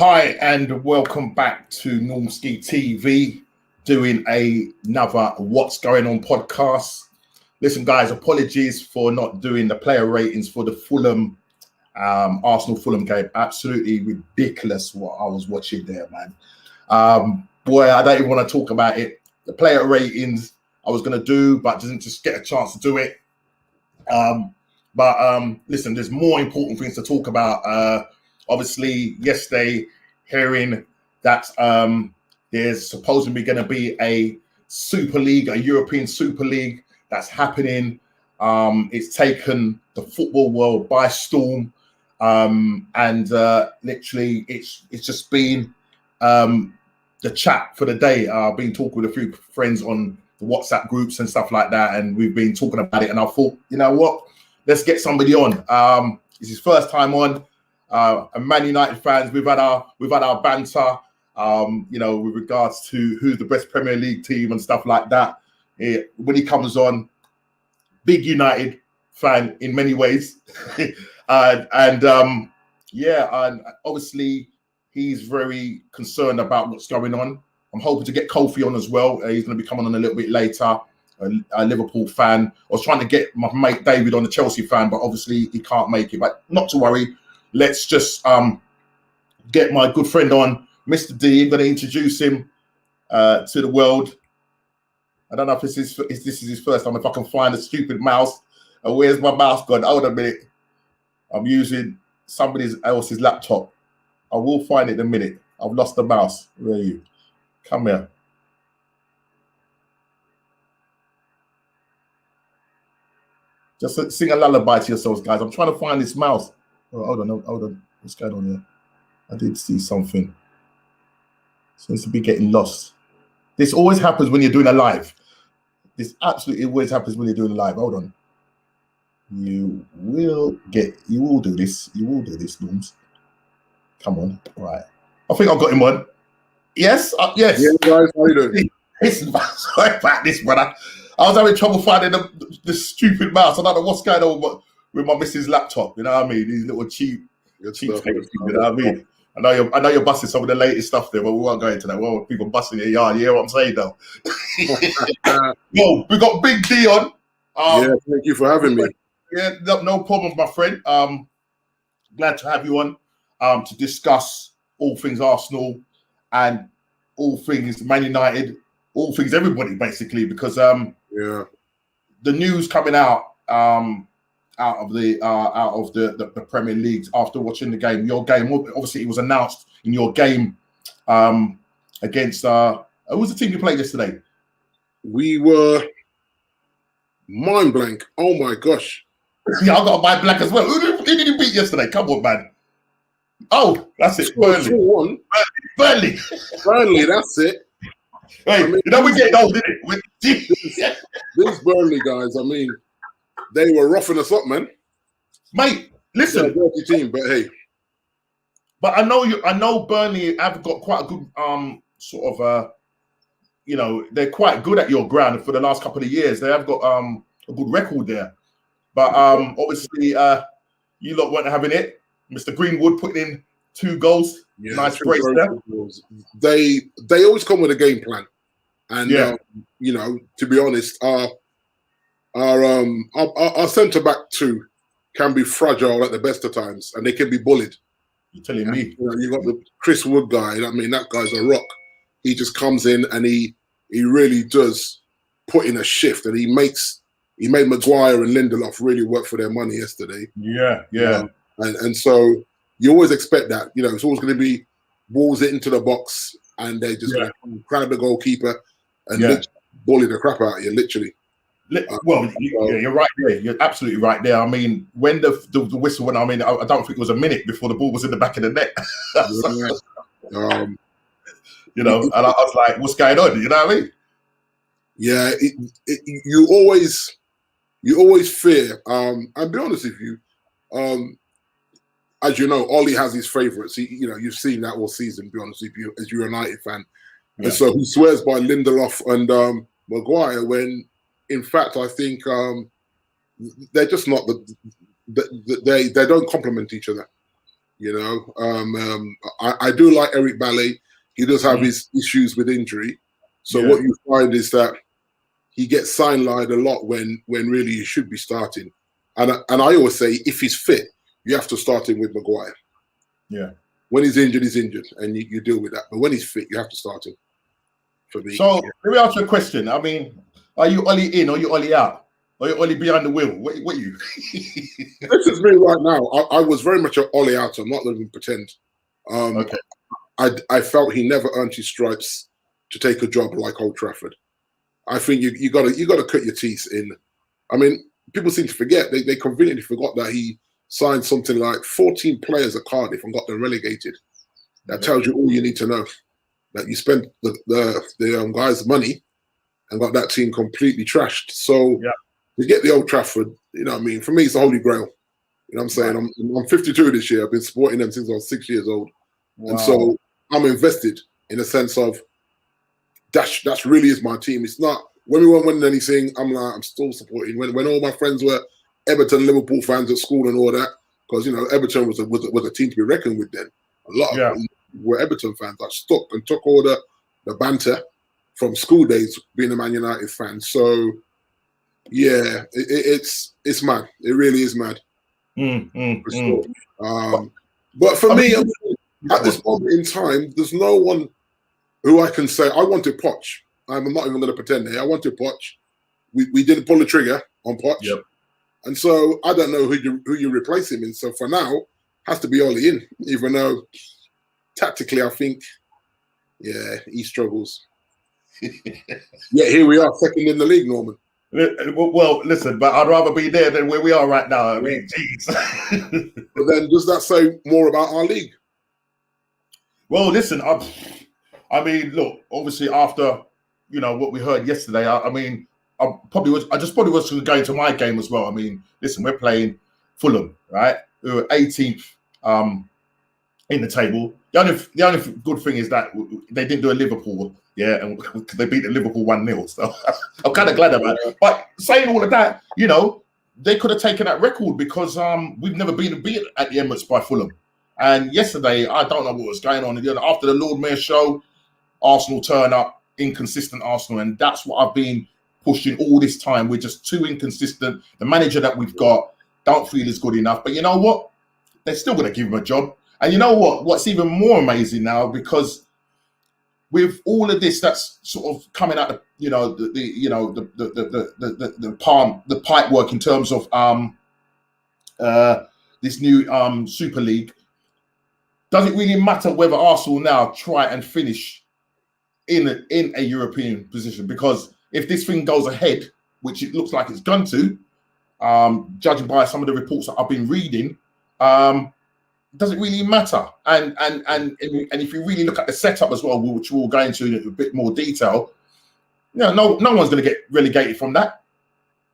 Hi and welcome back to Normski TV, doing another What's Going On podcast. Listen, guys, apologies for not doing the player ratings for the Fulham, Arsenal-Fulham game. Absolutely ridiculous what I was watching there, man. Boy, I don't even want to talk about it. The player ratings I was going to do, but didn't just get a chance to do it. Listen, there's more important things to talk about. Obviously, yesterday, hearing that there's supposedly going to be a Super League, a European Super League that's happening. It's taken the football world by storm, and literally, it's just been the chat for the day. I've been talking with a few friends on the WhatsApp groups and stuff like that, and we've been talking about it. And I thought, you know what, let's get somebody on. It's his first time on. And Man United fans, we've had our banter, with regards to who's the best Premier League team and stuff like that. When he comes on, big United fan in many ways, and obviously he's very concerned about what's going on. I'm hoping to get Kofi on as well. He's going to be coming on a little bit later. A Liverpool fan. I was trying to get my mate David on, the Chelsea fan, but obviously he can't make it. But not to worry. Let's just get my good friend on, Mr. D. I'm going to introduce him to the world. I don't know if this is his first time. If I can find a stupid mouse. Where's my mouse gone? Hold on a minute. I'm using somebody else's laptop. I will find it in a minute. I've lost the mouse. Where are you? Come here. Just sing a lullaby to yourselves, guys. I'm trying to find this mouse. Oh, hold on. What's going on here? I did see something. Seems to be getting lost. This always happens when you're doing a live. This absolutely always happens when you're doing a live. Hold on. You will do this. You will do this, Norms. Come on. All right. I think I've got him on. Yes? Yes. Yeah, guys, how you doing? Sorry about this, brother. I was having trouble finding the stupid mouse. I don't know what's going on with my missus' laptop, you know what I mean? These little cheap things, you know what I mean? I know you're busting some of the latest stuff there, but we won't go into that. Well, people busting your yard, you hear what I'm saying though? Yo, we got Big D on. Yeah, thank you for having me. Yeah, no problem, my friend. Glad to have you on to discuss all things Arsenal and all things Man United, all things everybody basically, because the news coming out of the Premier League after watching the game. Your game, obviously, it was announced in your game against who was the team you played yesterday? We were mind blank. Oh my gosh! Yeah, I got mind blank as well. Who did you beat yesterday? Come on, man. Oh, that's it. Burnley. Burnley. That's it. Hey, we're getting old, isn't it? These Burnley guys. I mean, they were roughing us up, man. Mate, listen. They're a dirty team, but hey. But I know Burnley have got quite a good they're quite good at your ground for the last couple of years. They have got a good record there. But obviously you lot weren't having it. Mr. Greenwood putting in 2 goals. Yeah, nice brace there. They always come with a game plan. And to be honest, our centre back too can be fragile at the best of times, and they can be bullied. You're telling me? You got the Chris Wood guy. I mean, that guy's a rock. He just comes in and he really does put in a shift, and he made Maguire and Lindelof really work for their money yesterday. Yeah. And so you always expect that. You know, it's always going to be balls it into the box, and they're just going to crowd the goalkeeper and bully the crap out of you, literally. You're right there. You're absolutely right there. I mean, when the whistle went, I don't think it was a minute before the ball was in the back of the net. And I was like, "What's going on?" You know what I mean? Yeah, you always fear. I'll be honest with you. As you know, Ollie has his favourites. You've seen that all season. To be honest with you, as you're a United fan, and so he swears by Lindelof and Maguire when. In fact, I think they're just not they don't complement each other. You know, I do like Eric Bailly. He does have his issues with injury. So what you find is that he gets sidelined a lot when really he should be starting. And I always say, if he's fit, you have to start him with Maguire. Yeah. When he's injured, and you deal with that. But when he's fit, you have to start him. For me. So let me ask you a question. I mean, are you Ollie in or you Ollie out? Or you Ollie behind the wheel? What you? This is me right now. I was very much an Ollie out. I'm not going to pretend. Okay. I felt he never earned his stripes to take a job like Old Trafford. I think you got to cut your teeth in. I mean, people seem to forget. They conveniently forgot that he signed something like 14 players at Cardiff and got them relegated. That tells you all you need to know. That you spent the guys' money and got that team completely trashed. So to get the Old Trafford, you know what I mean? For me, it's the holy grail. You know what I'm saying? I'm 52 this year. I've been supporting them since I was 6 years old. Wow. And so I'm invested in a sense of that's really is my team. It's not when we weren't winning anything, I'm still supporting. When all my friends were Everton, Liverpool fans at school and all that, because you know Everton was a team to be reckoned with then. A lot of them were Everton fans. I stuck and took all the banter from school days being a Man United fan. So yeah, it's mad. It really is mad. For sure. But for me, at this moment in time, there's no one who I can say I wanted Poch. I'm not even going to pretend here. I wanted Poch. We didn't pull the trigger on Poch, and so I don't know who you replace him in. So for now, has to be Ollie in. Even though tactically, I think, he struggles. Yeah, here we are, second in the league, Norman. Well, listen, but I'd rather be there than where we are right now. I mean, geez. But then, does that say more about our league? Well, listen, I mean, look, obviously after, you know, what we heard yesterday, I mean, I just probably was going to go into my game as well. I mean, listen, we're playing Fulham, right? We were 18th in the table. The only good thing is that they didn't do a Liverpool, and they beat the Liverpool 1-0. So I'm kind of glad about it. But saying all of that, you know, they could have taken that record because we've never been beat at the Emirates by Fulham. And yesterday, I don't know what was going on. After the Lord Mayor show, Arsenal turn up, inconsistent Arsenal. And that's what I've been pushing all this time. We're just too inconsistent. The manager that we've got don't feel is good enough. But you know what? They're still going to give him a job. And you know what? What's even more amazing now, because with all of this that's sort of coming out, the pipe work in terms of this new Super League, does it really matter whether Arsenal now try and finish in a European position? Because if this thing goes ahead, which it looks like it's going to, judging by some of the reports that I've been reading, does it really matter? And if you really look at the setup as well, which we'll go into in a bit more detail, no one's going to get relegated from that.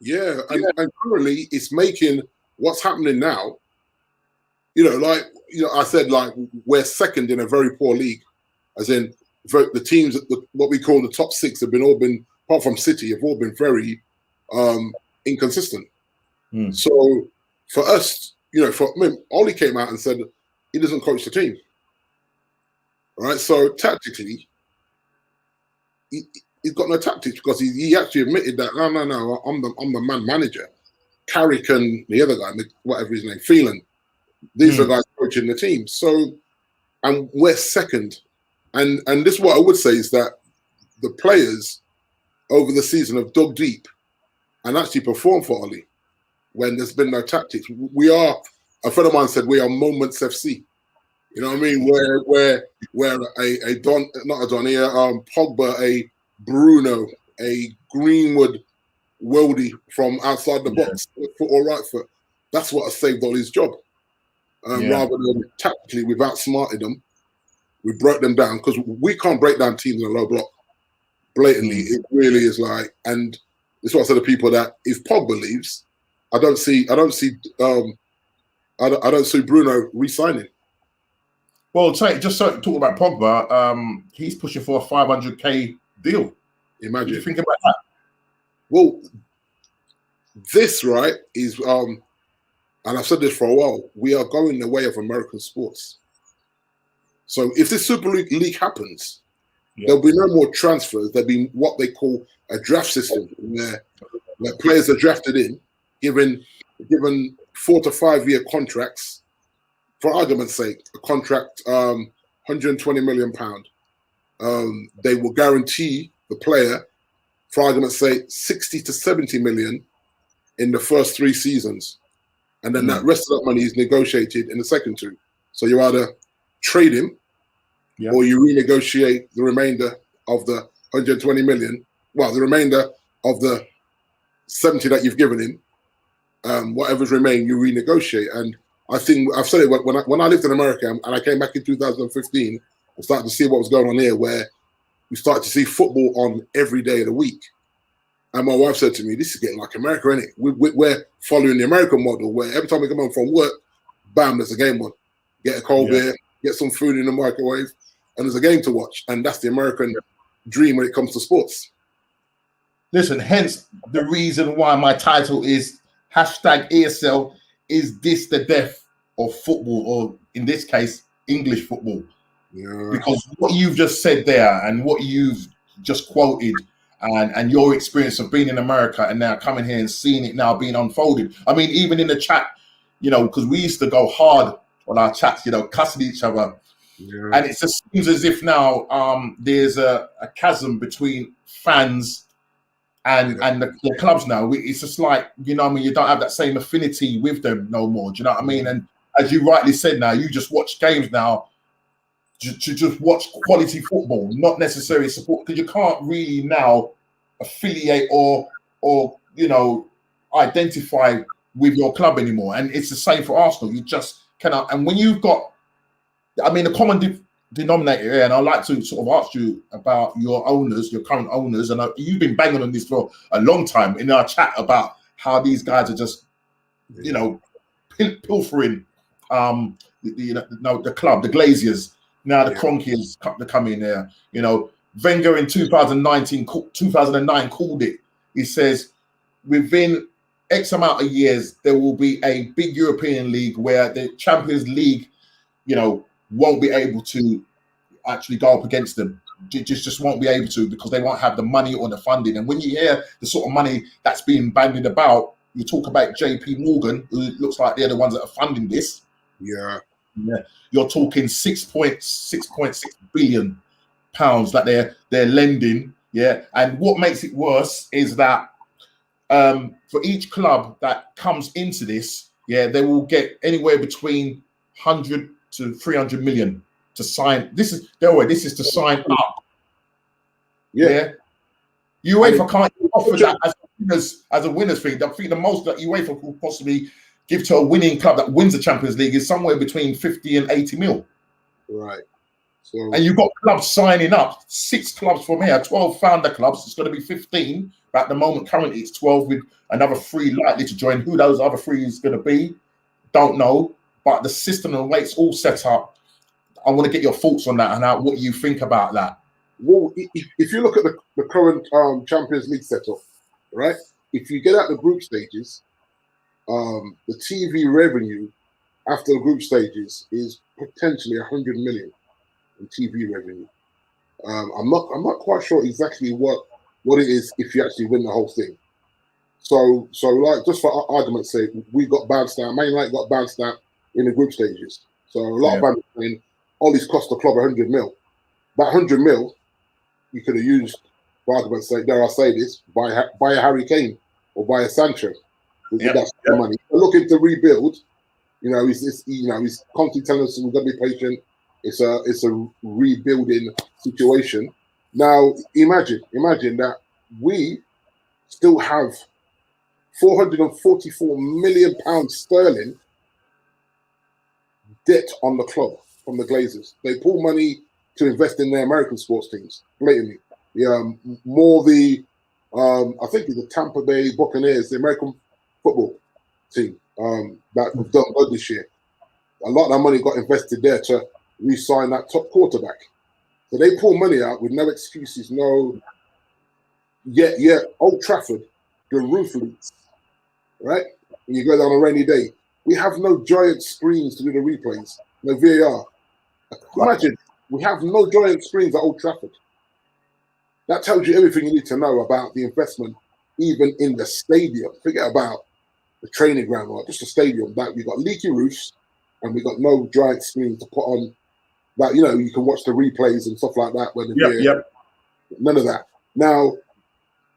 Yeah, and currently it's making what's happening now. I said, like, we're second in a very poor league, as in the teams, what we call the top six, have all been, apart from City, have all been very inconsistent. So for us, Ollie came out and said he doesn't coach the team. All right, so tactically, he's got no tactics because he actually admitted that no, I'm the man manager. Carrick and the other guy, whatever his name, Phelan. These are guys coaching the team. So, and we're second. And this is what I would say is that the players over the season have dug deep and actually performed for Ollie when there's been no tactics. We are, a friend of mine said, we are Moments FC. You know what I mean? Where a Don, not a Don here, Pogba, a Bruno, a Greenwood, Weldy from outside the box, foot or right foot. That's what has saved Ollie's job. Rather than tactically, we've outsmarted them. We broke them down because we can't break down teams in a low block. Blatantly, it really is like, and it's what I said to people that if Pogba leaves, I don't see Bruno re-signing. Well, just talk about Pogba. He's pushing for a 500k deal. Imagine. What do you think about that? Well, this right is and I've said this for a while, we are going the way of American sports. So if this Super League happens, there'll be no more transfers. There'll be what they call a draft system, where players are drafted in, given 4 to 5 year contracts. For argument's sake, a contract, £120 million. They will guarantee the player, for argument's sake, 60 to 70 million in the first 3 seasons. And then that rest of that money is negotiated in the second 2. So you either trade him or you renegotiate the remainder of the 120 million. Well, the remainder of the 70 that you've given him, whatever's remaining, you renegotiate. And I think I've said it when I lived in America and I came back in 2015 and started to see what was going on here, where we started to see football on every day of the week. And my wife said to me, "This is getting like America, isn't it? We're following the American model, where every time we come home from work, bam, there's a game on. Get a cold beer, get some food in the microwave, and there's a game to watch." And that's the American dream when it comes to sports. Listen, hence the reason why my title is #ESL. Is this the death of football, or in this case, English football? Yeah. Because what you've just said there and what you've just quoted and your experience of being in America and now coming here and seeing it now being unfolded. I mean, even in the chat, because we used to go hard on our chats, cussing each other. Yeah. And it just seems as if now there's a chasm between fans and the clubs now. It's just like, you don't have that same affinity with them no more. Do you know what I mean? And as you rightly said now, you just watch games now to just watch quality football, not necessarily support, because you can't really now affiliate or identify with your club anymore. And it's the same for Arsenal. You just cannot. And when you've got, the common denominator here, and I'd like to sort of ask you about your owners, your current owners, and you've been banging on this for a long time in our chat about how these guys are just, pilfering the club, the Glaziers. Now the Cronkies come in there. Wenger in 2009 called it. He says, within X amount of years, there will be a big European league where the Champions League, won't be able to actually go up against them. Just won't be able to, because they won't have the money or the funding. And when you hear the sort of money that's being bandied about, you talk about JP Morgan, who looks like they're the ones that are funding this. Yeah. You're talking 6.6 billion pounds that they're lending. Yeah. And what makes it worse is that for each club that comes into this, they will get anywhere between 100 to 300 million to sign. This is to sign up. Yeah. UEFA can't offer that as a winners thing. I think the most that UEFA will possibly give to a winning club that wins the Champions League is somewhere between 50 and 80 mil. Right. So, and you've got clubs signing up. 6 clubs from here, 12 founder clubs. It's going to be 15. But at the moment, currently it's 12 with another 3 likely to join. Who those other 3 is going to be, don't know. But the system and the way it's all set up, I want to get your thoughts on that and what you think about that. Well, if you look at the current Champions League setup, right? If you get out the group stages, the TV revenue after the group stages is potentially 100 million in TV revenue. I'm not quite sure exactly what it is if you actually win the whole thing. So like, just for argument's sake, we got bounced out. Man United got bounced out in the group stages. So a lot of fans are saying, all these cost the club 100 mil. That 100 mil, you could have used, for argument's sake, dare I say this, buy a Harry Kane or buy a Sancho. That's the money. They're looking to rebuild. He's constantly telling us we've got to be patient. It's a rebuilding situation. Now, imagine that we still have 444 million pounds sterling debt on the club from the Glazers. They pull money to invest in their American sports teams, blatantly. I think it's the Tampa Bay Buccaneers, the American football team that have done good this year. A lot of that money got invested there to re-sign that top quarterback. So they pull money out with no excuses, Old Trafford, the roof leaks, right? And you go down on a rainy day, We have no giant screens to do the replays, no VAR. Imagine, we have no giant screens at Old Trafford. That tells you everything you need to know about the investment, even in the stadium. Forget about the training ground or just the stadium. That we got leaky roofs, and we got no giant screens to put on. That you can watch the replays and stuff like that. When none of that. Now,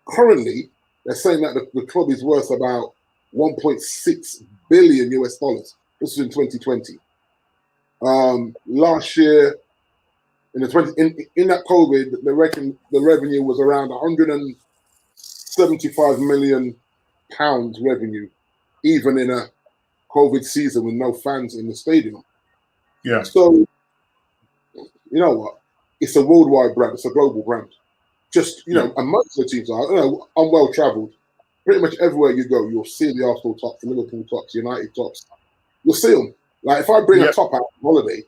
currently, they're saying that the club is worth about 1.6 billion US dollars. This is in 2020. Last year, in that COVID, they reckon the revenue was around 175 million pounds revenue, even in a COVID season with no fans in the stadium. Yeah. So, you know what? It's a worldwide brand. It's a global brand. Just, and most of the teams are, I'm well travelled. Pretty much everywhere you go, you'll see the Arsenal tops, the Liverpool tops, United tops. You'll see them. Like, if I bring a top out on holiday,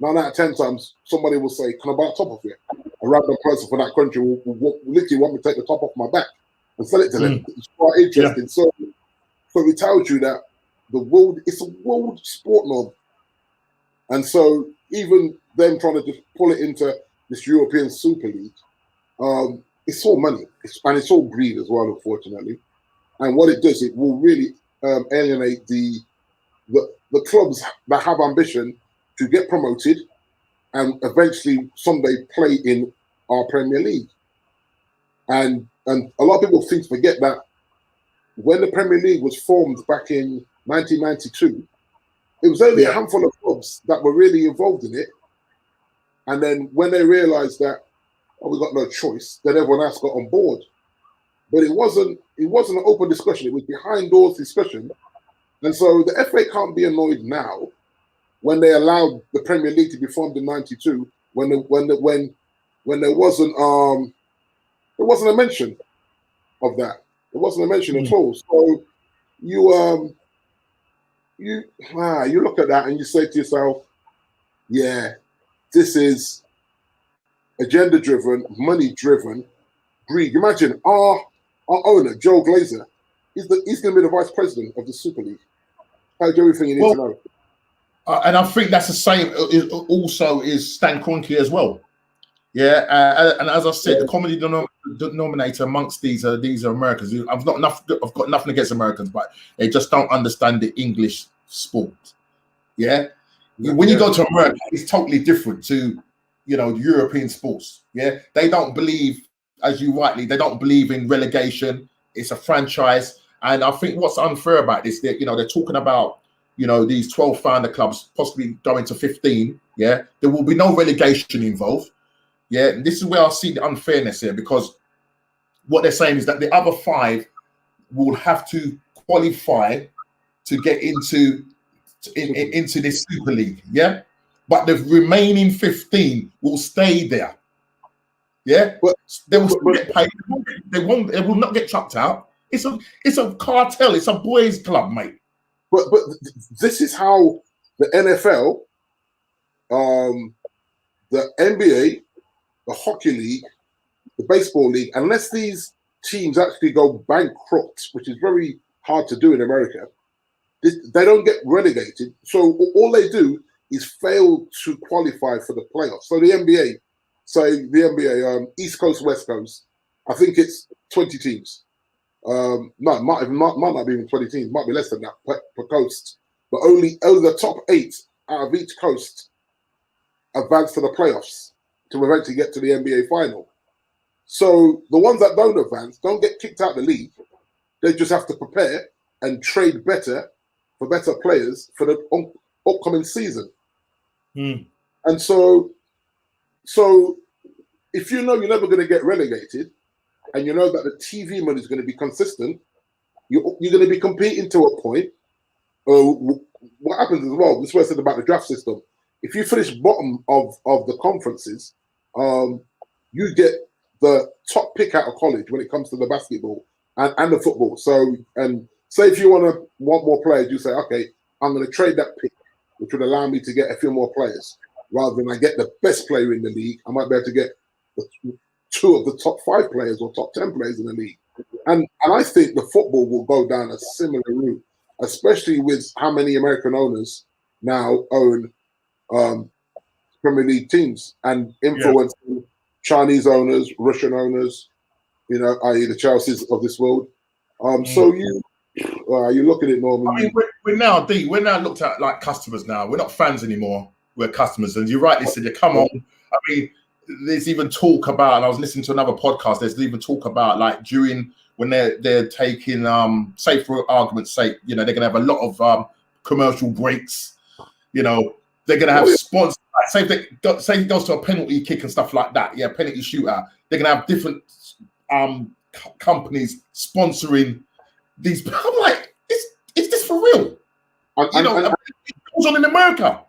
9 out of 10 times, somebody will say, "Can I buy a top off you?" A random person from that country will literally want me to take the top off my back and sell it to them. It's quite interesting. So it tells you that it's a world sport now. And so even them trying to just pull it into this European Super League, it's all money. And it's all greed as well, unfortunately. And what it does, it will really alienate the clubs that have ambition to get promoted and eventually someday play in our Premier League. And a lot of people forget that when the Premier League was formed back in 1992, it was only a handful of clubs that were really involved in it. And then when they realized that, we got no choice, then everyone else got on board. But it wasn't an open discussion. It was behind doors discussion. And so the FA can't be annoyed now when they allowed the Premier League to be formed in '92, when there wasn't a mention of that. There wasn't a mention at all. So you look at that and you say to yourself, yeah, this is agenda-driven, money-driven, greed. Imagine our owner, Joe Glazer, he's going to be the vice president of the Super League. Tells you everything you need to know. And I think that's the same. Also, is Stan Kroenke as well. Yeah, and as I said, the common denominator amongst these are Americans. I've got nothing against Americans, but they just don't understand the English sport. Yeah, when you go to America, it's totally different to European sports. Yeah, they don't believe, as you rightly, they don't believe in relegation. It's a franchise, and I think what's unfair about this, they're talking about these 12 founder clubs possibly going to 15. Yeah, there will be no relegation involved. Yeah, and this is where I see the unfairness here, because what they're saying is that the other 5 will have to qualify to get into this Super League. Yeah, but the remaining 15 will stay there. Yeah, but they will still get paid. They will not get chucked out. It's a cartel. It's a boys' club, mate. But this is how the NFL, the NBA, the hockey league, the baseball league, unless these teams actually go bankrupt, which is very hard to do in America, they don't get relegated. So all they do is fail to qualify for the playoffs. So the NBA, East Coast, West Coast, I think it's 20 teams. No, might not be even 20 teams, might be less than that per coast. But only the top 8 out of each coast advance to the playoffs to eventually get to the NBA final. So the ones that don't advance don't get kicked out of the league. They just have to prepare and trade better for better players for the upcoming season. And so if you know you're never going to get relegated, and you know that the TV money is going to be consistent, you're going to be competing to a point. What happens as well, this was said about the draft system. If you finish bottom of the conferences, you get the top pick out of college when it comes to the basketball and the football. So, and say if you want more players, you say, okay, I'm going to trade that pick, which would allow me to get a few more players. Rather than I get the best player in the league, I might be able to get 2 of the top 5 players or top 10 players in the league. And I think the football will go down a similar route. especially with how many American owners now own Premier League teams and influencing Chinese owners, Russian owners, i.e. the Chelseas of this world. So you look at it, Norman. I mean, we're now looked at like customers now. We're not fans anymore. We're customers. And you rightly said, come on. I mean, there's even talk about, and I was listening to another podcast, there's even talk about like when they're taking, say for argument's sake, they're going to have a lot of commercial breaks. They're going to have sponsors. Say it goes to a penalty kick and stuff like that. Yeah, penalty shootout. They're going to have different companies sponsoring these. I'm like, is this for real? And it goes on in America.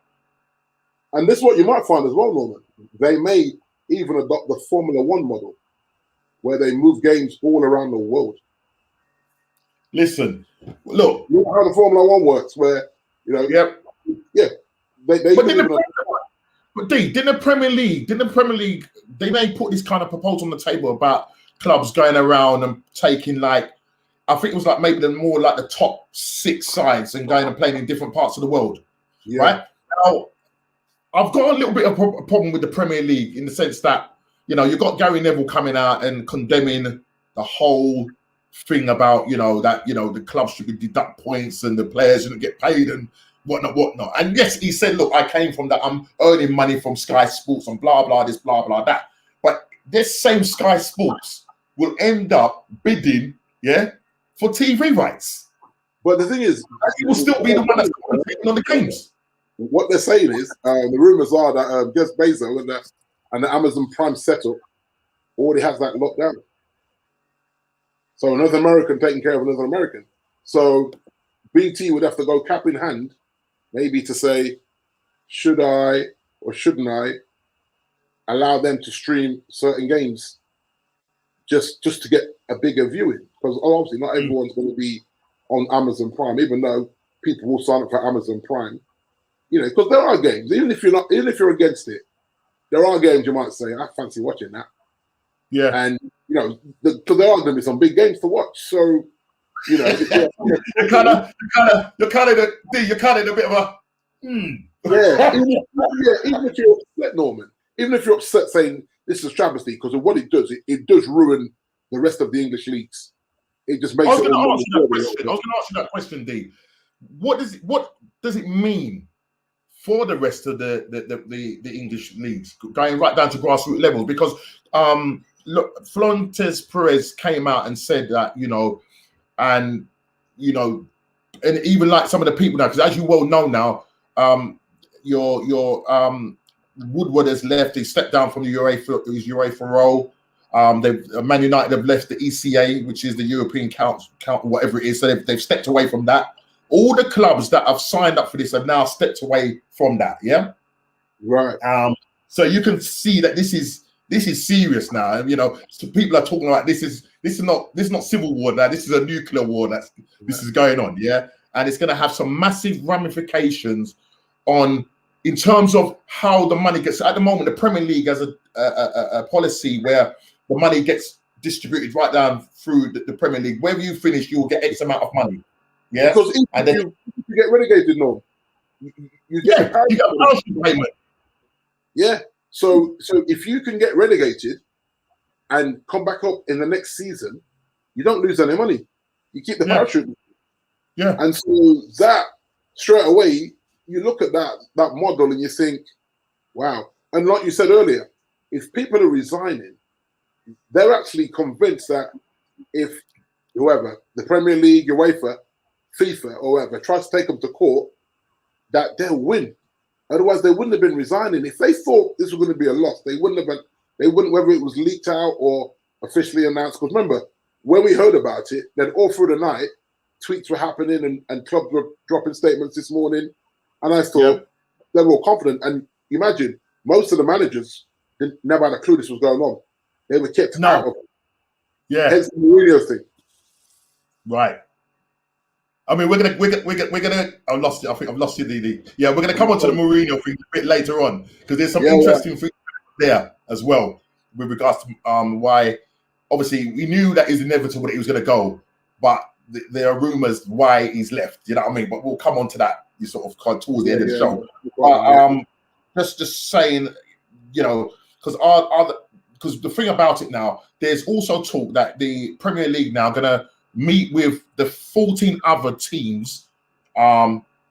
And this is what you might find as well, Norman. They may even adopt the Formula One model, where they move games all around the world. Listen, look. You know how the Formula One works, where didn't the Premier League, they may put this kind of proposal on the table about clubs going around and taking I think it was like maybe the top 6 sides and going and playing in different parts of the world. Yeah. Right? Now, I've got a little bit of a problem with the Premier League in the sense that, you've got Gary Neville coming out and condemning the whole thing about, that, the clubs should deduct points and the players shouldn't get paid and whatnot. And yes, he said, look, I came from that. I'm earning money from Sky Sports and blah, blah, this, blah, blah, that. But this same Sky Sports will end up bidding, for TV rights. But the thing is, he will still be the one that's on the games. What they're saying is, the rumors are that Jeff Bezos and the Amazon Prime setup already has that locked down. So another American taking care of another American. So BT would have to go cap in hand, maybe to say, should I or shouldn't I allow them to stream certain games just to get a bigger viewing? Because obviously not everyone's going to be on Amazon Prime, even though people will sign up for Amazon Prime. Because there are games, even if you're against it, there are games you might say, I fancy watching that. Yeah. And, because there are going to be some big games to watch. So, you're kind of a bit of a, Yeah. Even if you're upset, Norman, even if you're upset saying this is a travesty, because of what it does, it does ruin the rest of the English leagues. It just makes I was going to ask you that question, D. What does it mean for the rest of the English leagues, going right down to grassroots levels? Because look, Florentez Perez came out and said that, and even like some of the people now, because as you well know now, your Woodward has left. He stepped down from the UEFA role. Man United have left the ECA, which is the European Council, whatever it is. So they've stepped away from that. All the clubs that have signed up for this have now stepped away from that. Yeah, right. So you can see that this is serious now. So people are talking about this is not civil war now. This is a nuclear war this is going on. Yeah, and it's going to have some massive ramifications in terms of how the money gets. At the moment, the Premier League has a policy where the money gets distributed right down through the Premier League. Wherever you finish, you will get X amount of money. Yeah, because if you get relegated, no, you get a parachute payment. Yeah, so if you can get relegated and come back up in the next season, you don't lose any money. You keep the parachute. Yeah, and so that straight away, you look at that model and you think, wow. And like you said earlier, if people are resigning, they're actually convinced that if whoever, the Premier League, UEFA, FIFA, or whoever, tries to take them to court, that they'll win. Otherwise, they wouldn't have been resigning. If they thought this was going to be a loss, they wouldn't, whether it was leaked out or officially announced. Because remember, when we heard about it, then all through the night, tweets were happening and clubs were dropping statements this morning. And I thought they were all confident. And imagine, most of the managers never had a clue this was going on. They were kept out of it. Yeah. Hence the Mourinho thing. Right. I mean, we're gonna. I lost it. I think I've lost you, DD. Yeah, we're gonna come on to the Mourinho thing a bit later on because there's some interesting things there as well with regards to why. Obviously, we knew that it was inevitable that he was gonna go, but there are rumours why he's left. You know what I mean? But we'll come on to that. You sort of towards the end of the show. Just saying, you know, because the thing about it now, there's also talk that the Premier League now going to meet with the 14 other teams,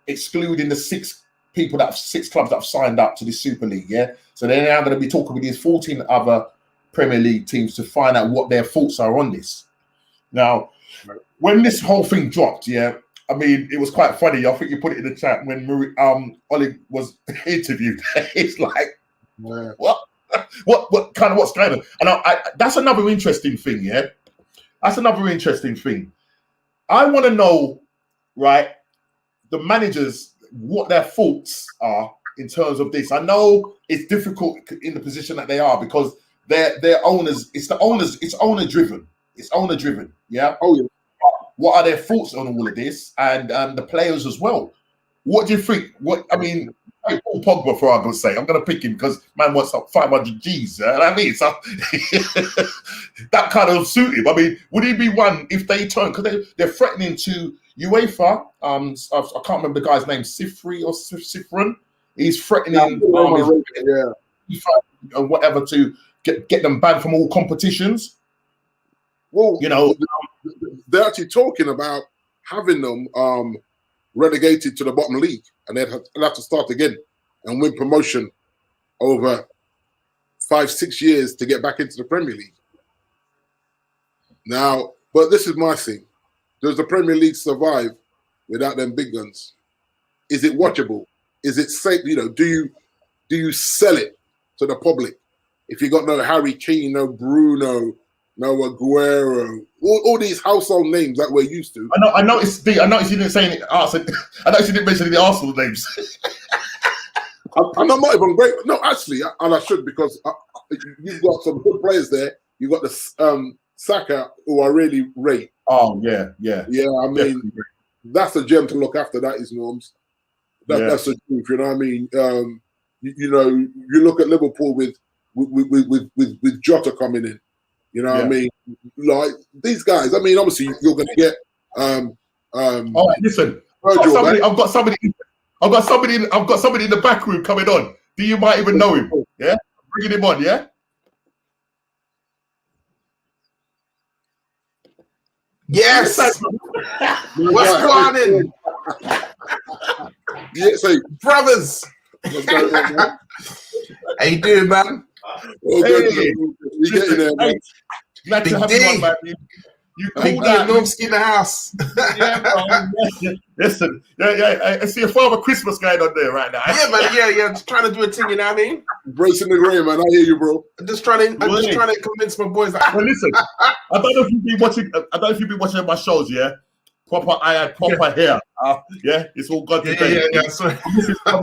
excluding the six clubs that have signed up to the Super League. Yeah, so they're now going to be talking with these 14 other Premier League teams to find out what their thoughts are on this. Now, when this whole thing dropped, yeah, I mean, it was quite funny. I think you put it in the chat when Ollie was interviewed. It's like, what what's going on? And that's another interesting thing, yeah. That's another interesting thing. I want to know, right, the managers, what their thoughts are in terms of this. I know it's difficult in the position that they are because they're owners. It's owner driven. It's owner driven. Yeah. Oh yeah. What are their thoughts on all of this, and the players as well? What do you think? Paul Pogba, for argument's sake, I'm going to pick him because man wants up 500 G's. You know what I mean? So that kind of suit him. I mean, would he be one if they turn? Because they're threatening to UEFA. I can't remember the guy's name, Sifri or Sifron. He's threatening FIFA and whatever to get them banned from all competitions. Well, you know, they're actually talking about having them relegated to the bottom league, and they'd have to start again and win promotion over 5-6 years to get back into the Premier League. Now, but this is my thing. Does the Premier League survive without them big guns? Is it watchable? Is it safe? You know, do you sell it to the public if you got no Harry Kane, no Bruno, no Aguero, all these household names that we're used to? I noticed you didn't say any. I noticed you didn't mention any Arsenal names. I'm not even great. No, actually, and I should, because you've got some good players there. You've got the Saka, who I really rate. Oh yeah. I mean, that's a gem to look after. That is Norms. That's the truth. You know what I mean? You know, you look at Liverpool with Jota coming in. You know what I mean? Like these guys. I mean, obviously you're going to get. Oh, listen. I've got somebody in the back room coming on. You might even know him. Yeah, bringing him on. Yeah. Yes. What's going on? Yeah, so brothers. What's going on, man? How you doing, man? Oh, good. We getting there, man. Glad to have you on, man. You call that Normski in the house. Listen, I see a Father Christmas going on there right now. Yeah, man. Yeah. Just trying to do a thing, you know what I mean? Bracing the grain, man. I hear you, bro. I'm just trying to convince my boys that. Well, listen, I don't know if you've been watching my shows, yeah. I had proper hair. Yeah, it's all gone today. Yeah. Sorry. My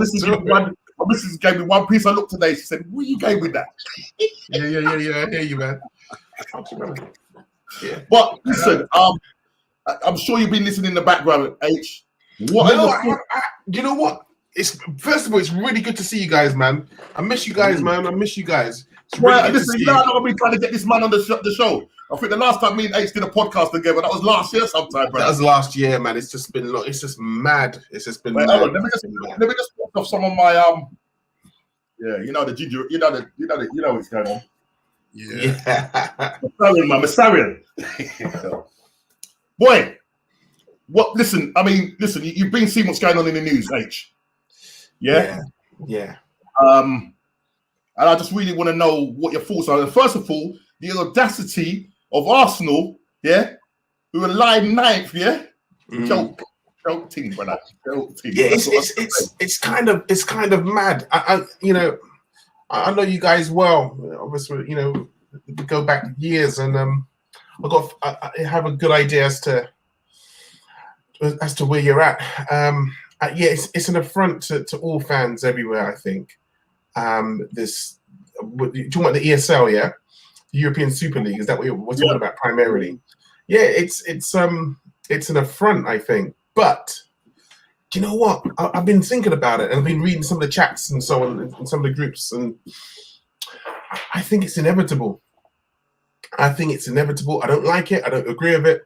missus gave me one piece of look today. She said, "What you gave with that?" Yeah. I hear you, man. Yeah. But listen, I'm sure you've been listening in the background, H. You know what? First of all, it's really good to see you guys, man. I miss you guys, man. I miss you guys. Listen, you know I'm gonna be trying to get this man on the show. I think the last time me and H did a podcast together, that was last year sometime, bro. That was last year, man. It's just been it's just mad. It's just been mad. Let me just put off some of my you know the ginger, you know what's going on. Yeah. Masarian. Boy, what? Listen, you've been seeing what's going on in the news, H. Yeah. And I just really want to know what your thoughts are. And first of all, the audacity of Arsenal, who are lying ninth, joke team, brother. Joke team. Yeah, it's kind of mad. I know you guys well. Obviously, you know, we go back years, and I have a good idea as to where you're at. It's an affront to all fans everywhere, I think. This you're talking about the ESL, the European Super League. Is that what we're talking about primarily? Yeah, it's an affront, I think. But do you know what? I've been thinking about it, and I've been reading some of the chats and so on in some of the groups, and I think it's inevitable. I don't like it. I don't agree with it.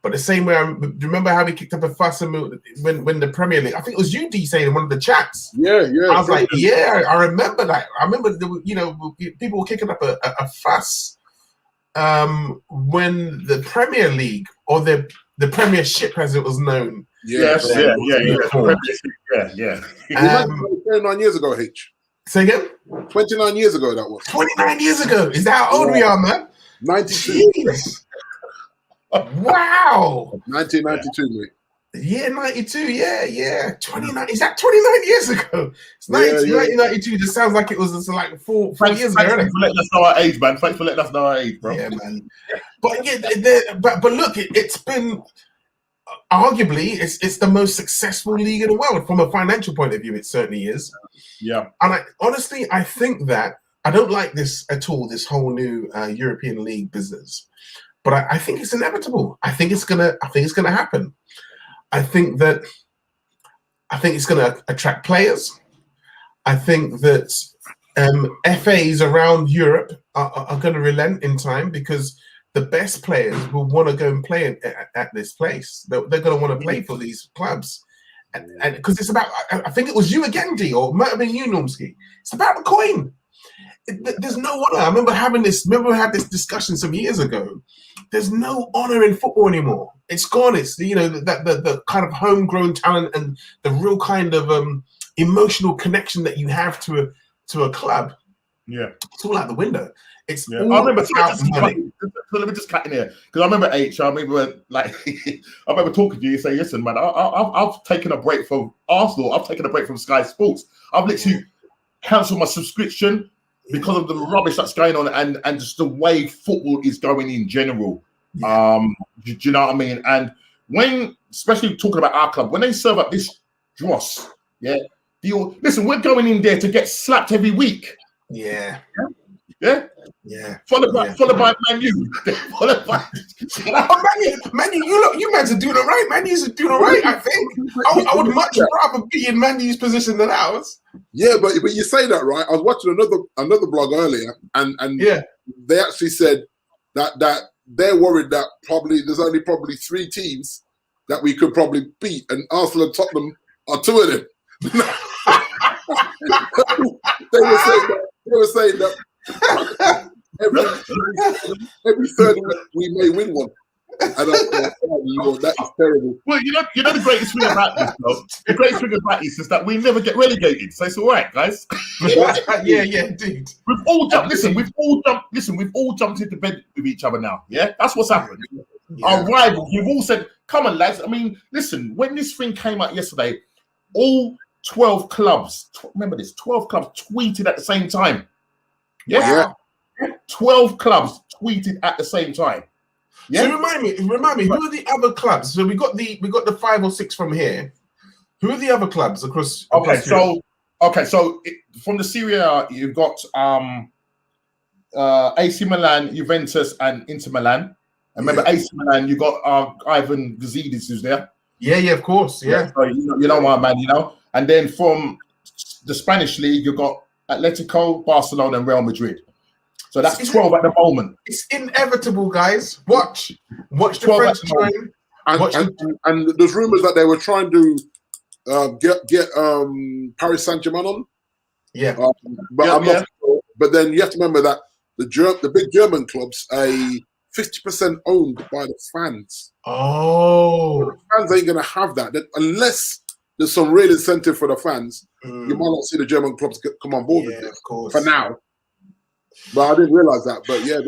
But the same way, remember how we kicked up a fuss when the Premier League, I think it was you, D, saying in one of the chats. Yeah. I was like, yeah, I remember that. I remember, people were kicking up a fuss when the Premier League, or the Premiership as it was known. Yeah. 29 years ago, H. Say again? 29 years ago, that was. 29 years ago. Is that how old we are, man? 92. Jeez. Wow. 1992, mate. Yeah, 92. Yeah. 29. Is that 29 years ago? It's 1992. Just sounds like it was just like four years ago. Thanks for letting us know our age, man. Thanks for letting us know our age, bro. Yeah, man. But but look, it's been arguably it's the most successful league in the world from a financial point of view. It certainly is. Yeah. And I think that I don't like this at all. This whole new European League business. But I think it's inevitable. I think it's gonna happen. I think it's gonna attract players. I think that FAs around Europe are going to relent in time, because the best players will want to go and play at this place. They're going to want to play for these clubs, and because it's about. I think it was you again, D, or it might have been you, Normski. It's about the coin. There's no honor. I remember having this. Remember we had this discussion some years ago. There's no honor in football anymore. It's gone. It's the kind of homegrown talent and the real kind of emotional connection that you have to a club. Yeah, it's all out the window. It's I all remember about money. Let me just cut in here, because I remember H. I remember I remember talking to you. You say, "Listen, man, I've taken a break from Arsenal. I've taken a break from Sky Sports. I've literally cancelled my subscription because of the rubbish that's going on and just the way football is going in general." Yeah. Do you know what I mean? And when, especially talking about our club, when they serve up this dross, listen, we're going in there to get slapped every week. Yeah. Followed by Man U. Followed by Man U, you men are doing it right. Man U's doing it right, I think. I would much rather be in Man U's position than ours. Yeah, but you say that, right? I was watching another blog earlier, and they actually said that they're worried that there's only 3 teams that we could probably beat, and Arsenal and Tottenham are 2 of them. They were saying that every third week we may win one. And that is terrible. Well, you know the greatest thing about this, though. The greatest thing about this is that we never get relegated, so it's all right, guys. yeah, indeed. We've all jumped. Listen, we've all jumped into bed with each other now. Yeah, that's what's happened. Yeah. Our rivals, we've all said, "Come on, lads." I mean, listen. When this thing came out yesterday, all 12 clubs. Remember this: 12 clubs tweeted at the same time. Yeah. 12 clubs tweeted at the same time. Yeah. So remind me, who are the other clubs? So we got the 5 or 6 from here. Who are the other clubs across? So from the Serie A, you've got AC Milan, Juventus, and Inter Milan. And remember, AC Milan, you got Ivan Gazidis who's there. Yeah, of course, yeah. So you know my man, And then from the Spanish league, you've got Atletico, Barcelona, and Real Madrid. So that's 12 at the moment. It's inevitable, guys. Watch the French train. And there's rumours that they were trying to get Paris Saint-Germain on. Yeah. I'm not sure. But then you have to remember that the big German clubs are 50% owned by the fans. Oh. The fans ain't going to have that unless there's some real incentive for the fans. You might not see the German clubs come on board with it, of course. for now. But I didn't realize that. But yeah,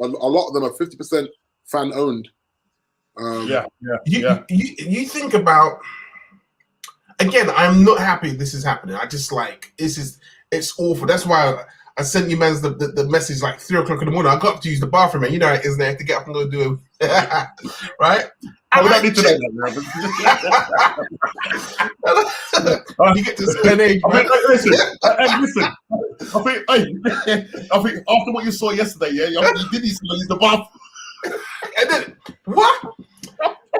a lot of them are 50% fan owned. You think about, again, I'm not happy this is happening. I just it's awful. That's why I sent you man's the message like 3 o'clock in the morning. I got up to use the bathroom, and you know how it is. I have to get up and go do it. Right? We don't need to know that. You get to spend age. Listen. I think after what you saw yesterday, you did use the bathroom. And then what?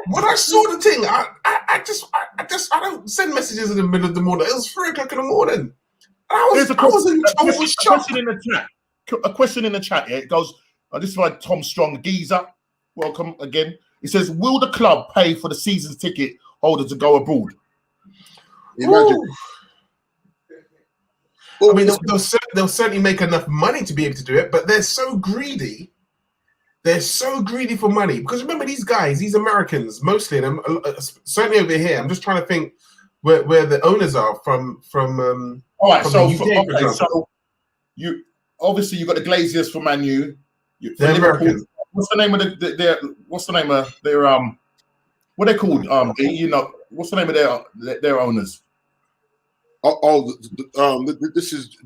When I saw the thing, I don't send messages in the middle of the morning. It was 3 o'clock in the morning. I was shocked. A question in the chat. Yeah, it goes. This is by Tom Strong, Geezer. Welcome again. It says, will the club pay for the season's ticket holder to go abroad? Imagine. I mean, they'll certainly make enough money to be able to do it, but they're so greedy. They're so greedy for money because remember these guys, these Americans, mostly, and certainly over here. I'm just trying to think where the owners are from. All right, from so the UK, so you obviously you got the Glaziers for Man U. They're American. What's the name of what's the name of their what are they called? What's the name of their owners? This is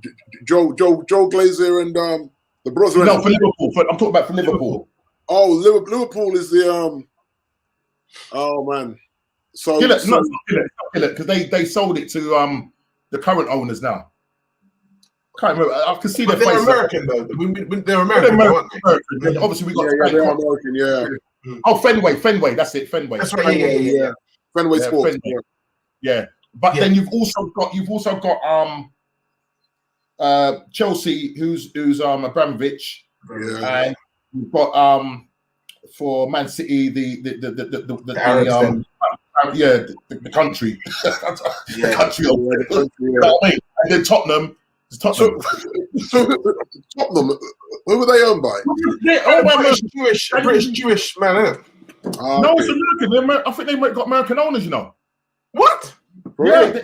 Joe Glazer and the brother. No, for Liverpool. I'm talking about for Liverpool. Oh, Liverpool is the oh man. So Gillett, not Gillett, because they sold it to the current owners now. Can't remember. I can see their they're faces. American though. They're American, aren't they? Obviously, we got they're American. Yeah. Oh, Fenway. That's it. Fenway. That's right. Yeah. Fenway Sports. Fenway. Yeah. But then you've also got Chelsea, who's Abramovich, and you've got for Man City the country, the country of and then Tottenham. So Tottenham, who were they owned by? British Jewish man. No, it's American. I think they got American owners. You know what? Yeah,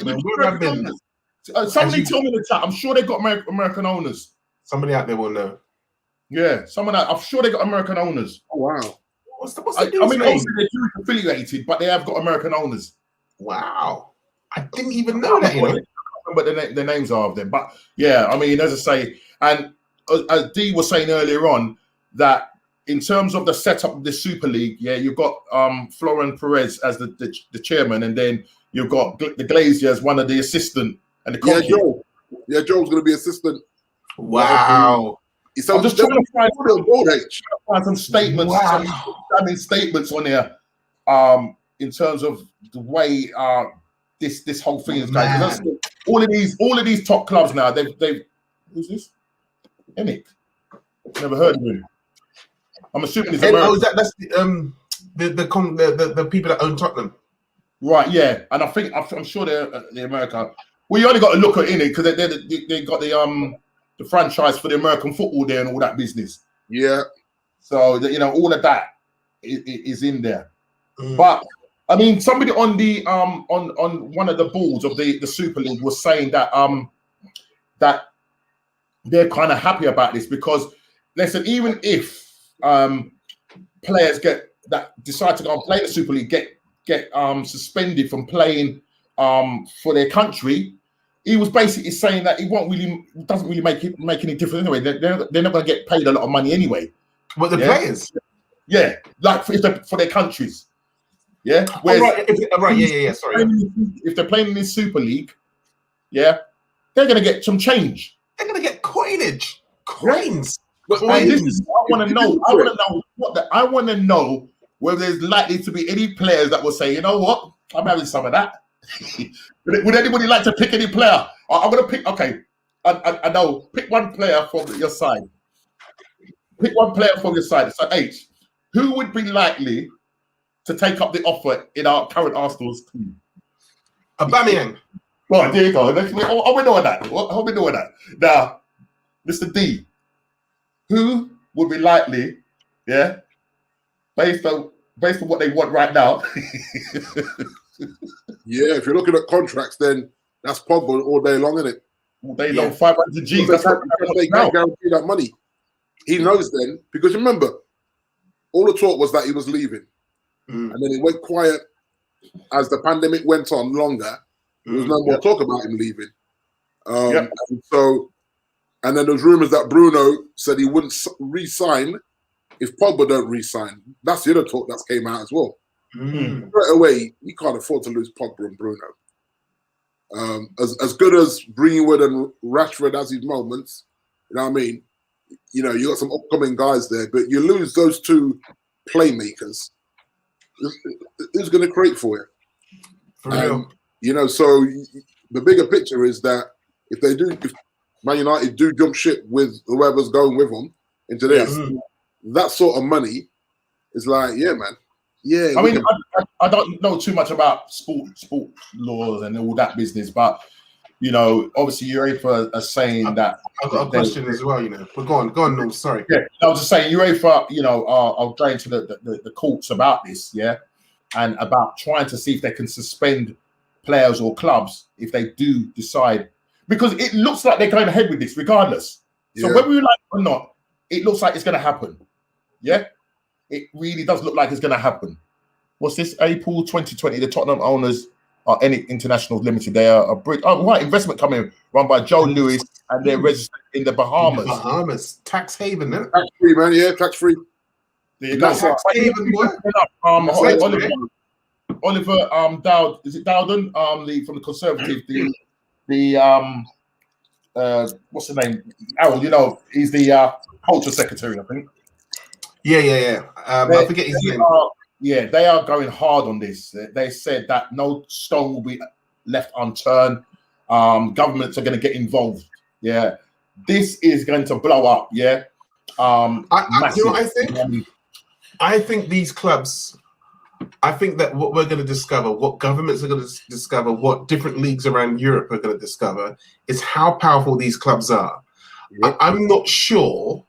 somebody tell me in the chat. I'm sure they got American owners. Somebody out there will know. Yeah, I'm sure they got American owners. Oh wow. What's the I mean, obviously they're Jewish affiliated, but they have got American owners. Wow, I didn't even know that. But the names are of them. But yeah, I mean, as I say, and as Dee was saying earlier on, that in terms of the setup of the Super League, yeah, you've got Florent Perez as the chairman, and then you've got the Glazier as one of the assistant and the coach. Yeah, Joe's going to be assistant. Wow. I'm just trying to find some statements, some statements on here, in terms of the way this whole thing is going. All of these top clubs now, they've who's this? Enick. Never heard of him. I'm assuming he's American. Oh, that's the people that own Tottenham. Right, yeah, and I'm sure they're America. Well, you only got to look at Enick because they got the franchise for the American football there and all that business. Yeah. So all of that is in there. But I mean, somebody on the on one of the boards of the Super League was saying that that they're kind of happy about this because listen, even if players decide to go and play the Super League get suspended from playing for their country, he was basically saying that it doesn't really make any difference anyway. They're not going to get paid a lot of money anyway. But the players, yeah, like for their countries, yeah. Whereas, Sorry, if they're playing in this Super League, yeah, they're going to get some change. They're going to get coins. But I want to know. I want to know whether there's likely to be any players that will say, you know what, I'm having some of that. Would anybody like to pick any player? I'm going to pick. Okay, I know. Pick one player from your side. Pick one player from your side. So H, who would be likely to take up the offer in our current Arsenal's team? Aubameyang. Right, there you go. How we doing that? How we doing that? Now, Mr. D, who would be likely, yeah, based on what they want right now? Yeah, if you're looking at contracts, then that's Pogba all day long, isn't it? All day long, 500 G's. That's what they can't guarantee that money. He knows then, because remember, all the talk was that he was leaving. And then it went quiet as the pandemic went on longer. There was no more talk about him leaving. And then there's rumors that Bruno said he wouldn't re-sign if Pogba don't re-sign. That's the other talk that came out as well. Straight away, you can't afford to lose Pogba and Bruno. As good as Greenwood and Rashford has his moments, you know what I mean? You know, you got some upcoming guys there, but you lose those two playmakers. Who's going to create for you? For real. You know, so the bigger picture is that if Man United do jump ship with whoever's going with them into this, that sort of money is like, yeah, man, Yeah, I mean, I don't know too much about sport laws and all that business, but you know, obviously UEFA are saying that. I've got a question as well, you know. But go on, no, sorry. Yeah, I was just saying UEFA, you know, are going to the courts about this, yeah, and about trying to see if they can suspend players or clubs if they do decide, because it looks like they're going ahead with this regardless. So Yeah. whether we like it or not, it looks like it's going to happen. Yeah, it really does look like it's going to happen. What's this? April 2020, the Tottenham owners are Any International Limited. They are a right investment company run by Joe Lewis, and they're registered in the Bahamas. Bahamas, tax haven, isn't it? Tax free, man. Yeah, tax free. There you go. Tax haven, boy. Oliver Dowd, is it Dowden? From the Conservative, what's the name? Harold, you know, he's the culture secretary, I think. Yeah. I forget his name. They are going hard on this. They said that no stone will be left unturned. Governments are going to get involved. Yeah, this is going to blow up. Yeah, you know what I think? I think these clubs. I think that what we're going to discover, what governments are going to discover, what different leagues around Europe are going to discover, is how powerful these clubs are. Yep. I'm not sure.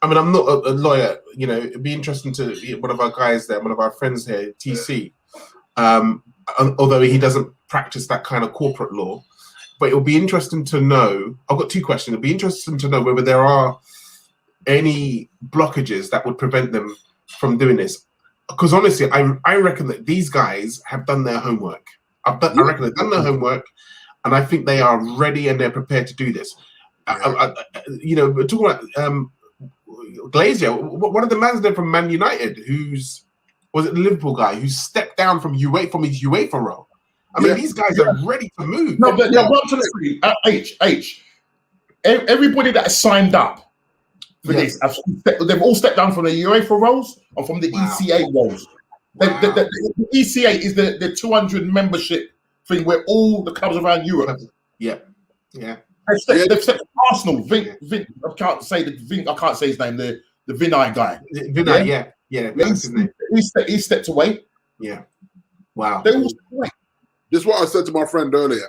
I mean, I'm not a lawyer. You know, it'd be interesting to one of our guys there, one of our friends here, TC. Although he doesn't practice that kind of corporate law, but it'll be interesting to know. I've got two questions. It'll be interesting to know whether there are any blockages that would prevent them from doing this. Because honestly, I reckon that these guys have done their homework. I reckon they've done their homework, and I think they are ready and they're prepared to do this. You know, we're talking about Glazer. One of the mans there from Man United, was it the Liverpool guy who stepped down from his UEFA role? I mean, these guys are ready to move. No, but everybody that has signed up for this, they've all stepped down from the UEFA roles and from the ECA roles. Wow. The ECA is the 200 membership thing where all the clubs around Europe. Yeah. They've stepped Arsenal. Vin, I can't say his name. The Vinay guy. Vinay, yeah. That's his name. He stepped away. Yeah. Wow. They all stepped away. This is what I said to my friend earlier.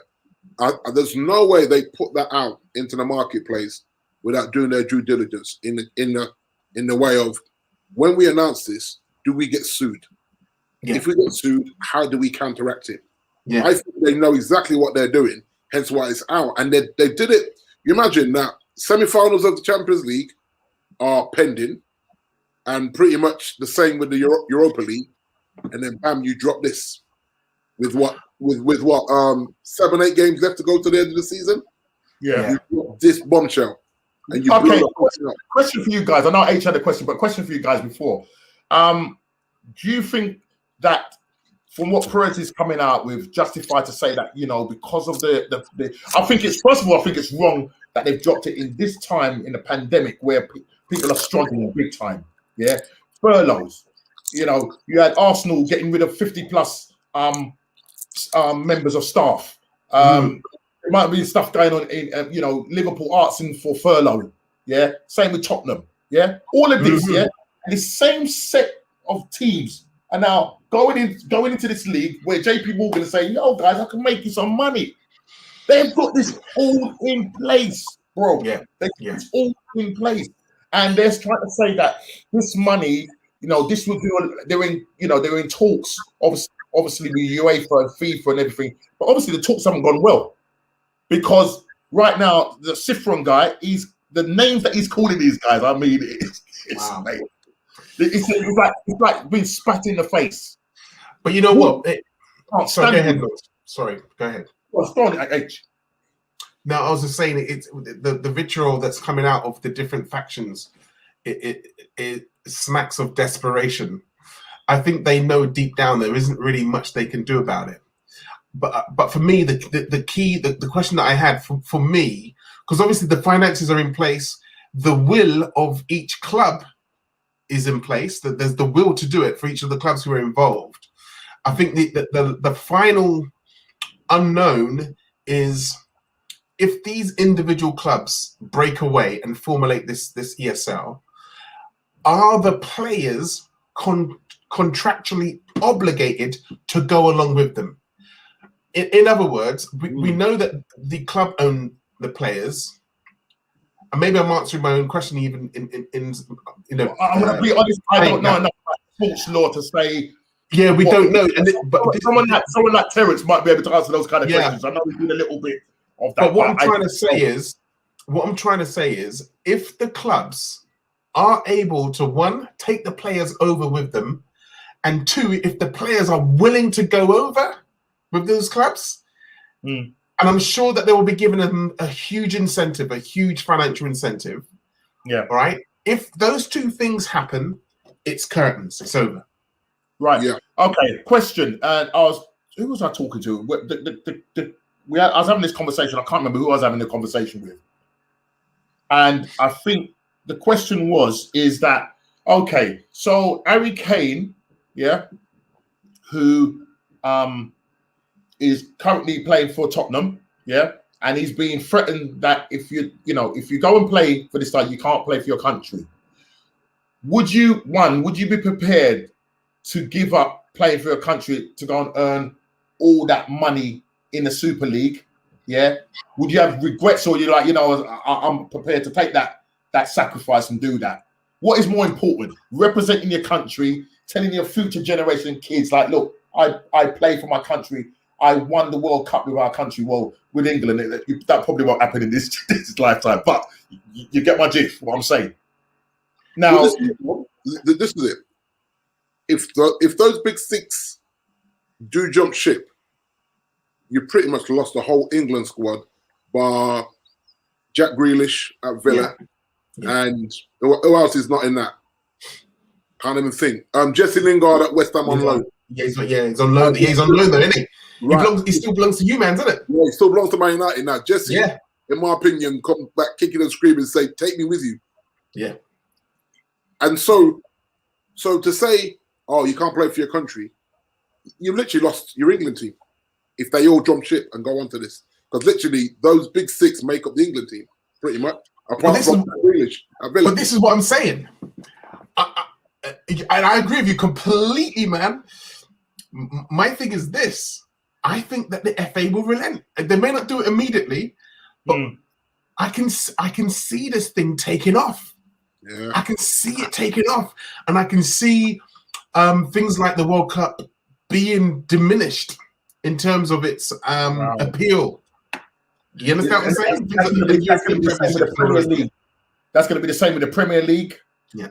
There's no way they put that out into the marketplace without doing their due diligence in the way of, when we announce this, do we get sued? Yeah. If we get sued, how do we counteract it? Yeah. I think they know exactly what they're doing, hence why it's out. And they did it. You imagine that semi-finals of the Champions League are pending, and pretty much the same with the Europa League, and then bam, you drop this with what 7-8 games left to go to the end of the season. Yeah, you drop this bombshell. And you question for you guys. I know H had a question, but question for you guys before. Do you think that from what Perez is coming out with, justified to say that, you know, because of the I think it's, first of all, I think it's wrong that they've dropped it in this time in the pandemic where people are struggling big time. Yeah, furloughs. You know, you had Arsenal getting rid of 50 plus members of staff. There might be stuff going on in, you know, Liverpool asking for furlough. Yeah, same with Tottenham. Yeah, all of this. Yeah, and the same set of teams are now going into this league where JP Morgan is saying, "Yo, guys, I can make you some money." They've got this all in place, bro. Yeah, it's all in place, and they're trying to say that this money, you know, this will do. They're in talks, obviously with UEFA and FIFA and everything, but obviously the talks haven't gone well. Because right now, the Sifron guy, the names that he's calling these guys, I mean, it's like being spat in the face. But you know what? Sorry, go ahead. Sorry, go ahead. What's going on, H? No, I was just saying it's the vitriol that's coming out of the different factions. It smacks of desperation. I think they know deep down there isn't really much they can do about it. But for me, the key, the question that I had for me, because obviously the finances are in place, the will of each club is in place, that there's the will to do it for each of the clubs who are involved. I think the final unknown is if these individual clubs break away and formulate this ESL, are the players contractually obligated to go along with them. In other words, we know that the club own the players. And maybe I'm answering my own question, even in I'm going to be honest. I don't know enough about sports law to say. Yeah, we don't know. But someone like Terence might be able to answer those kind of questions. I know we did a little bit of that. But what I'm trying to say is, if the clubs are able to, one, take the players over with them, and two, if the players are willing to go over with those clubs, and I'm sure that they will be given them a huge incentive, a huge financial incentive. Yeah. All right. If those two things happen, it's curtains. It's over. Right. Yeah. Okay. Question. Who was I talking to? I was having this conversation. I can't remember who I was having the conversation with. And I think the question is that, okay, so Harry Kane, who is currently playing for Tottenham, and he's being threatened that if you go and play for this side, you can't play for your country. Would you be prepared to give up playing for your country to go and earn all that money in the Super League? Yeah. Would you have regrets, or you're like, I'm prepared to take that sacrifice and do that? What is more important? Representing your country, telling your future generation kids, like, look, I play for my country. I won the World Cup with our country. Well, with England, that probably won't happen in this lifetime. But you get my gist, what I'm saying. Now, this is it. If those big six do jump ship, you pretty much lost the whole England squad, bar Jack Grealish at Villa, and who else is not in that? Can't even think. Jesse Lingard at West Ham on loan. He's on loan. He's on loan though, isn't he? Right. He still belongs to you, man, doesn't it? Yeah, he still belongs to Man United now. Jesse, in my opinion, come back kicking and screaming and say, "Take me with you." Yeah. And so to say, "Oh, you can't play for your country," you've literally lost your England team if they all jump ship and go on to this. Because literally, those big six make up the England team, pretty much. Apart from Grealish at Villa. But this is what I'm saying. And I agree with you completely, man. My thing is this. I think that the FA will relent. They may not do it immediately, but I can see this thing taking off. Yeah. I can see it taking off. And I can see things like the World Cup being diminished in terms of its appeal. You understand what I'm saying? That's going to be the Premier League. That's going to be the same with the Premier League. Yeah.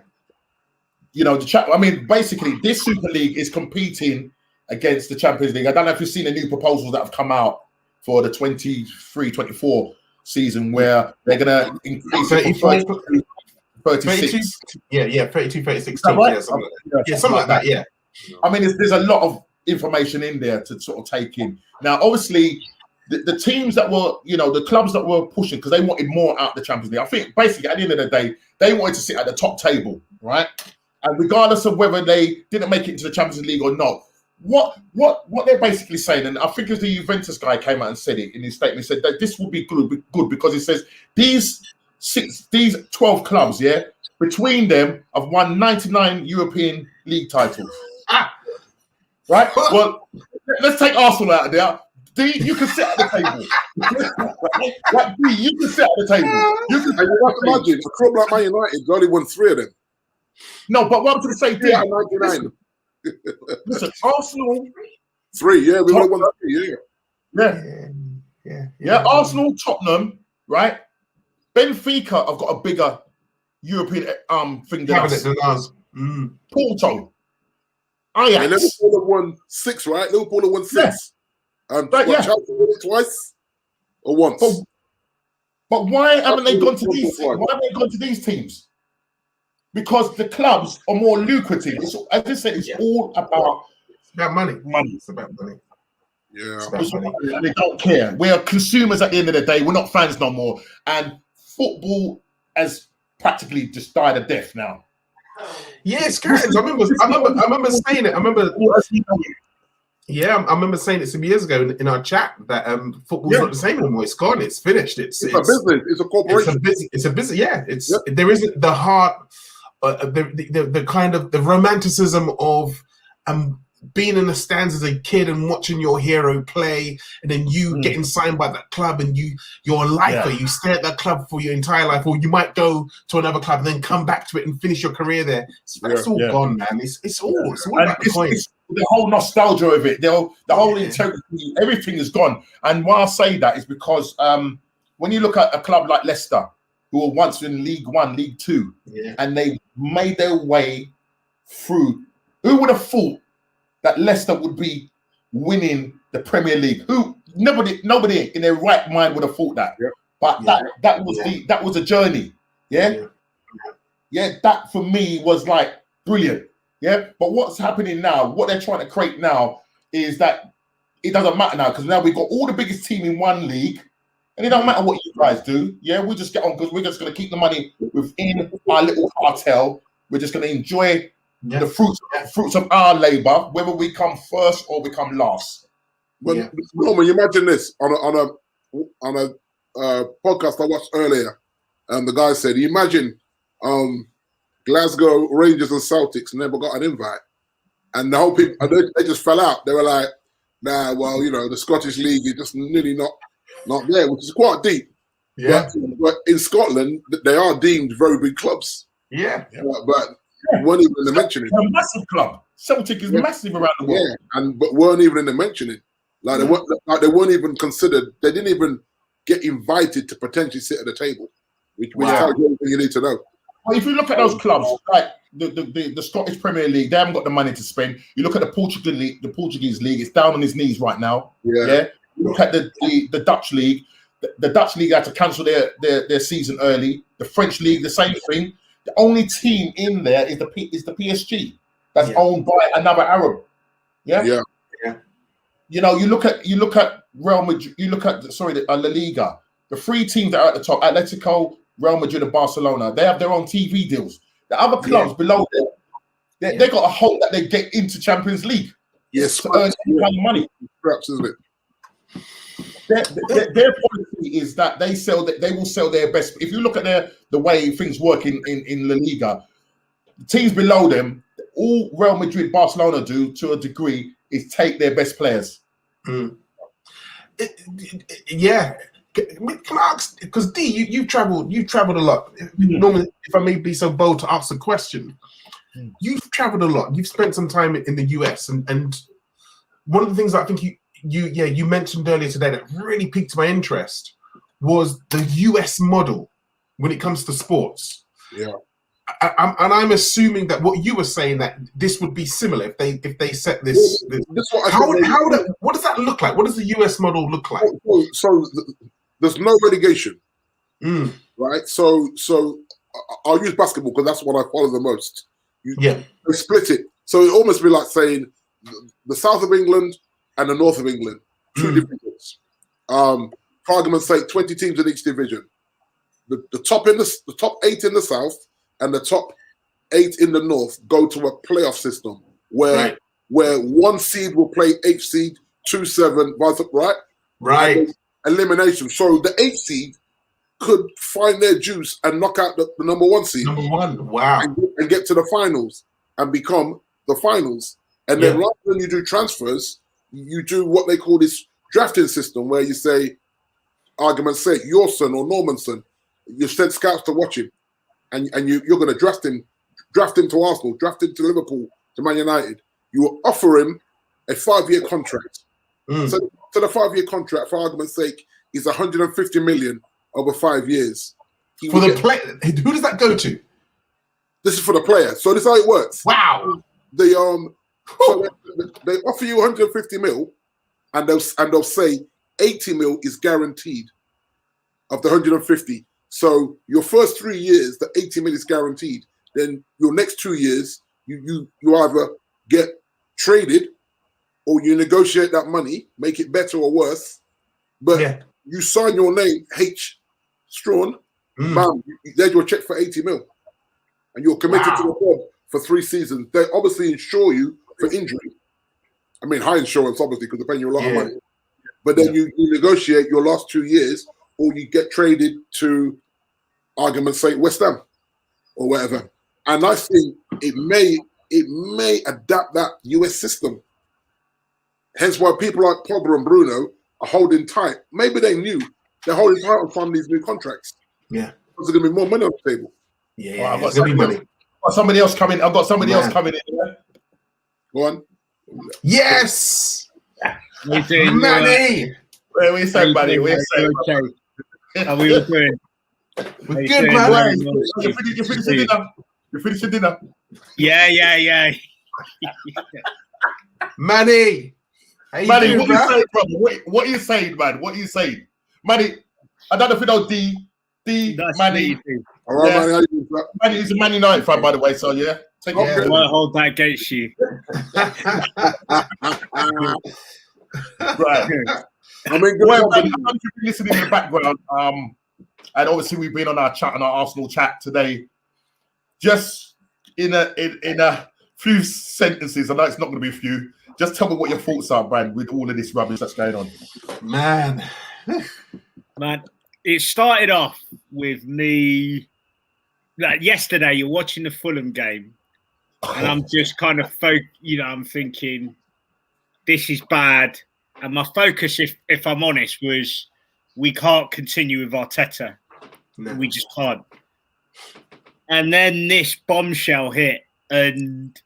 Basically, this Super League is competing against the Champions League. I don't know if you've seen the new proposals that have come out for the 23-24 season, where they're going to increase it from 36. 32, 36. Right? Something like that, yeah. I mean, there's a lot of information in there to sort of take in. Now, obviously, the teams that were, the clubs that were pushing, because they wanted more out of the Champions League. I think basically at the end of the day, they wanted to sit at the top table, right? And regardless of whether they didn't make it into the Champions League or not, what they're basically saying, and I think it was the Juventus guy came out and said it in his statement, he said that this will be good because he says these 12 clubs, between them have won 99 European League titles. Right? Well, let's take Arsenal out of there. D, you can sit at the table. Like D, you can sit at the table. You can imagine a club like Man United only won 3 of them. No, but what I'm going to say, D, 99. Listen, Arsenal 3, we only won 3, yeah. Arsenal, Tottenham, right? Benfica have got a bigger European thing than us. Porto, Ajax. And Liverpool have won 6, right? Liverpool have won 6. Chelsea won it twice or once. But why haven't they gone to these? Why haven't they gone to these teams? Because the clubs are more lucrative. As I said, it's all about money. It's about money. Yeah. And they don't care. We're consumers at the end of the day. We're not fans no more. And football has practically just died a death now. Yes, guys. I remember saying it. I remember saying it some years ago in our chat that football's not the same anymore. It's gone. It's finished. It's a business. It's a corporation. It's a business. Yeah. There isn't the heart, the kind of the romanticism of being in the stands as a kid and watching your hero play, and then you getting signed by that club, and you're a lifer. You stay at that club for your entire life, or you might go to another club and then come back to it and finish your career there. It's all gone, man. It's all about the coin. It's the whole nostalgia of it, the whole integrity, everything is gone. And why I say that is because when you look at a club like Leicester, who were once in League One, League Two, and they made their way through. Who would have thought that Leicester would be winning the Premier League? Nobody in their right mind would have thought that. But that was a journey. That for me was like brilliant. But what's happening now, what they're trying to create now, is that it doesn't matter now, because now we've got all the biggest team in one league, and it don't matter what you guys do. We just get on because we're just going to keep the money within our little cartel. We're just going to enjoy the fruits of our labor, whether we come first or we come last. But Norman, you imagine this on a podcast I watched earlier, and the guy said, "You imagine Glasgow Rangers and Celtics never got an invite, and the whole people they just fell out. They were like, nah, well, the Scottish League is just nearly not there, which is quite deep. But in Scotland, they are deemed very big clubs. But weren't even in the mentioning. They're a massive club. Celtic is massive around the world. But weren't even in the mentioning. Like they weren't even considered. They didn't even get invited to potentially sit at the table, which tells you everything you need to know. Well, if you look at those clubs, like the Scottish Premier League, they haven't got the money to spend. You look at the Portuguese league, it's down on his knees right now. You look at the Dutch league. The Dutch league had to cancel their season early. The French league, the same thing. The only team in there is the PSG, that's owned by another Arab. You look at Real Madrid. You look at La Liga. The three teams that are at the top: Atletico, Real Madrid, and Barcelona. They have their own TV deals. The other clubs below them, they got a hope that they get into Champions League. To earn some kind of money. Perhaps, isn't it? Their policy is that they will sell their best. If you look at the way things work in La Liga, the teams below them, all Real Madrid, Barcelona do to a degree is take their best players. Can I ask? Because D, you've travelled a lot. Normally, if I may be so bold to ask a question, you've travelled a lot. You've spent some time in the US, and one of the things that I think you mentioned earlier today that really piqued my interest was the US model when it comes to sports. I'm assuming that what you were saying, that this would be similar if they set this. What does that look like? What does the US model look like? So there's no relegation, right? So I'll use basketball because that's what I follow the most. They split it, so it almost be like saying the south of England and the north of England, two divisions. For argument's sake, 20 teams in each division. The top 8 in the south and the top 8 in the north go to a playoff system where one seed will play 8th seed, 2-7, right? Elimination. So the 8th seed could find their juice and knock out the number 1 seed. Number 1, wow. And get to the finals and become the finals. And then rather than you do transfers, you do what they call this drafting system, where you say, argument's sake, your son or Norman's son, you send scouts to watch him, and you're going to draft him to Arsenal, draft him to Liverpool, to Man United. You will offer him a 5-year contract. So the 5-year contract, for argument's sake, is 150 million over 5 years. For the player, who does that go to? This is for the player. So this is how it works. Wow. So they offer you 150 mil, and they'll say 80 mil is guaranteed of the 150. So your first 3 years, the 80 mil is guaranteed. Then your next 2 years, you either get traded or you negotiate that money, make it better or worse. But you sign your name, H. Strawn, bam, there's your check for 80 mil. And you're committed to the club for 3 seasons. They obviously insure you for injury. I mean, high insurance, obviously, because they're paying you a lot of money. But then you negotiate your last 2 years, or you get traded to, argument's sake, West Ham or whatever. And I think it may it may adapt that US system. Hence why people like Pogba and Bruno are holding tight. Maybe they knew they're holding tight on some of these new contracts. Yeah. Because there's going to be more money on the table. Yeah, Well, I've got there's gonna be money. somebody else coming. I've got somebody else coming in. Yeah? Go on. Yes! We doing, Manny! Where we say, buddy? We're saying. okay. How we all doing? We're you good, doing, man. Larry? You finished your dinner? You finished your dinner? Yeah. Manny! How you Manny, doing, what bro? you saying, brother? What are you saying, man? What are you saying? Manny, I don't know if you know D, That's Manny. me. All right, Yeah. man. How you doing, sir? Manny is a Man United fan, by the way, so yeah. Take Okay. I it. won't hold that against you. Right. I mean, good Well, company. you've been listening in the background, and obviously we've been on our chat, on our Arsenal chat today. Just in a few sentences, I know it's not going to be a few. Just tell me what your thoughts are, man, with all of this rubbish that's going on. Man. Man, it started off with me. Like yesterday, you're watching the Fulham game, and I'm just kind of I'm thinking this is bad. And my focus, if I'm honest, was we can't continue with Arteta. No. We just can't. And then this bombshell hit, and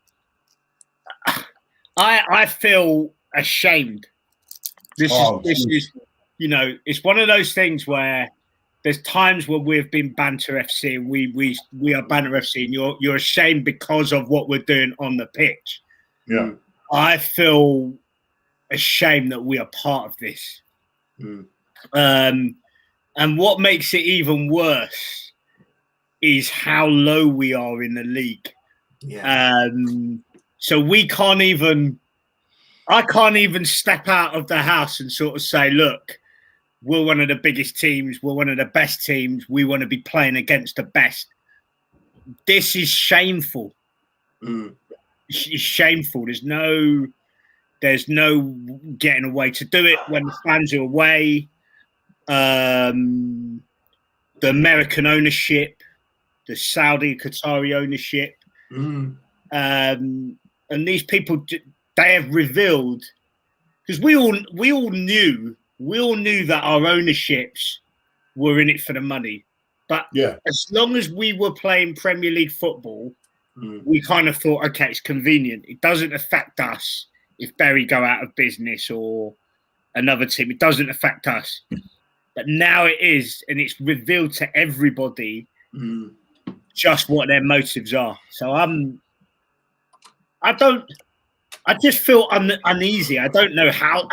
I feel ashamed. This is it's one of those things where there's times where we've been Banter FC, and we are Banter FC, and you're ashamed because of what we're doing on the pitch. Yeah. I feel ashamed that we are part of this. And what makes it even worse is how low we are in the league. Yeah. So I can't even step out of the house and sort of say, look, we're one of the biggest teams. We're one of the best teams. We want to be playing against the best. This is shameful. It's shameful. There's no getting away to do it when the fans are away. The American ownership, the Saudi Qatari ownership, and these people, they have revealed, because we all knew that our ownerships were in it for the money. But as long as we were playing Premier League football, we kind of thought, okay, it's convenient. It doesn't affect us if Bury go out of business or another team. It doesn't affect us. But now it is, and it's revealed to everybody just what their motives are. So I just feel uneasy. I don't know how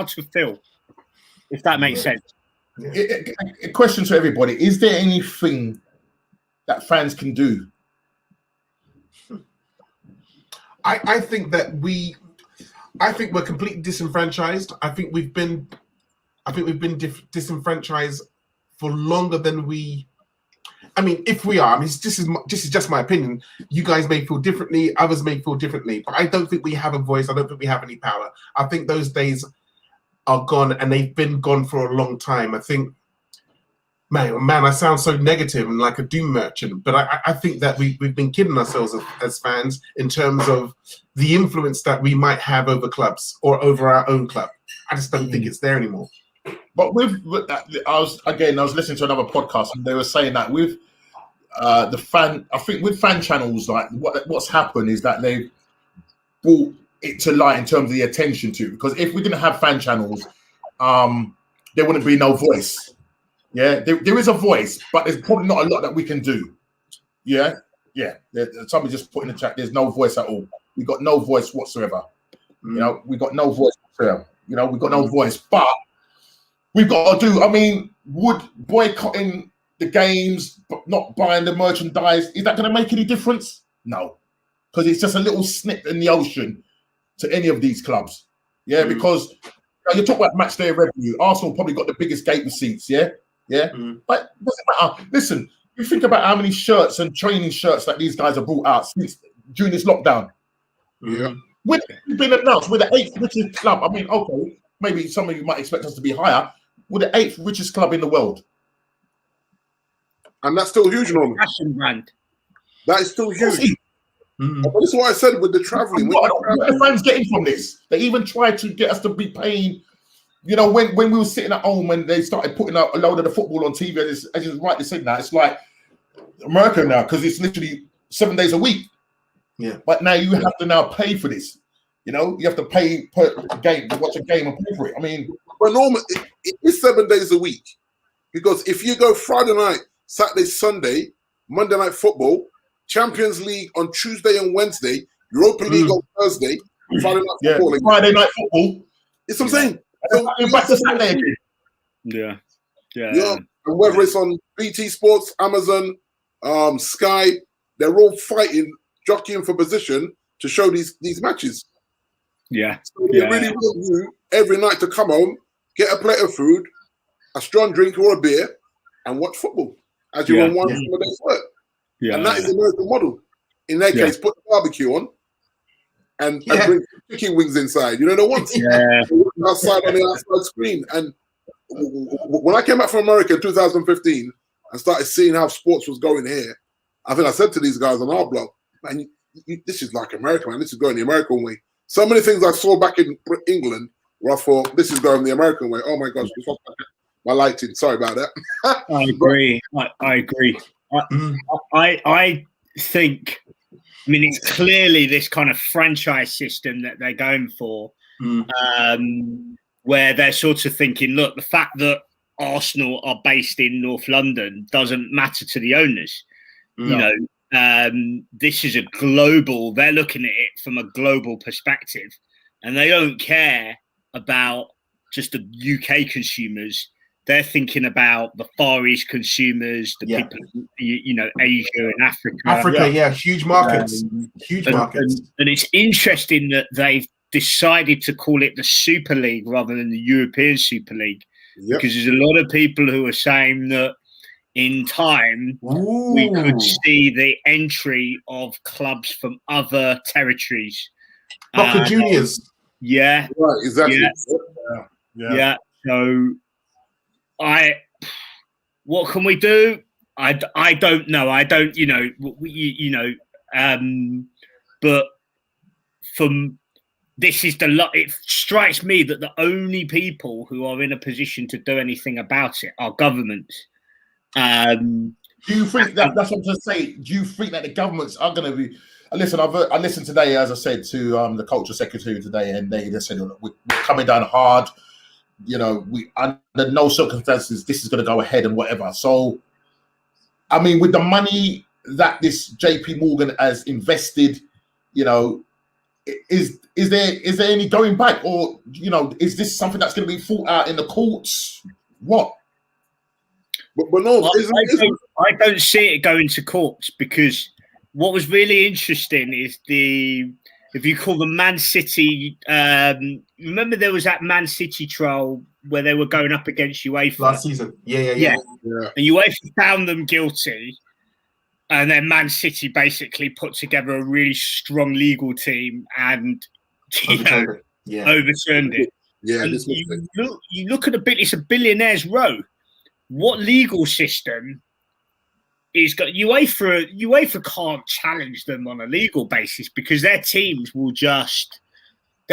to feel, if that makes sense. A question to everybody: is there anything that fans can do? I think that we're completely disenfranchised. I think we've been disenfranchised for longer than we. I mean, if we are, this is just my opinion. You guys may feel differently, others may feel differently, but I don't think we have a voice. I don't think we have any power. I think those days are gone, and they've been gone for a long time. I think, man, I sound so negative and like a doom merchant, but I think that we've been kidding ourselves as fans in terms of the influence that we might have over clubs or over our own club. I just don't think it's there anymore. But I was listening to another podcast, and they were saying that with with fan channels, like what's happened is that they've brought it to light in terms of the attention to. Because if we didn't have fan channels, there wouldn't be no voice. Yeah, there is a voice, but there's probably not a lot that we can do. Yeah. Somebody just put in the chat, there's no voice at all. We got no voice whatsoever. You know, we got no voice whatsoever. You know, we got no voice, but we've got to do. I mean, would boycotting the games, but not buying the merchandise, is that going to make any difference? No, because it's just a little snip in the ocean to any of these clubs. Yeah, because you talk about match day revenue. Arsenal probably got the biggest gate receipts. Yeah. But it doesn't matter. Listen, you think about how many shirts and training shirts that these guys have brought out during this lockdown. Yeah. When it's been announced, we're the 8th richest club. I mean, okay, maybe some of you might expect us to be higher. We're the 8th richest club in the world. And that's still huge, Norman. Fashion brand. That is still huge. But this is what I said with the traveling. What the fans getting from this? They even tried to get us to be paying. You know, when we were sitting at home and they started putting out a load of the football on TV, as you rightly said, now it's like America now because it's literally 7 days a week. Yeah. But now you have to now pay for this. You know, you have to pay per game to watch a game and pay for it. I mean, but normally it is 7 days a week because if you go Friday night, Saturday, Sunday, Monday night football, Champions League on Tuesday and Wednesday, Europa League on Thursday, Friday night football. Friday night football. It's what I'm saying. So, back to Saturday again. Yeah. And whether it's on BT Sports, Amazon, Sky, they're all fighting, jockeying for position to show these matches. Yeah. So they really want you every night to come home, get a plate of food, a strong drink or a beer, and watch football as you unwind from a day's work. Yeah. And that is the American model. In their case, put the barbecue on and bring chicken wings inside. You know the ones? Outside on the outside screen. And when I came back from America in 2015 and started seeing how sports was going here, I think I said to these guys on our blog, man, this is like America, man. This is going the American way. So many things I saw back in England where I thought, this is going the American way. Oh my gosh, my lighting. Sorry about that. I agree. I agree. I think, I mean, it's clearly this kind of franchise system that they're going for, where they're sort of thinking, look, the fact that Arsenal are based in North London doesn't matter to the owners. You know, this is a global, they're looking at it from a global perspective, and they don't care about just the UK consumers. They're thinking about the Far East consumers, the people, you know, Asia and Africa. Huge markets, huge markets. And it's interesting that they've decided to call it the Super League rather than the European Super League, because there's a lot of people who are saying that in time we could see the entry of clubs from other territories. Boca Juniors. Right, exactly. Yeah. So what can we do? I don't know. I don't, but from this is it strikes me that the only people who are in a position to do anything about it are governments. Do you think that's what I'm trying to say? Do you think that the governments are going to be? Listen, I listened today, as I said, to the culture secretary today, and they said we're coming down hard. You know, we under no circumstances this is going to go ahead and whatever. So, I mean, with the money that this JP Morgan has invested, you know, is there any going back, or you know, is this something that's going to be fought out in the courts? What? But no, I don't see it going to courts, because what was really interesting is if you call the Man City, remember there was that Man City trial where they were going up against UEFA last season. Yeah. And UEFA found them guilty, and then Man City basically put together a really strong legal team and overturned it. Yeah, you look at it's a billionaire's row. What legal system is got UEFA can't challenge them on a legal basis, because their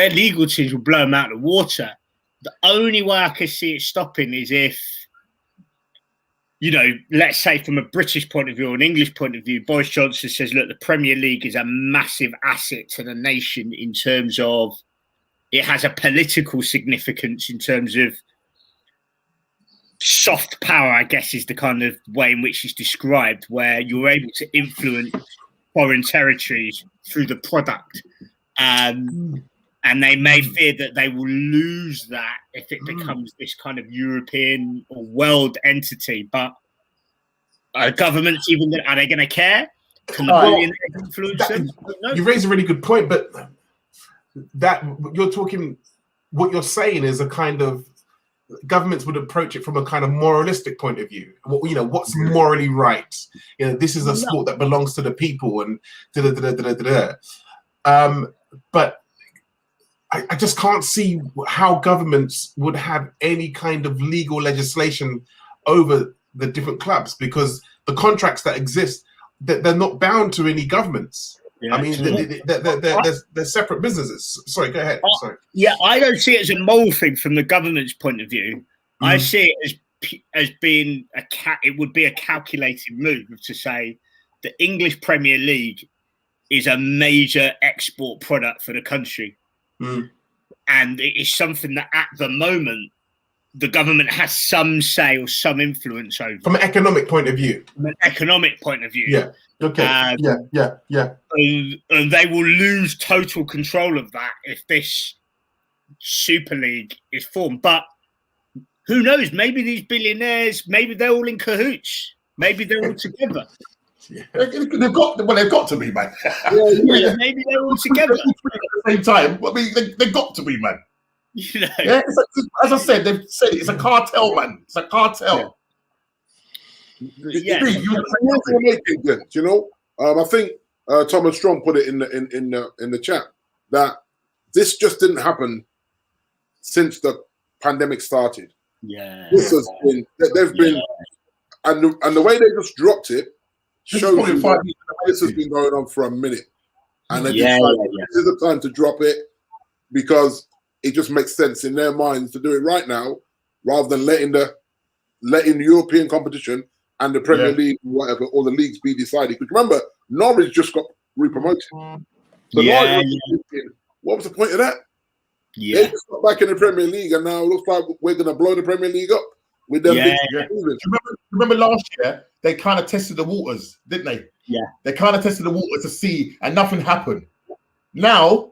legal teams will blow them out of the water. The only way I could see it stopping is if, you know, let's say from a British point of view or an English point of view, Boris Johnson says, look, the Premier League is a massive asset to the nation in terms of it has a political significance in terms of soft power, I guess, is the kind of way in which it's described, where you're able to influence foreign territories through the product. And they may fear that they will lose that if it becomes this kind of European or world entity. But are governments are they going to care? Can the billionaires influence them? No. You raise a really good point, but that what you're saying is a kind of, governments would approach it from a kind of moralistic point of view. What's morally right? You know, this is a sport that belongs to the people, and but I just can't see how governments would have any kind of legal legislation over the different clubs, because the contracts that exist, they're not bound to any governments. Yeah. I mean, they're separate businesses. Sorry, go ahead. Sorry. Yeah, I don't see it as a moral thing from the government's point of view. I see it as being it would be a calculated move to say the English Premier League is a major export product for the country. And it is something that at the moment the government has some say or some influence over. From an economic point of view. From an economic point of view. Yeah. Okay. Yeah. And they will lose total control of that if this Super League is formed. But who knows? Maybe these billionaires, maybe they're all in cahoots. Maybe they're all together. Yeah. They've got to be, man. Maybe they're all together at the same time. I mean, they've got to be, man. You know? Yeah, as I said, they've said it's a cartel, man. It's a cartel. Yeah. You know, I think Thomas Strong put it in the chat that this just didn't happen since the pandemic started. Yeah, this has been. They've been, and the way they just dropped it shows you that this has been going on for a minute. And they decided this is the time to drop it because it just makes sense in their minds to do it right now, rather than letting the European competition and the Premier League, whatever, or the leagues be decided. Because remember, Norwich just got re-promoted. So what was the point of that? Yeah, they just got back in the Premier League, and now it looks like we're going to blow the Premier League up with them. Remember last year they kind of tested the waters, didn't they? Yeah, they kind of tested the waters to see, and nothing happened. Now,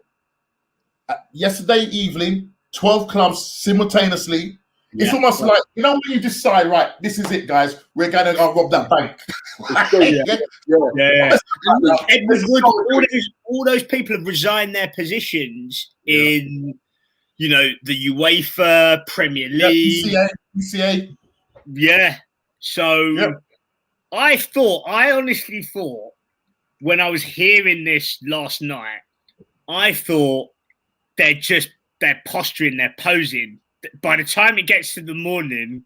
yesterday evening, 12 clubs simultaneously. It's almost like, you know, when you decide, right, this is it, guys, we're going to go rob that bank. All those people have resigned their positions in, you know, the UEFA, Premier League. ECA. Yeah. So I honestly thought, when I was hearing this last night, I thought they're posturing, they're posing. By the time it gets to the morning,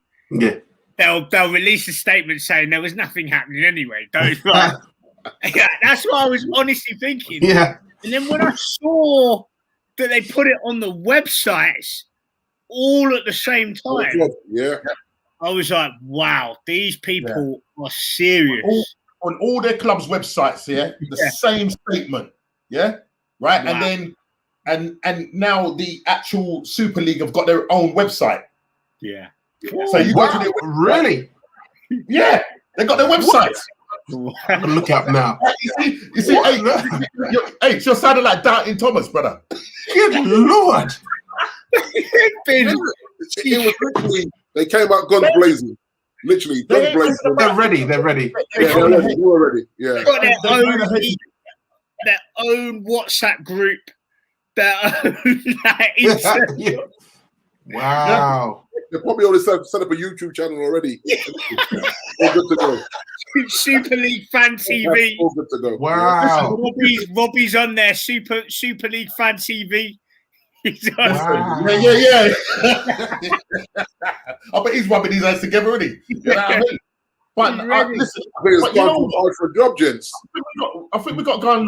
they'll release a statement saying there was nothing happening anyway. That's what I was honestly thinking. Yeah. And then when I saw that they put it on the websites all at the same time, I was like, wow, these people are serious. On all their clubs' websites, the same statement. Yeah. Right. Wow. And then and now the actual Super League have got their own website. Yeah. So you go to their website. Really? Yeah, they got their website. I'm gonna look up now. You see, hey, you're sounding like Doubting Thomas, brother. Good Lord. It was literally, they came out guns blazing. Literally, guns blazing. They're ready. Yeah, they're ready. Yeah. They've got their own WhatsApp group. Wow. They're probably already set up a YouTube channel already. All good to go. Super League Fan TV. All good to go. Wow. Robbie's on there. Super League Fan TV. Wow. Yeah. I bet he's rubbing his hands together, isn't he? You know what I mean? But listen, I think it's time for a job, gents. I think we've got to go and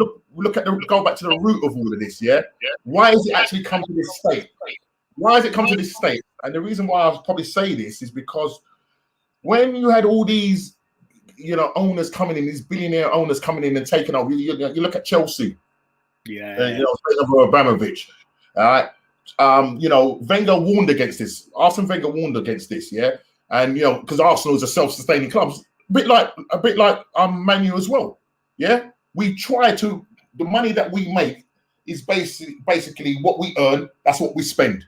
go back to the root of all of this, yeah? Why has it actually come to this state? Why has it come to this state? And the reason why I'll probably say this is because when you had all these, you know, owners coming in, these billionaire owners coming in and taking over, you look at Chelsea. You know, Abramovich. All right. You know, Wenger warned against this. Arsene Wenger warned against this, yeah? And, you know, because Arsenal is a self-sustaining club, a bit like Man U as well. Yeah, we try to. The money that we make is basically what we earn. That's what we spend.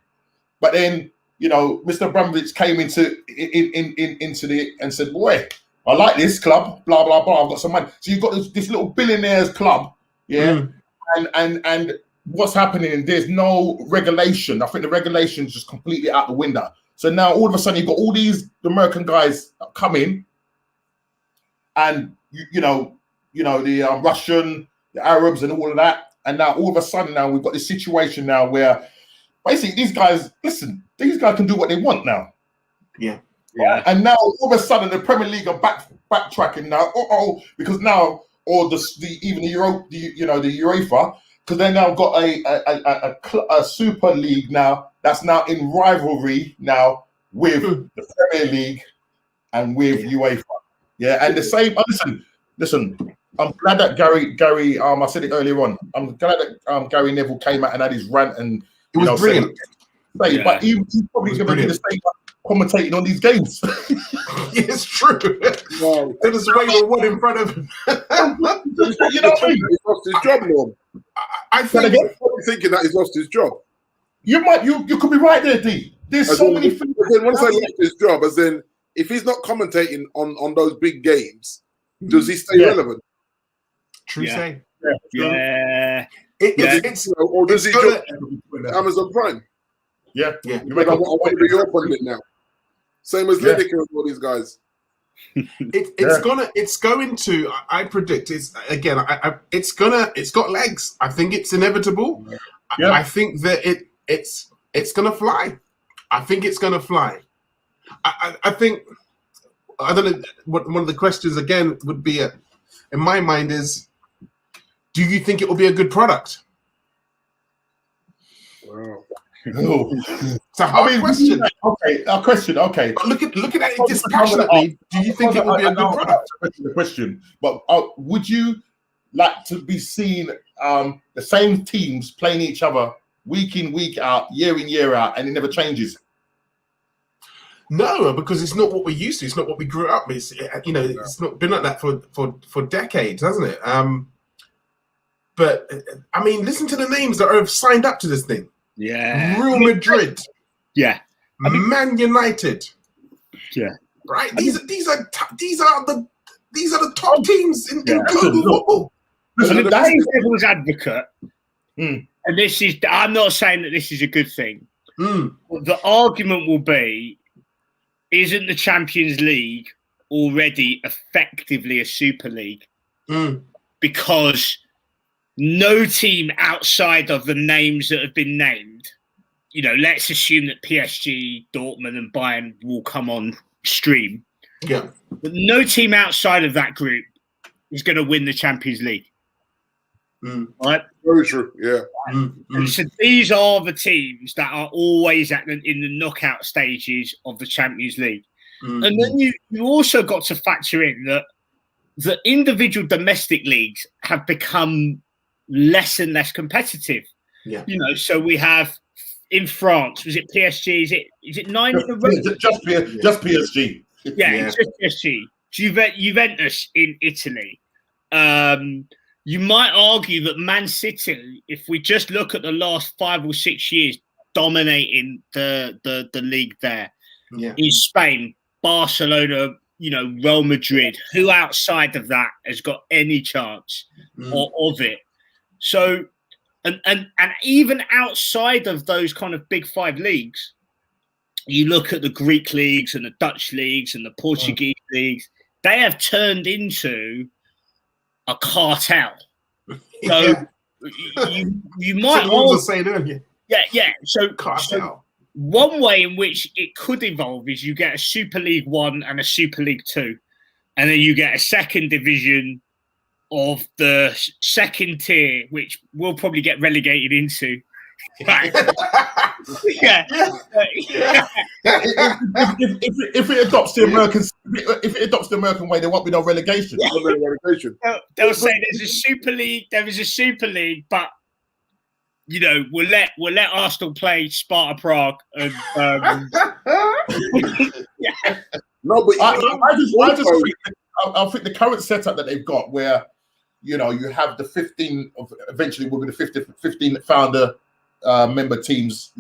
But then, you know, Mr. Abramovich came into the and said, "Boy, I like this club. Blah blah blah. I've got some money." So you've got this little billionaires club, and what's happening? There's no regulation. I think the regulation's just completely out the window. So now all of a sudden you've got all these American guys come in, and you know the Russian, the Arabs, and all of that. And now all of a sudden now we've got this situation now where basically these guys can do what they want now. Yeah. And now all of a sudden the Premier League are backtracking now. Because now or even the UEFA, because they now got a Super League now that's now in rivalry now with the Premier League and with UEFA. Yeah, and the same. Listen. I'm glad that Gary. I said it earlier on. I'm glad that Gary Neville came out and had his rant and it was brilliant. But he's probably going to be the same commentating on these games. It's true. Wow. There was way more one in front of him. You know what I mean? He's lost his job, Norm. I think you're thinking that he's lost his job. You could be right there, D. There's so many things. Once I lost his job, as in, if he's not commentating on those big games, does he stay relevant? True say. Yeah. Or does he go Amazon Prime? Yeah. I want to be your pundit now. Same as Lineker and all these guys. It's going to. I predict it's got legs. I think it's inevitable. Yeah. I think that it's gonna fly. I think it's gonna fly. I think. I don't know. One of the questions again would be, in my mind, is, do you think it will be a good product? Wow. It's a hard question. Okay, a question. Okay. But look at it dispassionately. Do you think it will be a good product? The question. But would you like to be seen the same teams playing each other week in, week out, year in, year out, and it never changes? No, because it's not what we're used to. It's not what we grew up with. It's not been like that for decades, hasn't it? But I mean, listen to the names that have signed up to this thing. Yeah, Real Madrid. Yeah, Man United. Yeah, right. These are the top teams in global football. Listen, the devil's advocate, and this is. I'm not saying that this is a good thing. The argument will be, isn't the Champions League already effectively a Super League? Because no team outside of the names that have been named, let's assume that PSG, Dortmund and Bayern will come on stream. Yeah. But no team outside of that group is going to win the Champions League. Right? Very true, yeah. And so these are the teams that are always in the knockout stages of the Champions League. And then you also got to factor in that the individual domestic leagues have become less and less competitive. Yeah. So we have in France, was it PSG? Is it 9 in a row? Just PSG. Yeah, it's just PSG. Juventus in Italy. You might argue that Man City, if we just look at the last 5 or 6 years, dominating the league there. Yeah. In Spain, Barcelona, Real Madrid, who outside of that has got any chance of it? So, and even outside of those kind of big 5 leagues, you look at the Greek leagues and the Dutch leagues and the Portuguese leagues, they have turned into a cartel. So you might also say earlier. Yeah. So cartel. So one way in which it could evolve is you get a Super League 1 and a Super League 2, and then you get a second division of the second tier, which we'll probably get relegated into. Right. Yeah. If it adopts the American way, there won't be no relegation. They'll say there's a Super League. There is a Super League, but we'll let Arsenal play Sparta Prague. And, No, but I think the current setup that they've got, where you have the 15, eventually will be the 15 founder member teams,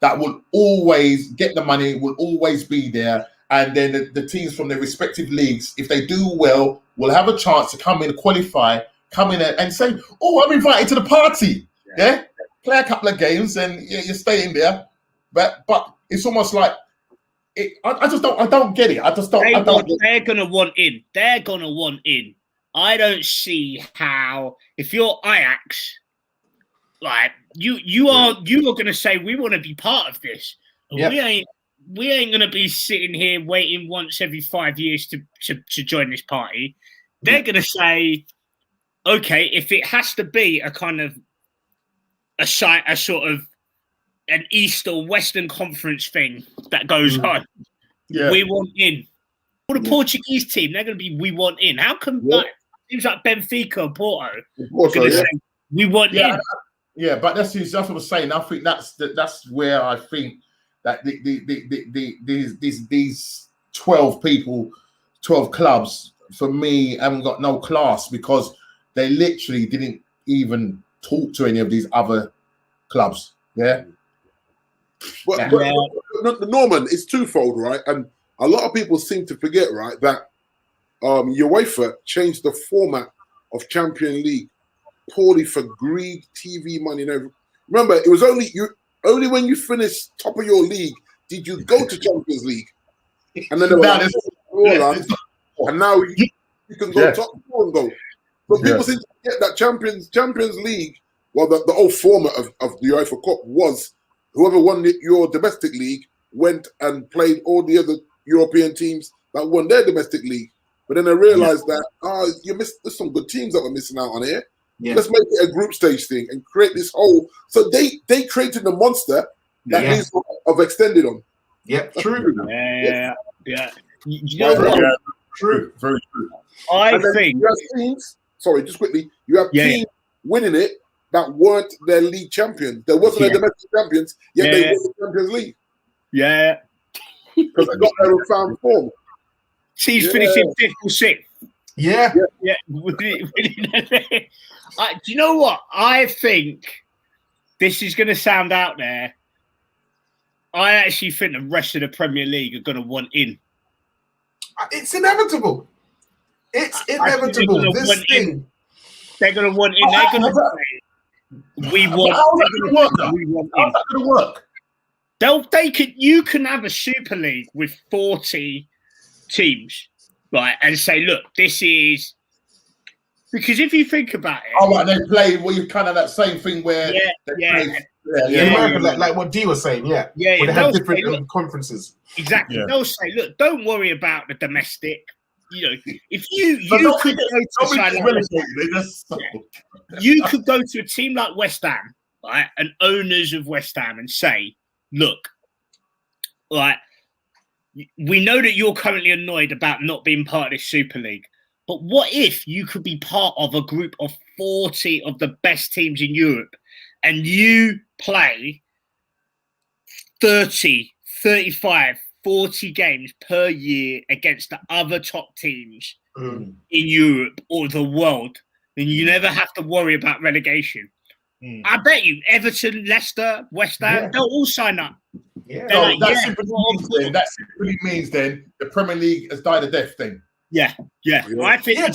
that will always get the money, will always be there, and then the teams from their respective leagues, if they do well, will have a chance to come in, qualify, come in and say, "Oh, I'm invited to the party." Yeah, play a couple of games and you're staying there, but it's almost like I don't get it. They're gonna want in. They're gonna want in. I don't see how, if you're Ajax, like you are going to say we want to be part of this. Yep. We ain't going to be sitting here waiting once every 5 years to join this party. they're going to say, okay, if it has to be a kind of a sort of an East or Western Conference thing that goes on, we want in. For the Portuguese team, they're going to be, we want in. How come teams like Benfica or Porto are going to say, we want in? Yeah, but that's what I'm saying. I think that's where I think that these 12 people, 12 clubs, for me, haven't got no class because they literally didn't even talk to any of these other clubs. Yeah. But Norman, it's twofold, right? And a lot of people seem to forget, right, that UEFA changed the format of Champions League purely for greed, TV money, and everything. Remember, it was only when you finished top of your league did you go to Champions League, and then and now you can go top four and go. But people seem to forget that Champions League. Well, the old format of the UEFA Cup was whoever won your domestic league went and played all the other European teams that won their domestic league. But then I realized that there's some good teams that we're missing out on here. Yeah. Let's make it a group stage thing and create this whole. So they created the monster that needs of extended on. Yeah, true. Yeah. You know what? True, very true. I think. You have teams. Sorry, just quickly. You have teams winning it that weren't their league champions. There wasn't their domestic champions, yet they won the Champions League. Yeah. Because they got there and found form. Teams finishing 5th or 6th. Yeah. Do you know what? I think this is going to sound out there. I actually think the rest of the Premier League are going to want in. It's inevitable. It's inevitable. This thing. They're going to want in. They're going to say, we want in. How's that going to work? You can have a Super League with 40 teams, right, and say, look, this is because if you think about it, they play. Well, you kind of that same thing where like what Dee was saying, where they have different conferences. Exactly, they'll say, look, don't worry about the domestic. You know, if you could go to a team like West Ham, right, and owners of West Ham, and say, look, right. We know that you're currently annoyed about not being part of this Super League, but what if you could be part of a group of 40 of the best teams in Europe and you play 30, 35, 40 games per year against the other top teams in Europe or the world, then you never have to worry about relegation. I bet you Everton, Leicester, West Ham, they'll all sign up. Yeah. So that simply means then the Premier League has died a death then. Yeah. I think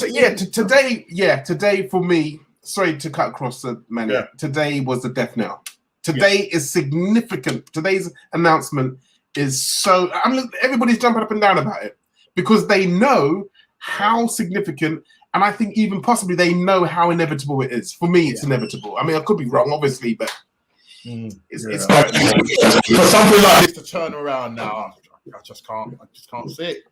today for me, sorry to cut across the man. Yeah. Today was the death knell. Today is significant. Today's announcement is so everybody's jumping up and down about it because they know how significant, and I think even possibly they know how inevitable it is. For me, it's inevitable. I mean, I could be wrong, obviously, but it's for something like this to turn around now. I just can't see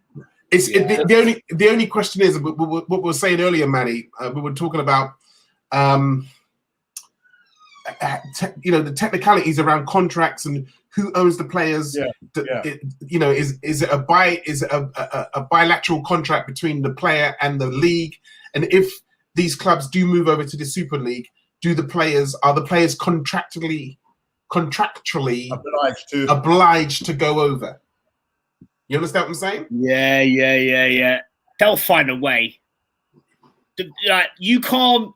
it. The only question is what we were saying earlier, Manny. We were talking about the technicalities around contracts and who owns the players. Is it a bilateral contract between the player and the league? And if these clubs do move over to the Super League, are the players contractually obliged to go over? You understand what I'm saying? Yeah. They'll find a way. You can't.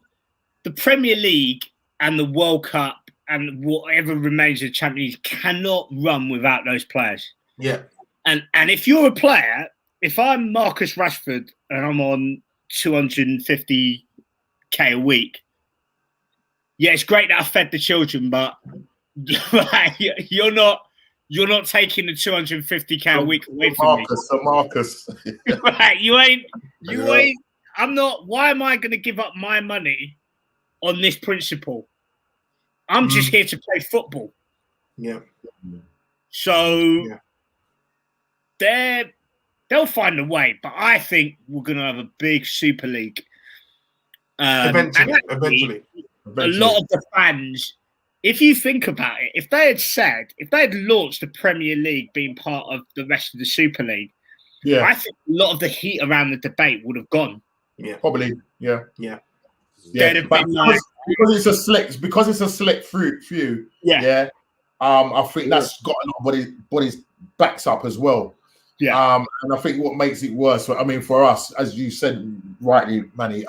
The Premier League and the World Cup and whatever remains of Champions League cannot run without those players. Yeah. And if you're a player, if I'm Marcus Rashford and I'm on 250k a week, it's great that I fed the children, but you're not taking the 250k a week away from me. Marcus. Right, you ain't. I'm not. Why am I going to give up my money on this principle? I'm just here to play football. Yeah. So they're they'll find a way. But I think we're going to have a big Super League. Eventually. A lot of the fans, if you think about it, if they had launched the Premier League being part of the rest of the Super League, I think a lot of the heat around the debate would have gone. Yeah, probably. Yeah. But because it's a select few. Yeah. I think that's got a lot of bodies backs up as well. Yeah. And I think what makes it worse, I mean, for us, as you said rightly, Manny,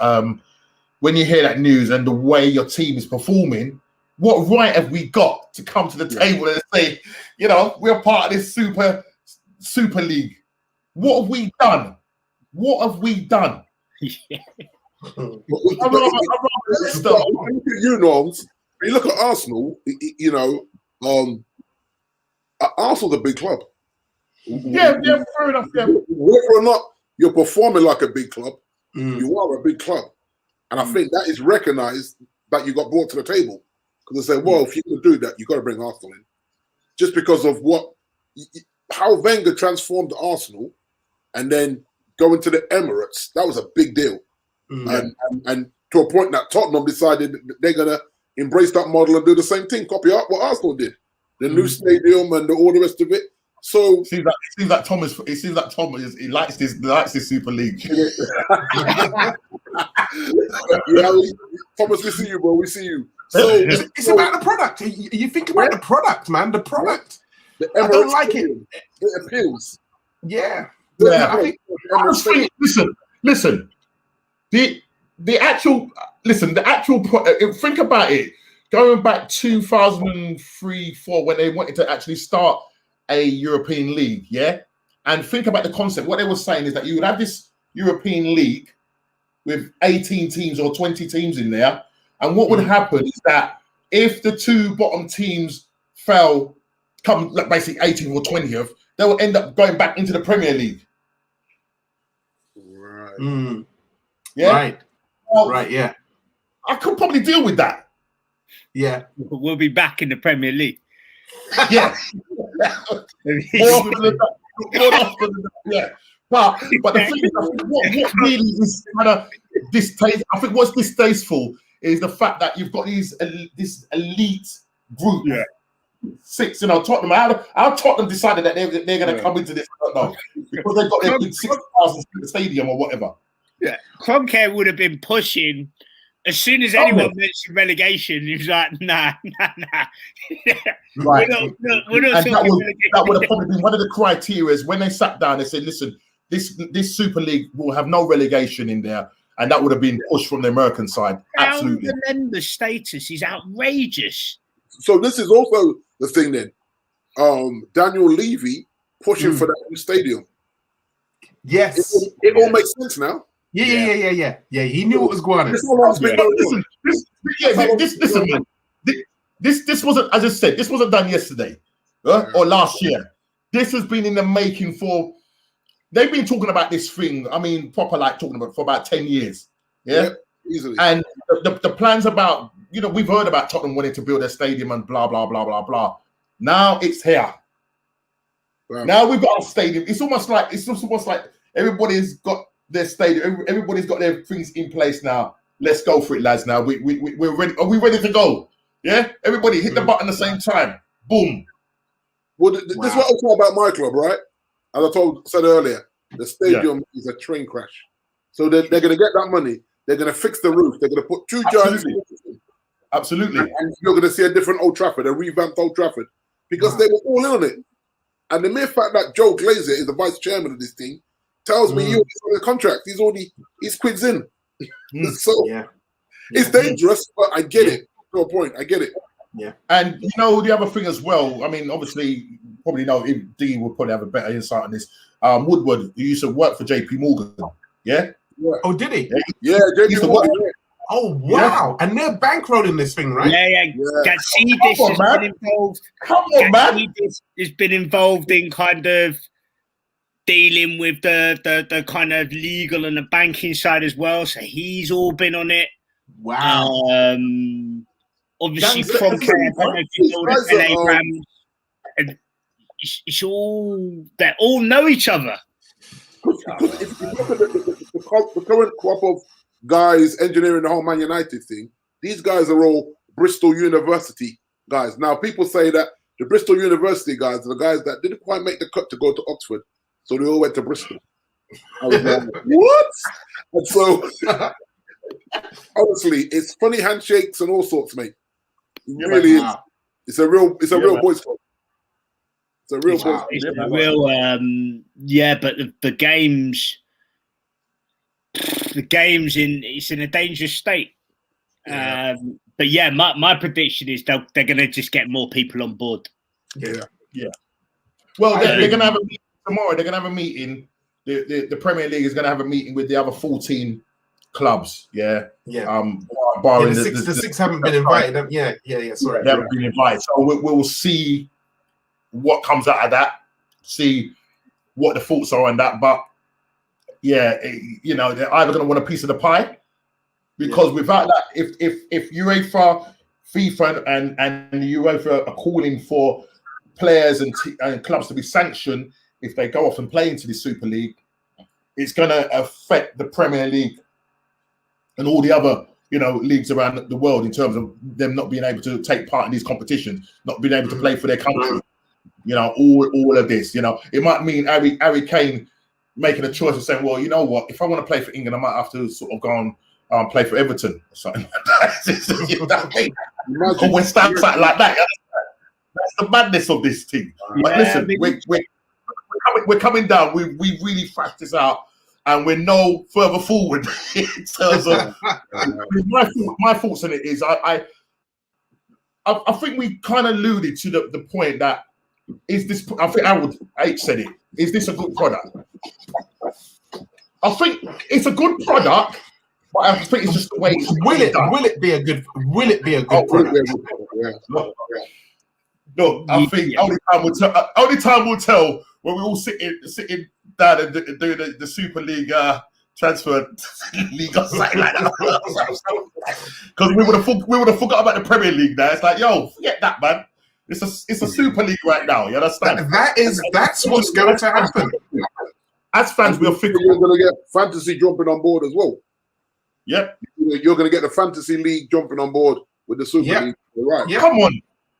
when you hear that news and the way your team is performing, what right have we got to come to the table and say, we're part of this super league? What have we done? Norms. When you look at Arsenal, Arsenal's a big club. Yeah, fair enough. Yeah. Whether or not you're performing like a big club, you are a big club. And I think that is recognised that you got brought to the table. Because they say, well, if you can do that, you've got to bring Arsenal in. Just because of how Wenger transformed Arsenal and then going to the Emirates, that was a big deal. And to a point that Tottenham decided they're going to embrace that model and do the same thing, copy out what Arsenal did. The new stadium and all the rest of it. So it seems that Thomas he likes this Super League. Thomas, we see you, bro. We see you. So it's about the product. You think about the product, man. The product. I don't like it. It appeals. Yeah. I think, listen. The actual think about it. Going back 2003-4 when they wanted to actually start a European league, and think about the concept. What they were saying is that you would have this European league with 18 teams or 20 teams in there, and what would happen is that if the two bottom teams come basically 18th or 20th, they will end up going back into the Premier League. Right. Right. Well, right. Yeah. I could probably deal with that. Yeah. We'll be back in the Premier League. Yeah. More often than that. Yeah. But the thing is, I think what really is kind of distasteful. I think what's distasteful is the fact that you've got this elite group. Yeah. 6, Tottenham. How Tottenham decided that they're going to come into this? I don't know, because they've got their big 6,000 in the stadium or whatever. Yeah, Kroenke would have been pushing as soon as anyone mentioned relegation. He was like, nah. Right. We're not and that would have probably been one of the criteria. When they sat down, they said, "Listen, this Super League will have no relegation in there," and that would have been pushed from the American side. Absolutely, the member status is outrageous. So this is also the thing then. Daniel Levy pushing for that new stadium. Yes. It all makes sense now. Yeah. He knew what was going on. Listen, man. This wasn't, as I said, this wasn't done yesterday or last year. This has been in the making for. They've been talking about this thing. I mean, proper like talking about for about 10 years. Yeah, easily. And the plans about. We've heard about Tottenham wanting to build a stadium and blah, blah, blah, blah, blah. Now it's here. Wow. Now we've got a stadium. It's almost like everybody's got their stadium. Everybody's got their things in place now. Let's go for it, lads. Now we're ready. Are we ready to go? Yeah? Everybody hit the button at the same time. Boom. Well, this is what I talk about my club, right? As I said earlier, the stadium is a train crash. So they're going to get that money. They're going to fix the roof. They're going to put 2 giants. Absolutely. And you're going to see a different Old Trafford, a revamped Old Trafford, because they were all in on it. And the mere fact that Joe Glazer is the vice chairman of this thing tells me he's on the contract. He's quids in. So it's dangerous, but I get it. To a point, I get it. Yeah. And the other thing as well, I mean, obviously, you probably know Dean would probably have a better insight on this. Woodward, who used to work for JP Morgan. Yeah. Oh, did he? Yeah, JP Morgan. Oh, wow. Yeah. And they're bankrolling this thing, right? Yeah. Gatsidis has been involved. Come on, man. Has been involved in kind of dealing with the kind of legal and the banking side as well. So he's all been on it. Wow. Obviously, from LA Rams. It's all, they all know each other. because if you look at the current crop of guys engineering the whole Man United thing, these guys are all Bristol University guys. Now, people say that the Bristol University guys are the guys that didn't quite make the cut to go to Oxford, so they all went to Bristol. I was like, what? And so, honestly, it's funny handshakes and all sorts, mate. It really is. It's a real boys' club. It's a real boys' club. It's a real, but the games it's in a dangerous state. Yeah. But yeah, my prediction is they're going to just get more people on board. Yeah. Well, they're going to have a meeting tomorrow. They're going to have a meeting. The Premier League is going to have a meeting with the other 14 clubs. Yeah. Barring the six haven't been invited. Sorry, they haven't been invited. So we'll see what comes out of that. See what the thoughts are on that. But yeah, they're either going to want a piece of the pie, because without that, if UEFA, FIFA, and the UEFA are calling for players and clubs to be sanctioned if they go off and play into the Super League, it's going to affect the Premier League and all the other leagues around the world in terms of them not being able to take part in these competitions, not being able to play for their country. All of this. It might mean Harry Kane making a choice of saying, well, you know what, if I want to play for England, I might have to sort of go and play for Everton or something like that. You know what I mean? Or West Ham, something like that. That's the madness of this thing. But listen, we're coming down. We really thrashed this out, and we're no further forward in terms of my thoughts on it. Is I think we kind of alluded to the point that is this. I think Harold H said it. Is this a good product? I think it's a good product, but I think it's just the way it's Will it be a good product? No, I think only time will tell when we all sitting down and doing the Super League transfer league or something like that. Because we would have forgot about the Premier League now. It's like, yo, forget that, man. It's a Super League right now. You understand? That's what's going to happen. As fans, we're going to get fantasy jumping on board as well. Yep. You're going to get the fantasy league jumping on board with the Super League. Right. Yep.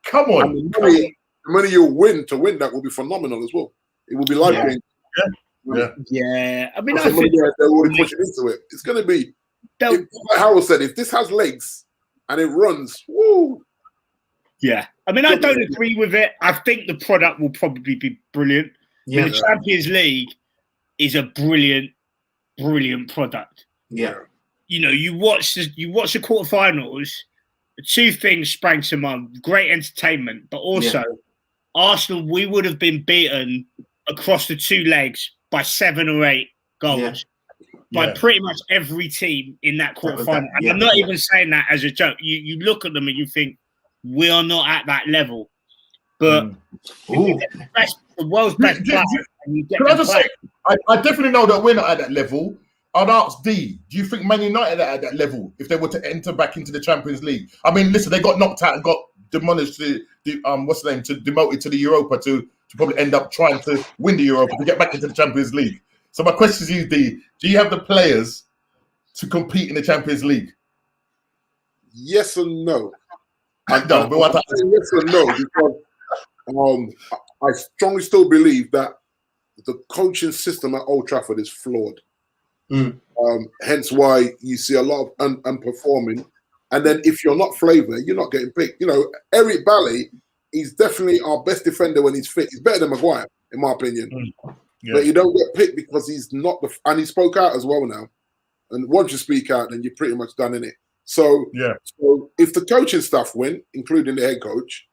Come on. And the money you'll win that will be phenomenal as well. It will be life-changing. Yeah. I mean, they're already pushing into it. It's going to be, like Howard said, if this has legs and it runs, woo. Yeah. I mean, I don't agree with it. I think the product will probably be brilliant. Yeah. I mean, the Champions League is a brilliant product. Yeah. You watch the quarterfinals. Two things sprang to mind: great entertainment, but also Arsenal. We would have been beaten across the two legs by 7 or 8 goals by pretty much every team in that quarterfinal. And I'm not even saying that as a joke. You look at them and you think we are not at that level. But the world's best player. Can I just say, I definitely know that we're not at that level. I'd ask D, do you think Man United are at that level if they were to enter back into the Champions League? I mean, listen, they got knocked out and got demolished demoted to the Europa to probably end up trying to win the Europa to get back into the Champions League. So my question is, D, do you have the players to compete in the Champions League? Yes and no. Yes and no, because I strongly still believe that the coaching system at Old Trafford is flawed. Hence why you see a lot of unperforming. And then if you're not flavour, you're not getting picked. Eric Bailly, he's definitely our best defender when he's fit. He's better than Maguire, in my opinion. But you don't get picked because he's not and he spoke out as well now. And once you speak out, then you're pretty much done in it. So if the coaching staff went, including the head coach,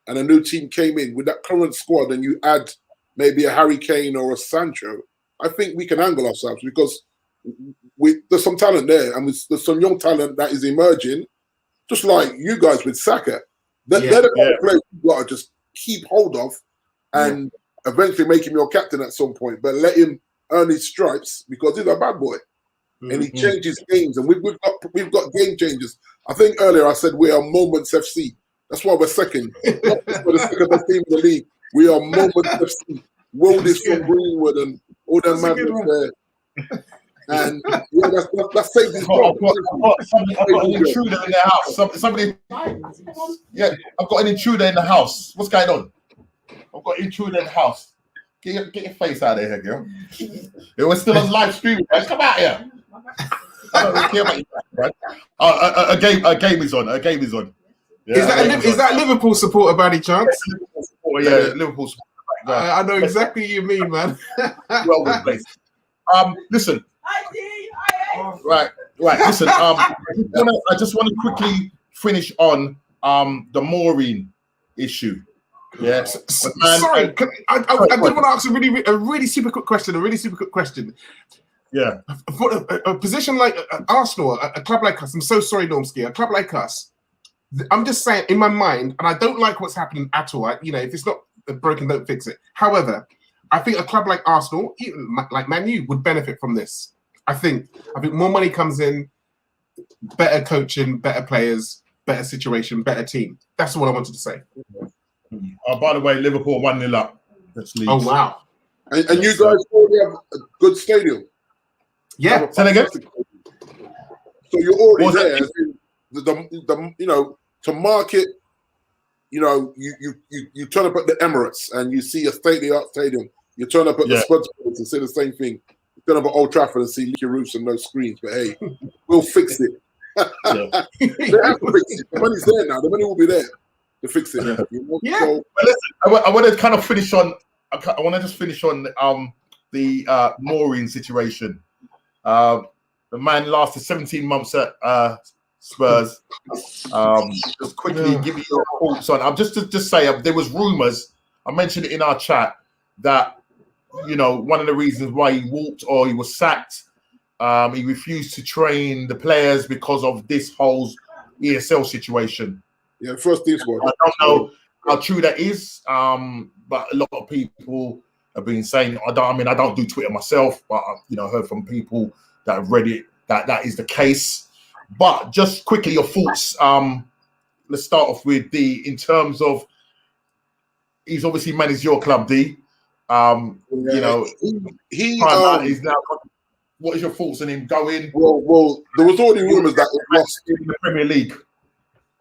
and a new team came in with that current squad, and you add maybe a Harry Kane or a Sancho, I think we can angle ourselves because there's some talent there, and there's some young talent that is emerging, just like you guys with Saka. They're the kind of players you've got to just keep hold of and eventually make him your captain at some point, but let him earn his stripes because he's a bad boy. And he changes games, and we've got game changers. I think earlier I said we are Moments FC. That's why we're second. We're the second best team in the league. We are Moments FC. World is from Greenwood and all them That's a good madness one. there. And yeah, that's saved his I've job. got an intruder in the house. Somebody, yeah, I've got an intruder in the house. What's going on? I've got an intruder in the house. Get your face out of here, girl. It was still on live stream. Guys. Come out here. I don't really care about you, right? A game is on. A game is on. Yeah, Is that Liverpool supporter by any chance? Yeah, Liverpool supporter. I know exactly what you mean, man. Well placed. Listen. Right. Listen. I just want to quickly finish on the Maureen issue. Yeah. Sorry, I did want to ask a really super quick question. Yeah. For a position like Arsenal, a club like us, I'm so sorry, Normski, a club like us, I'm just saying in my mind, and I don't like what's happening at all. If it's not broken, don't fix it. However, I think a club like Arsenal, even like Man U, would benefit from this. I think more money comes in, better coaching, better players, better situation, better team. That's what I wanted to say. By the way, Liverpool 1-0 up. Oh wow! And you guys already have a good stadium. Yeah. Say that again. So you're already there. To market. You turn up at the Emirates and you see a state-of-the-art stadium. You turn up at the Spurs and see the same thing. You turn up at Old Trafford and see leaky roofs and no screens. But hey, we'll fix it. They have to fix it. The money's there now. The money will be there to fix it. Yeah. So, listen, I want to kind of finish on. I want to just finish on the Maureen situation. The man lasted 17 months at Spurs. Just quickly give me your thoughts on. Just say there was rumours. I mentioned it in our chat that one of the reasons why he walked or he was sacked. He refused to train the players because of this whole ESL situation. Yeah, first team squad. I don't know how true that is, but a lot of people have been saying. I don't do Twitter myself, but I've heard from people that have read it that is the case. But just quickly, your thoughts. Let's start off with D. In terms of, he's obviously managed your club, D. He's now. What is your thoughts on him going? Well, there was already rumours that he lost in the Premier League.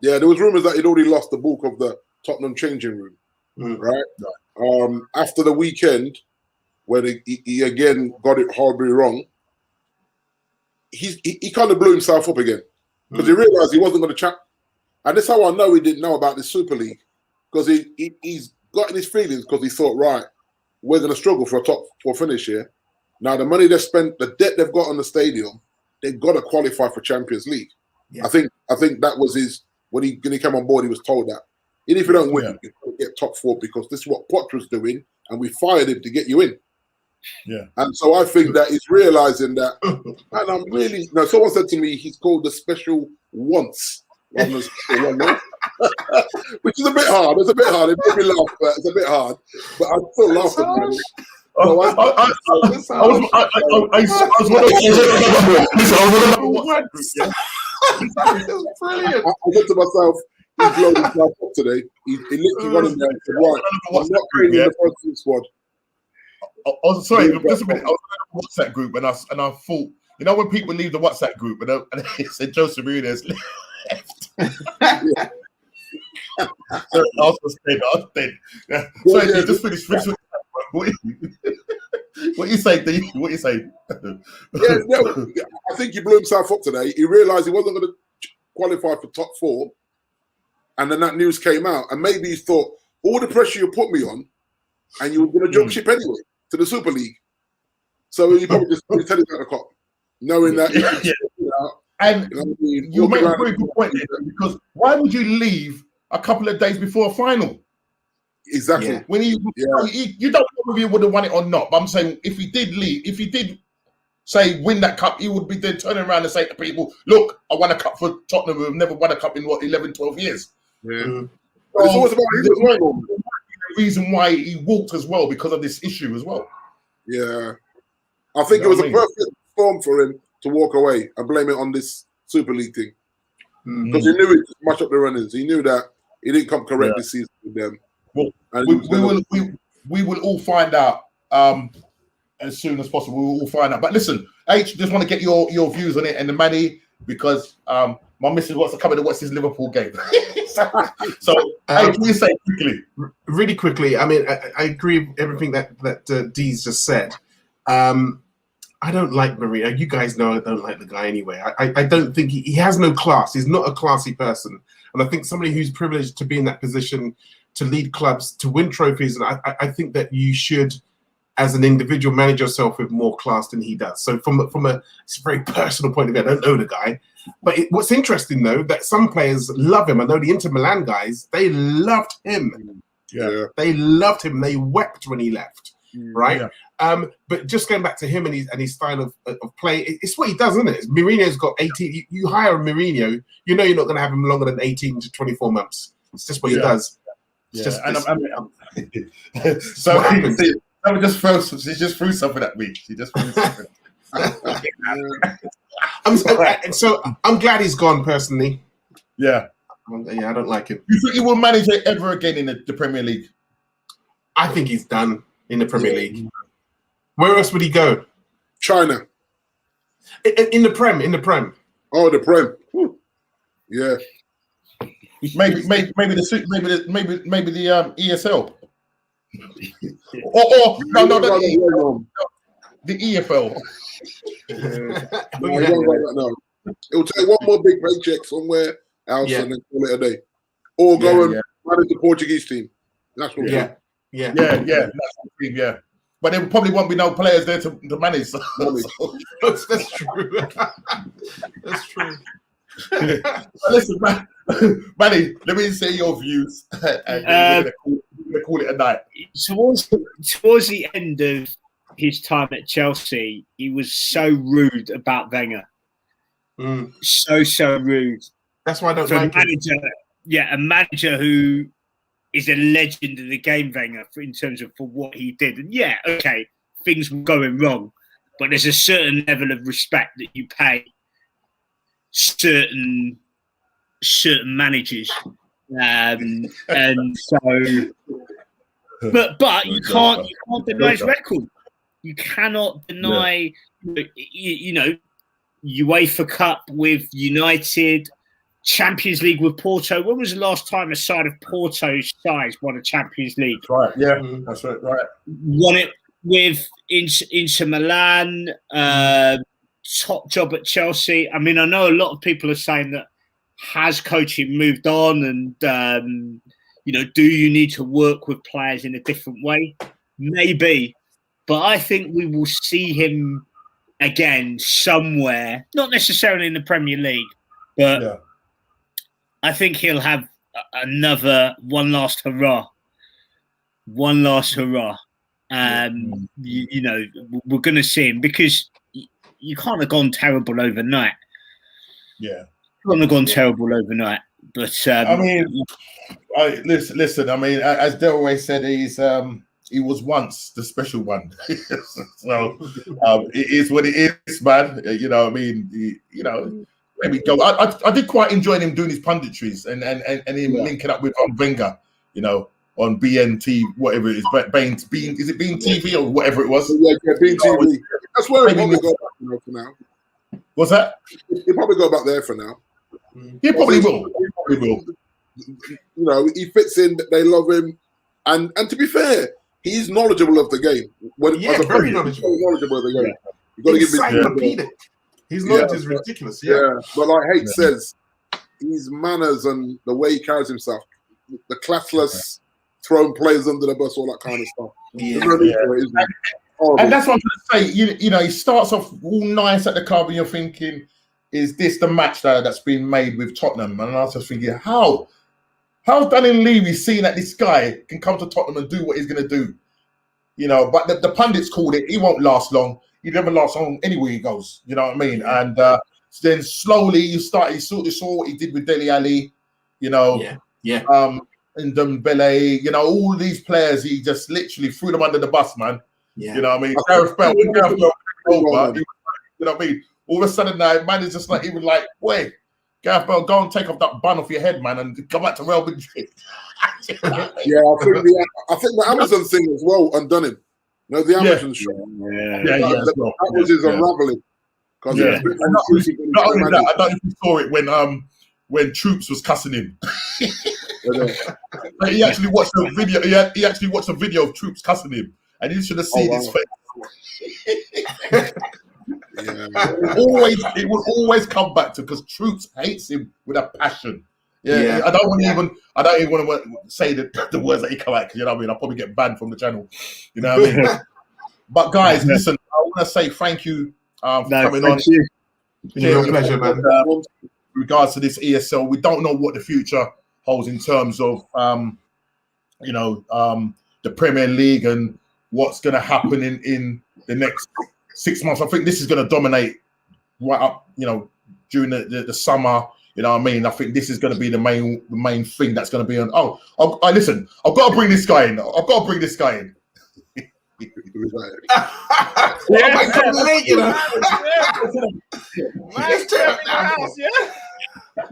Yeah, there was rumours that he'd already lost the bulk of the Tottenham changing room, right? After the weekend, where he again got it horribly wrong, he kind of blew himself up again because he realised he wasn't going to chat. And that's how I know he didn't know about the Super League, because he's got in his feelings because he thought, right, we're going to struggle for a top 4 finish here. Now, the money they've spent, the debt they've got on the stadium, they've got to qualify for Champions League. Yeah. I think that was his. When he came on board, he was told that. Even if you don't win, you're going to get top 4 because this is what Potter was doing, and we fired him to get you in. Yeah. And so I think that he's realizing that, and I'm really. No, someone said to me he's called the special once, which is a bit hard. It's a bit hard. It made me laugh, but it's a bit hard. But I still laugh at it. So I said to myself, he's blown himself up today. He literally went in there and said, right, I'm not playing in the first team squad. Sorry, just a minute. I was in a WhatsApp group and I thought, when people leave the WhatsApp group and it said Joseph Martinez left. I was dead. Sorry, just finish. What you say, D? What you say? I think he blew himself up today. He realised he wasn't going to qualify for top 4, and then that news came out. And maybe he thought, all the pressure you put me on, and you were going to jump ship anyway to the Super League. So he probably just put his head out the cop, knowing that. And you make a very good point there, because why would you leave a couple of days before a final? Exactly. Yeah. When you don't know if he would have won it or not. But I'm saying if he did leave, if he did say win that cup, he would be then turning around and say to people, "Look, I won a cup for Tottenham. We've never won a cup in 11, 12 years." Yeah. So it's always about the reason why he walked as well, because of this issue as well. Yeah, I think it was a perfect storm for him to walk away and blame it on this Super League thing, because he knew it to match up the runners. He knew that he didn't come correct this season with them. Well, we will all find out as soon as possible. We'll find out. But listen, H, just want to get your views on it and the money, because my missus wants to come in and watch this Liverpool game. so H, what do you say quickly? Really quickly, I mean, I agree with everything that Dee's just said. I don't like Mourinho. You guys know I don't like the guy anyway. I don't think he has no class. He's not a classy person. And I think somebody who's privileged to be in that position, to lead clubs, to win trophies, and I think that you should, as an individual, manage yourself with more class than he does. So from a very personal point of view, I don't know the guy. But what's interesting, though, that some players love him. I know the Inter Milan guys, they loved him. Yeah. They loved him. They wept when he left, right? Yeah. But just going back to him and his style of play, it's what he does, isn't it? Mourinho's got 18. You hire a Mourinho, you know you're not going to have him longer than 18 to 24 months. It's just what he does. It's just so he just threw something at me. He just threw something. I'm glad he's gone personally. Yeah. I don't like him. You think he will manage it ever again in the Premier League? I think he's done in the Premier League. Where else would he go? China. In the Prem. Oh, the Prem. Whew. Yeah. Maybe the ESL. or no, the EFL. No. It'll take one more big paycheck somewhere else and then call it a day. Or go and manage the Portuguese team. That's what national team, yeah. But there probably won't be no players there to manage. So. That's true. That's true. Listen, Manny, let me say your views. And we're gonna call it a night. Towards the end of his time at Chelsea, he was so rude about Wenger. So rude. That's why I don't like him. Yeah, a manager who is a legend of the game, Wenger, in terms of for what he did. And yeah, okay, things were going wrong, but there's a certain level of respect that you pay certain managers, and so. But you can't deny his record. You cannot deny, you know, UEFA Cup with United, Champions League with Porto. When was the last time a side of Porto's size won a Champions League? Right, yeah, that's right. Won it with Inter Milan, top job at Chelsea. I mean, I know a lot of people are saying that has coaching moved on and, you know, do you need to work with players in a different way? Maybe. But I think we will see him again somewhere, not necessarily in the Premier League, but I think he'll have one last hurrah. You know, we're going to see him because you can't have gone terrible overnight. Yeah. You can't have gone terrible overnight. But I mean, listen. I mean, as Delray said, he was once the special one. So it is what it is, man. You know, I mean, there we go. I did quite enjoy him doing his punditries and him linking up with Wenger, you know, on BNT, whatever it is. Bean, is it Bean TV or whatever it was? Yeah, Bean TV. That's where he'll probably go back for now. What's that? He'll probably go back there for now. He probably will. You know, he fits in. They love him, and to be fair, he's knowledgeable of the game. Very knowledgeable. Knowledgeable of the game. You got to give encyclopedic. His knowledge is ridiculous. Yeah, but like Hate says, his manners and the way he carries himself, the classless, throwing players under the bus, all that kind of stuff. And that's what I'm going to say. You know, he starts off all nice at the club, and you're thinking, is this the match that's been made with Tottenham? And I was just thinking, how's Daniel Levy seeing that this guy can come to Tottenham and do what he's going to do? You know, but the pundits called it. He won't last long. He never lasts long anywhere he goes. You know what I mean? And then slowly you saw what he did with Dele Alli. You know, and Dembele. You know, all these players, he just literally threw them under the bus, man. Yeah. You know what I mean? Gareth Bale, you know what I mean? All of a sudden now, man is just like, even like, wait, Gareth Bale, go and take off that bun off your head, man, and come back to Real Madrid. I think the Amazon thing as well undone him. No, the Amazon show. That was his unraveling. Not only that, I don't know if you saw it when Troops was cussing him. Like, he actually watched a video. He actually watched a video of Troops cussing him, and you should have seen his face. It would always come back to, because Troops hates him with a passion. I don't even want to say the words that he come out, because you know what I mean. I'll probably get banned from the channel. You know what I mean. But guys, listen, I want to say thank you for coming on. It's your pleasure, man. Regards to this ESL, we don't know what the future holds in terms of the Premier League and what's going to happen in the next 6 months. I think this is going to dominate right up, during the summer. You know what I mean? I think this is going to be the main thing that's going to be on. Listen, I've got to bring this guy in.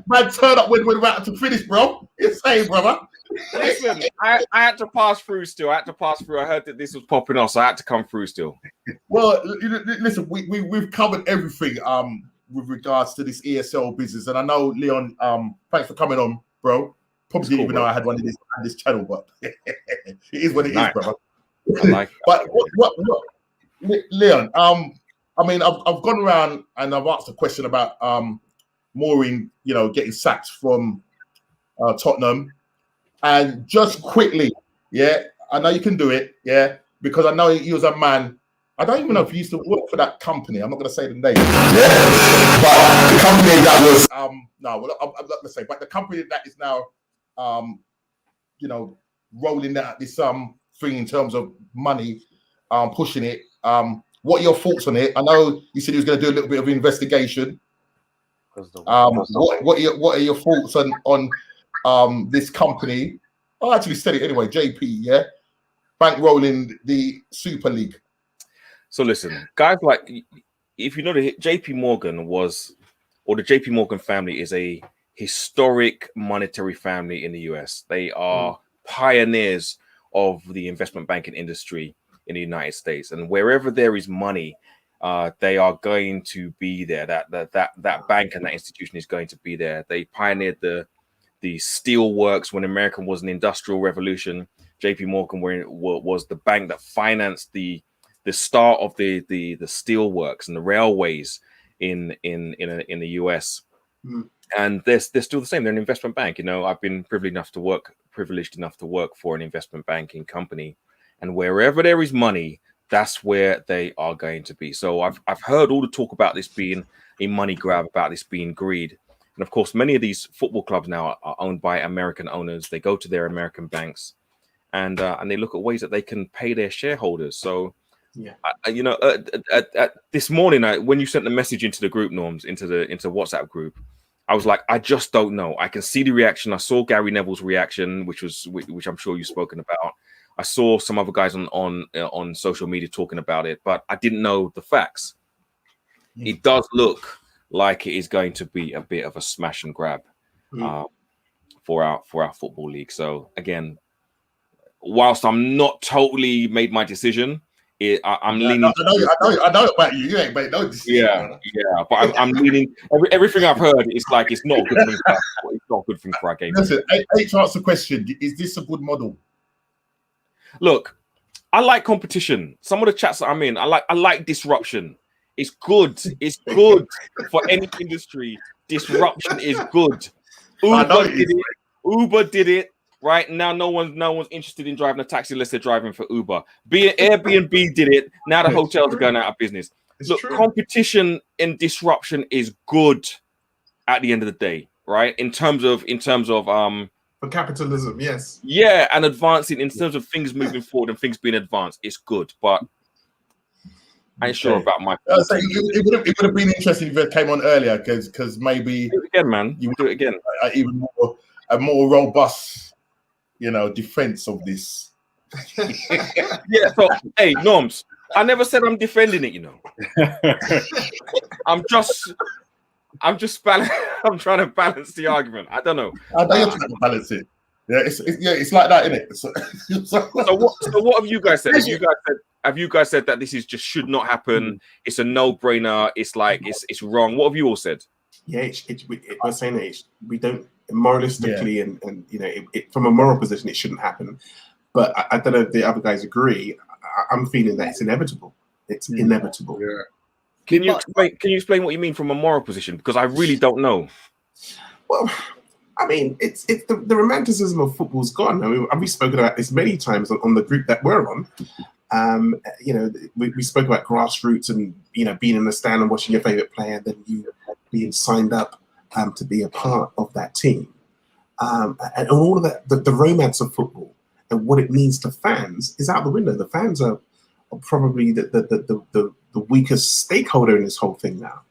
Man, turn up when we're about to finish, bro. It's saying, brother. Listen, I had to pass through still. I heard that this was popping off, so I had to come through still. Well, listen, we've covered everything with regards to this ESL business, and I know Leon. Thanks for coming on, bro. Probably didn't even know I had one of this channel, but it is what it is, brother. I like. But what, Leon? I mean, I've gone around and I've asked a question about Maureen, getting sacked from Tottenham, and just quickly, I know you can do it, because I know he was a man. I don't even know if he used to work for that company. I'm not going to say the name. But the company that was I'm not going to say, but the company that is now, rolling out this thing in terms of money, pushing it. What are your thoughts on it? I know you said he was going to do a little bit of investigation. What are your thoughts on this company? I actually said it anyway. JP, bankrolling the Super League. So listen, guys, like, if you know, the JP Morgan the JP Morgan family is a historic monetary family in the US. They are pioneers of the investment banking industry in the United States, and wherever there is money, they are going to be there. That bank and that institution is going to be there. They pioneered the steel works when America was an industrial revolution. JP Morgan was the bank that financed the start of the steel works and the railways in the US. And they're still the same. They're an investment bank. I've been privileged enough to work for an investment banking company, and wherever there is money, that's where they are going to be. So I've heard all the talk about this being a money grab, about this being greed. And of course, many of these football clubs now are owned by American owners. They go to their American banks, and they look at ways that they can pay their shareholders. So, this morning, when you sent the message into the group, Norms, into WhatsApp group, I was like, I just don't know. I can see the reaction. I saw Gary Neville's reaction, which I'm sure you've spoken about. I saw some other guys on social media talking about it, but I didn't know the facts. It does look like it is going to be a bit of a smash and grab for our football league. So again, whilst I'm not totally made my decision, I'm leaning. I know about you. You ain't made no decision. Yeah, but I'm leaning. Everything I've heard is like it's not a good thing. It's not a good thing for our game. Listen, H asked the question: is this a good model? Look, I like competition. Some of the chats that I'm in, I like disruption. It's good. It's good for any industry. Disruption is good. Uber did it. Right now, no one's interested in driving a taxi unless they're driving for Uber. Airbnb did it. Now the hotels are going out of business. Look, competition and disruption is good at the end of the day, right? In terms of for capitalism, yes. Yeah, and advancing in terms of things moving forward and things being advanced, it's good. But I ain't sure about my. It would have been interesting if it came on earlier, because maybe do it again, man. You do it again. Even a more robust, defense of this. Yeah. So, hey, Norms, I never said I'm defending it. I'm trying to balance the argument. I don't know. I know you're trying to balance it. Yeah, it's like that, isn't it? So what have you guys said? Have you guys said that this is just should not happen? It's a no-brainer. It's like it's wrong. What have you all said? Yeah, we're saying that we don't moralistically and you know from a moral position it shouldn't happen. But I don't know if the other guys agree. I'm feeling that it's inevitable. It's inevitable. Yeah. Can you explain what you mean from a moral position? Because I really don't know. Well, I mean, it's the romanticism of football's gone. I mean, we've spoken about this many times on the group that we're on. You know, we spoke about grassroots and, you know, being in the stand and watching your favorite player, then you being signed up to be a part of that team. And all of that, the romance of football and what it means to fans is out the window. The fans are probably the weakest stakeholder in this whole thing now.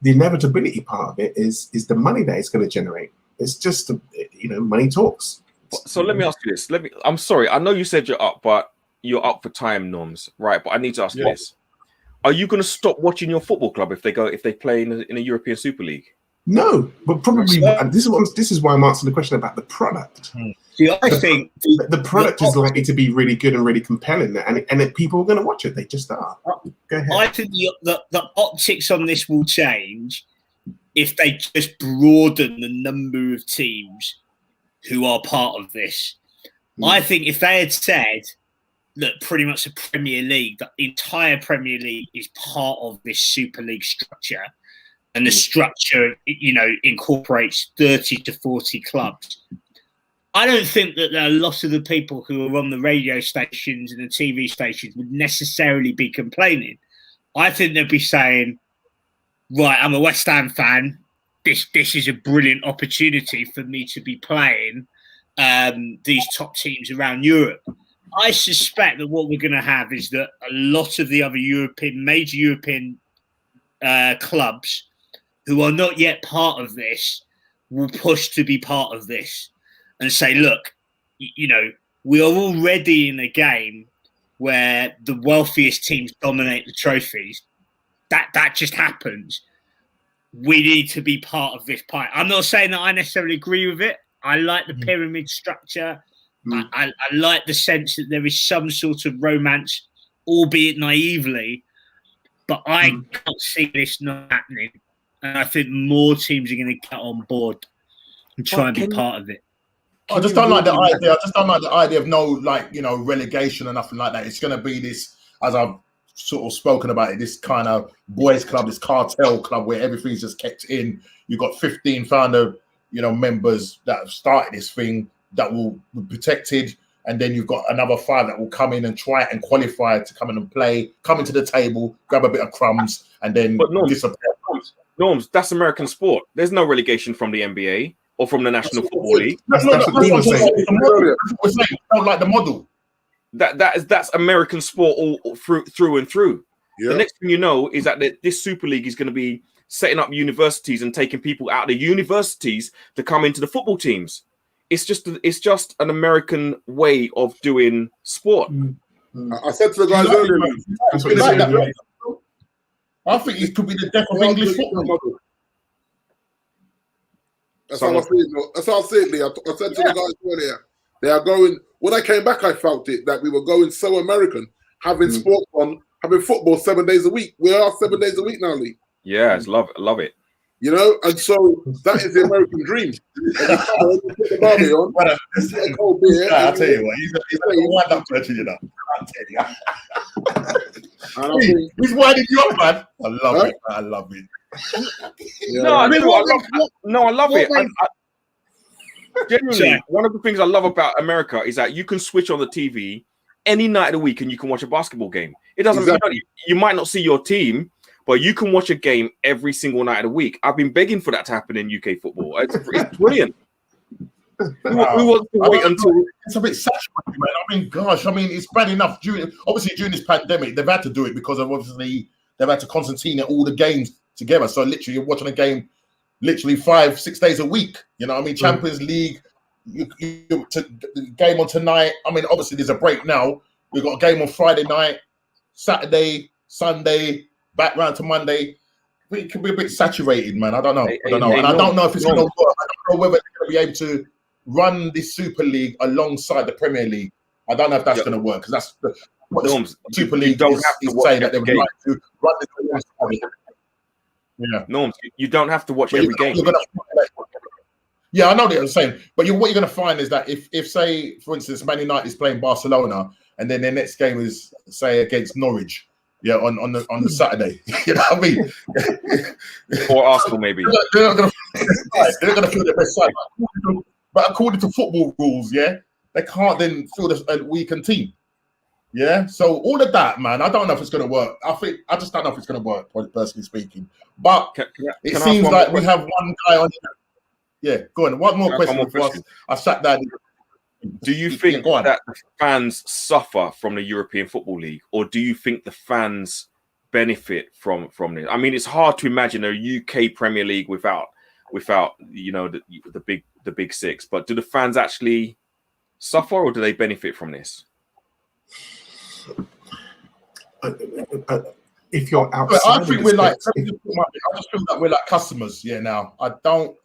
The inevitability part of it is the money that it's going to generate. It's just, you know, money talks. So let me ask you this. I'm sorry. I know you said you're up, but you're up for time, Norms, right? But I need to ask you this: are you going to stop watching your football club if they play in a European Super League? No, but probably this is why I'm answering the question about the product. See, I think the product is likely to be really good and really compelling, and people are going to watch it. They just are. Go ahead. I think the optics on this will change if they just broaden the number of teams who are part of this. I think if they had said that pretty much the Premier League, the entire Premier League is part of this Super League structure, and the structure, you know, incorporates 30 to 40 clubs, I don't think that a lot of the people who are on the radio stations and the TV stations would necessarily be complaining. I think they'd be saying, right, I'm a West Ham fan. This is a brilliant opportunity for me to be playing these top teams around Europe. I suspect that what we're going to have is that a lot of the other major European clubs who are not yet part of this will push to be part of this and say, look, you know, we are already in a game where the wealthiest teams dominate the trophies. That just happens. We need to be part of this pie. I'm not saying that I necessarily agree with it. I like the pyramid structure. I like the sense that there is some sort of romance, albeit naively, but I can't see this not happening. And I think more teams are going to get on board and try and be part of it. I just don't like the idea. I just don't like the idea of no, like, you know, relegation or nothing like that. It's going to be this, as I've sort of spoken about it, this kind of boys club, this cartel club where everything's just kept in. You've got 15 founder, you know, members that have started this thing that will be protected. And then you've got another 5 that will come in and try and qualify to come in and play, come into the table, grab a bit of crumbs, and then disappear. Norms, that's American sport. There's no relegation from the NBA or from the National Football League. That's what Dean was saying. We're saying we don't like the model. That's American sport all through and through. Yeah. The next thing you know is that this Super League is going to be setting up universities and taking people out of the universities to come into the football teams. It's just an American way of doing sport. I said to the guys earlier, I think it could be the death of English football. That's how I see it. That's how I see it, Lee. I said to the guys earlier, they are going. When I came back, I felt it that we were going so American, having sports on, having football 7 days a week. We are 7 days a week now, Lee. Yeah, love it. You know, and so that is the American dream. And you put the Barbie on, get a cold beer. I'll tell you what, he's a wind-up person, you know. I'll tell you. He's winding you up, man. I love it. I love it. Yeah. No, I love it. Genuinely, one of the things I love about America is that you can switch on the TV any night of the week and you can watch a basketball game. It doesn't matter. You might not see your team, but you can watch a game every single night of the week. I've been begging for that to happen in UK football. It's brilliant. We want to wait until it's a bit saturated, man. I mean, gosh, it's bad enough during this pandemic. They've had to do it because of obviously they've had to concertina all the games together. So literally, you're watching a game, literally 5-6 days a week. You know what I mean? Champions League, the game on tonight. I mean, obviously there's a break now. We've got a game on Friday night, Saturday, Sunday, back round to Monday. It could be a bit saturated, man. I don't know. And I don't know if it's going to work. I don't know whether they're going to be able to run the Super League alongside the Premier League. I don't know if that's going to work because that's what the Super League is saying, that they would like to run this alongside it. Yeah, Norms, you don't have to watch every game. Yeah, I know what you're saying, but what you're going to find is that if say, for instance, Man United is playing Barcelona, and then their next game is say against Norwich, on the Saturday, you know what I mean? Or Arsenal, maybe. They're not going to feel their best side, but according to football rules, they can't then field a weakened team. Yeah, so all of that, man, I don't know if it's going to work. I just don't know if it's going to work, personally speaking. But it seems like we have one guy on. Yeah, go on. One more question before I sat down. Do you think that the fans suffer from the European Football League, or do you think the fans benefit from this? I mean, it's hard to imagine a UK Premier League without the big six. But do the fans actually suffer, or do they benefit from this? If you're outside, I think we're like. I just feel like we're like customers. Yeah, now I think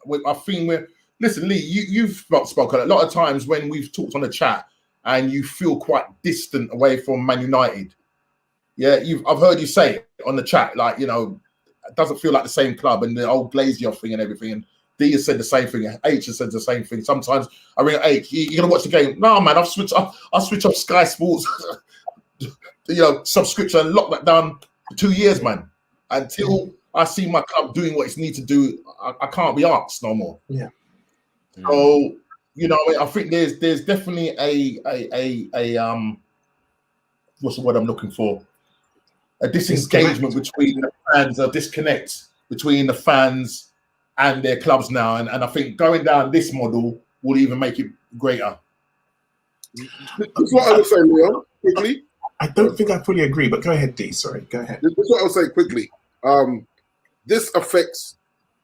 we're. Listen, Lee, you've spoken a lot of times when we've talked on the chat, and you feel quite distant away from Man United. Yeah, I've heard you say it on the chat, like, it doesn't feel like the same club, and the old Glazier thing and everything. And D has said the same thing. H has said the same thing. Sometimes I ring H, you're gonna watch the game? No, man, I'll switch off Sky Sports, subscription, and lock that down for 2 years, man. Until I see my club doing what it needs to do, I can't be asked no more. Yeah. So I think there's definitely a what's the word I'm looking for? A disengagement between the fans, a disconnect between the fans and their clubs now, and I think going down this model will even make it greater. That's what I would say, Leon, quickly. I don't think I fully agree, but go ahead, D. Sorry, go ahead. This is what I would say quickly. This affects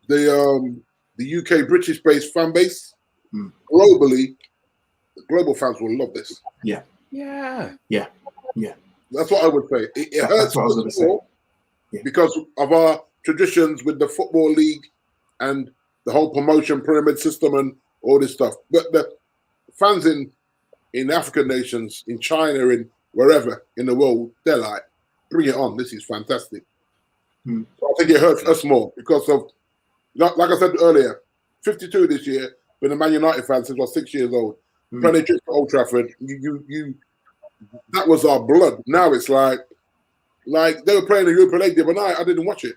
the UK British-based fan base globally. The global fans will love this. Yeah. That's what I would say. It hurts more because of our traditions with the Football League and the whole promotion pyramid system and all this stuff. But the fans in African nations, in China, in wherever in the world, they're like, bring it on. This is fantastic. So I think it hurts us more because of, like I said earlier, 52 this year, been a Man United fan since I was 6 years old. Playing trips to Old Trafford, that was our blood. Now it's like they were playing the Europa League the other night. I didn't watch it.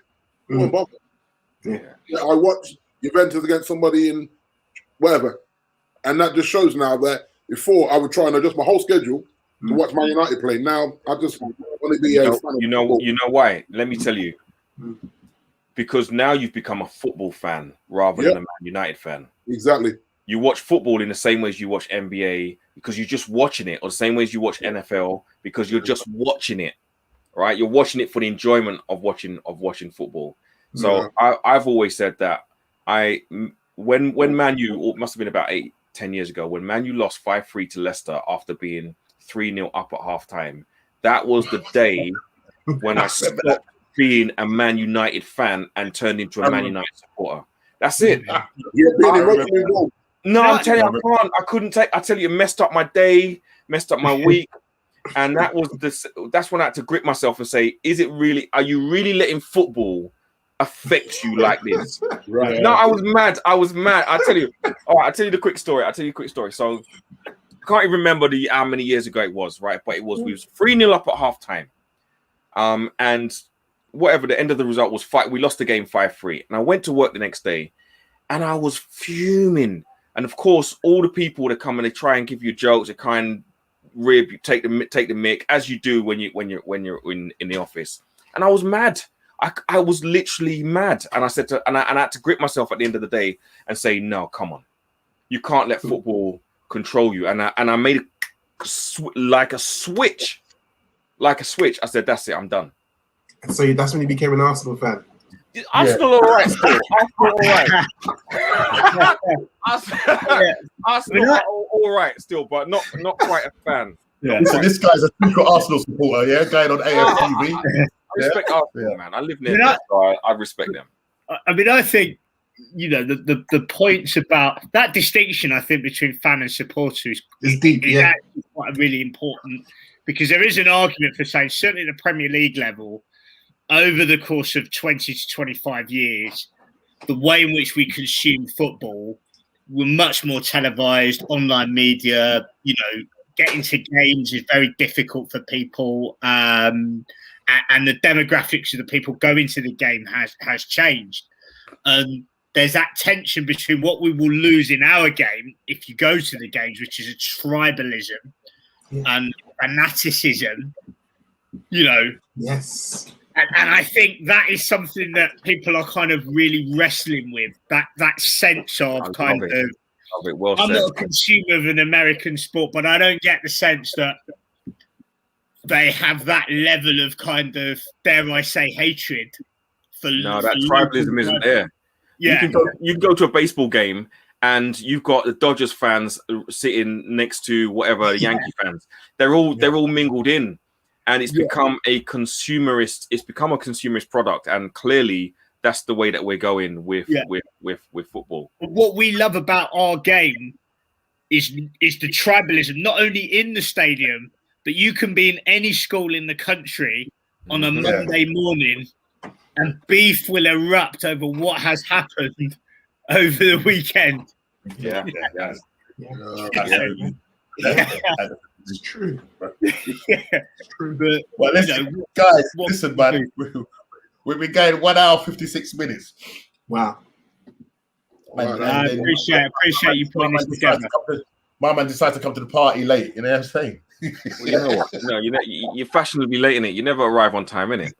I wasn't bothered. Yeah, I watched Juventus against somebody in whatever, and that just shows now that before I would try and adjust my whole schedule to watch Man United play. Now I just want to be a fan. You know why? Let me tell you. Because now you've become a football fan rather than a Man United fan. Exactly. You watch football in the same way as you watch NBA because you're just watching it, or the same way as you watch NFL because you're just watching it, right? You're watching it for the enjoyment of watching football. So I've always said that when Man U, it must have been about 8-10 years ago, when Man U lost 5-3 to Leicester after being 3-0 up at halftime, that was the day when I stopped being a Man United fan and turned into a Man United supporter. That's it. No, I'm telling you, I couldn't take. I tell you, it messed up my day, messed up my week, and that's when I had to grip myself and say, are you really letting football affect you like this? Right. No, I was mad. I tell you. All right, I'll tell you the quick story. So I can't even remember how many years ago it was, right? But we was 3-0 up at halftime. And whatever the end of the result was, we lost the game 5-3. And I went to work the next day and I was fuming. And of course, all the people that come and they try and give you jokes, they kind of take the mick, as you do when you're in the office. And I was mad. I was literally mad. And I said and I had to grip myself at the end of the day and say, no, come on. You can't let football control you. And I made it like a switch. I said, that's it, I'm done. So that's when you became an Arsenal fan. Arsenal all right still. Arsenal all right still, but not quite a fan. Yeah. So this guy's a secret Arsenal supporter, going on AFTV. I respect Arsenal, man. I live near them, so I respect them. I mean, I think the points about that distinction, I think, between fan and supporter is deep. Is Yeah, actually quite really important, because there is an argument for saying, certainly at the Premier League level, over the course of 20 to 25 years, the way in which we consume football were much more televised, online media. Getting to games is very difficult for people, and the demographics of the people going to the game has changed. There's that tension between what we will lose in our game if you go to the games, which is a tribalism and fanaticism, Yes. And I think that is something that people are kind of really wrestling with, that sense of kind of, I'm not a consumer of an American sport, but I don't get the sense that they have that level of kind of, dare I say, hatred for. No, that tribalism isn't there. Yeah. You can go to a baseball game and you've got the Dodgers fans sitting next to whatever Yankee fans. They're all mingled in, and it's become a consumerist. It's become a consumerist product, and clearly that's the way that we're going with football. What we love about our game is the tribalism, not only in the stadium, but you can be in any school in the country on a Monday morning, and beef will erupt over what has happened over the weekend. It's true. It's true. But, well, guys, listen, man. We've been going 1 hour 56 minutes. Wow. I appreciate you putting this together. My man decided to come to the party late. You know what I'm saying? Well, you know what? No, you're fashionably late in it. You never arrive on time, innit?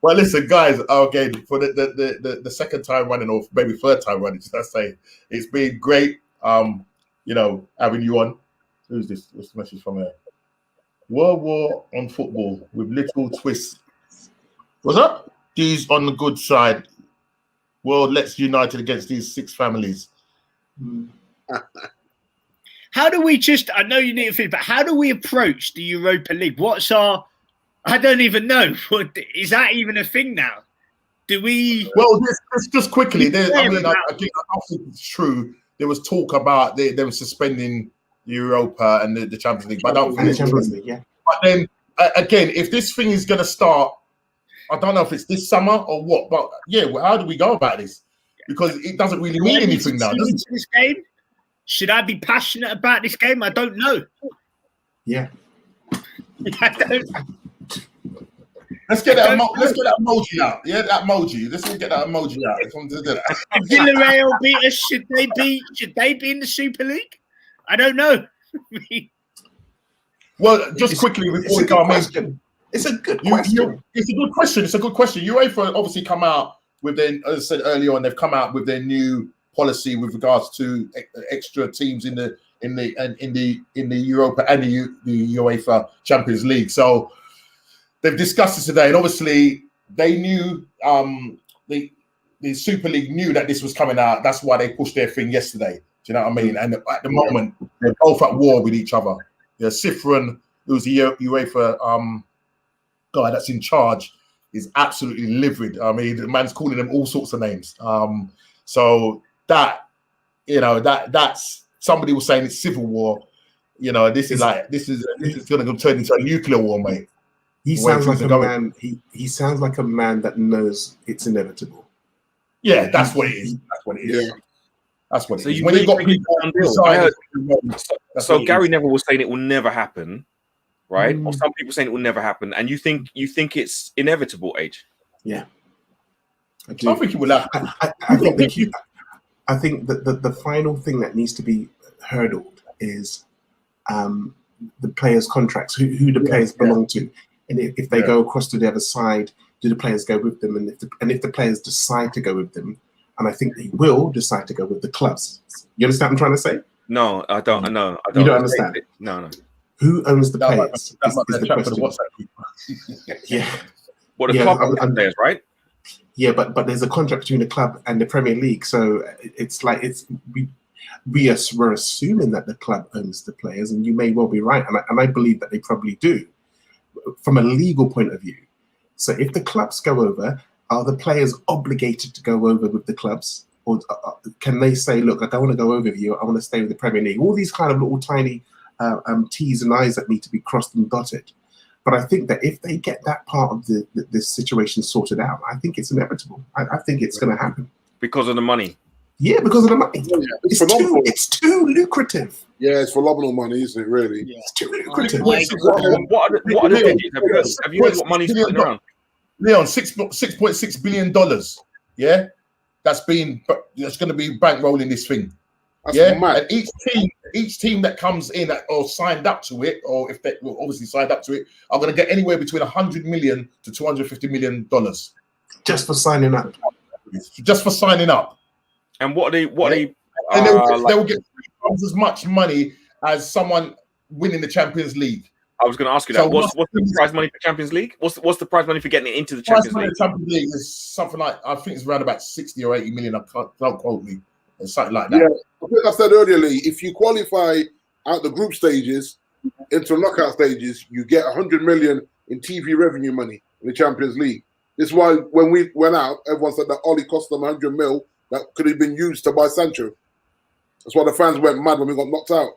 Well, listen, guys. Okay, for the second time running, or maybe third time running, should I say? It's been great. Having you on. Who's this? What's the message from here? World War on football with little twists. What's up? These on the good side. World let's united against these 6 families. How do we I know you need to think, but how do we approach the Europa League? I don't even know. Is that even a thing now? Do we? Well, just quickly. I think it's true. There was talk about them suspending Europa and the Champions League, but I don't think it's Champions League. Yeah. But then again, if this thing is going to start, I don't know if it's this summer or what. But how do we go about this? Because it doesn't really mean anything now. This game? Should I be passionate about this game? I don't know. Yeah. I don't. Let's get that emoji out. Yeah, that emoji. Let's all get that emoji out. If I'm to do that. If Villarreal beat us, should they be in the Super League? I don't know. Well, just quickly before we go, it's a good question. It's a good question. It's a good question. UEFA obviously come out with their, as I said earlier on, they've come out with their new policy with regards to extra teams in the Europa and the UEFA Champions League. So they've discussed this today, and obviously they knew the Super League knew that this was coming out. That's why they pushed their thing yesterday. Do you know what I mean? And at the moment, they're both at war with each other. Sifrin, who's the UEFA guy that's in charge, is absolutely livid. I mean, the man's calling them all sorts of names. So that's somebody was saying it's civil war. This is going to turn into a nuclear war, mate. He sounds like a man. He sounds like a man that knows it's inevitable. Yeah, that's what it is. That's what it is. Yeah. That's what it is. When you got people so Gary Neville was saying it will never happen, right? Or some people saying it will never happen, and you think it's inevitable, H? Yeah, I do. I think it will happen. I think that the final thing that needs to be hurdled is the players' contracts, who the players belong to, and if they go across to the other side, do the players go with them? And if the players decide to go with them, and I think they will decide to go with the clubs. You understand what I'm trying to say? No, I don't. No, I don't. You don't understand it? No. Who owns the players? Is the question. Yeah. Well, the club players, right? Yeah, but there's a contract between the club and the Premier League, so it's like we're assuming that the club owns the players, and you may well be right, and I believe that they probably do, from a legal point of view. So if the clubs go over, are the players obligated to go over with the clubs, or can they say, look, I don't want to go over with you, I want to stay with the Premier League? All these kind of little tiny T's and I's that need to be crossed and dotted. But I think that if they get that part of this situation sorted out, I think it's inevitable. I think it's going to happen. Because of the money. Yeah, because of the money. Yeah, It's too lucrative. Yeah, it's phenomenal money, isn't it? Really? Yeah. It's too lucrative. What are the figures? Have you heard what money's floating around? Leon, $6.6 billion. Yeah, that's going to be bankrolling this thing. That's yeah, mad. and each team that comes in or signed up to it, or if they obviously signed up to it, are going to get anywhere between $100 million to $250 million Just for signing up. Just for signing up. And what are they? And they will get 3 times as much money as someone winning the Champions League. I was going to ask you that. So what's the prize money for Champions League? What's the prize money for getting into the Champions League? The Champions League is something like, I think it's around about 60 or 80 million. Don't quote me. It's something like that. Yeah, like I said earlier, Lee, if you qualify out the group stages into knockout stages, you get 100 million in TV revenue money in the Champions League. This is why when we went out, everyone said that Oli cost them 100 mil that could have been used to buy Sancho. That's why the fans went mad when we got knocked out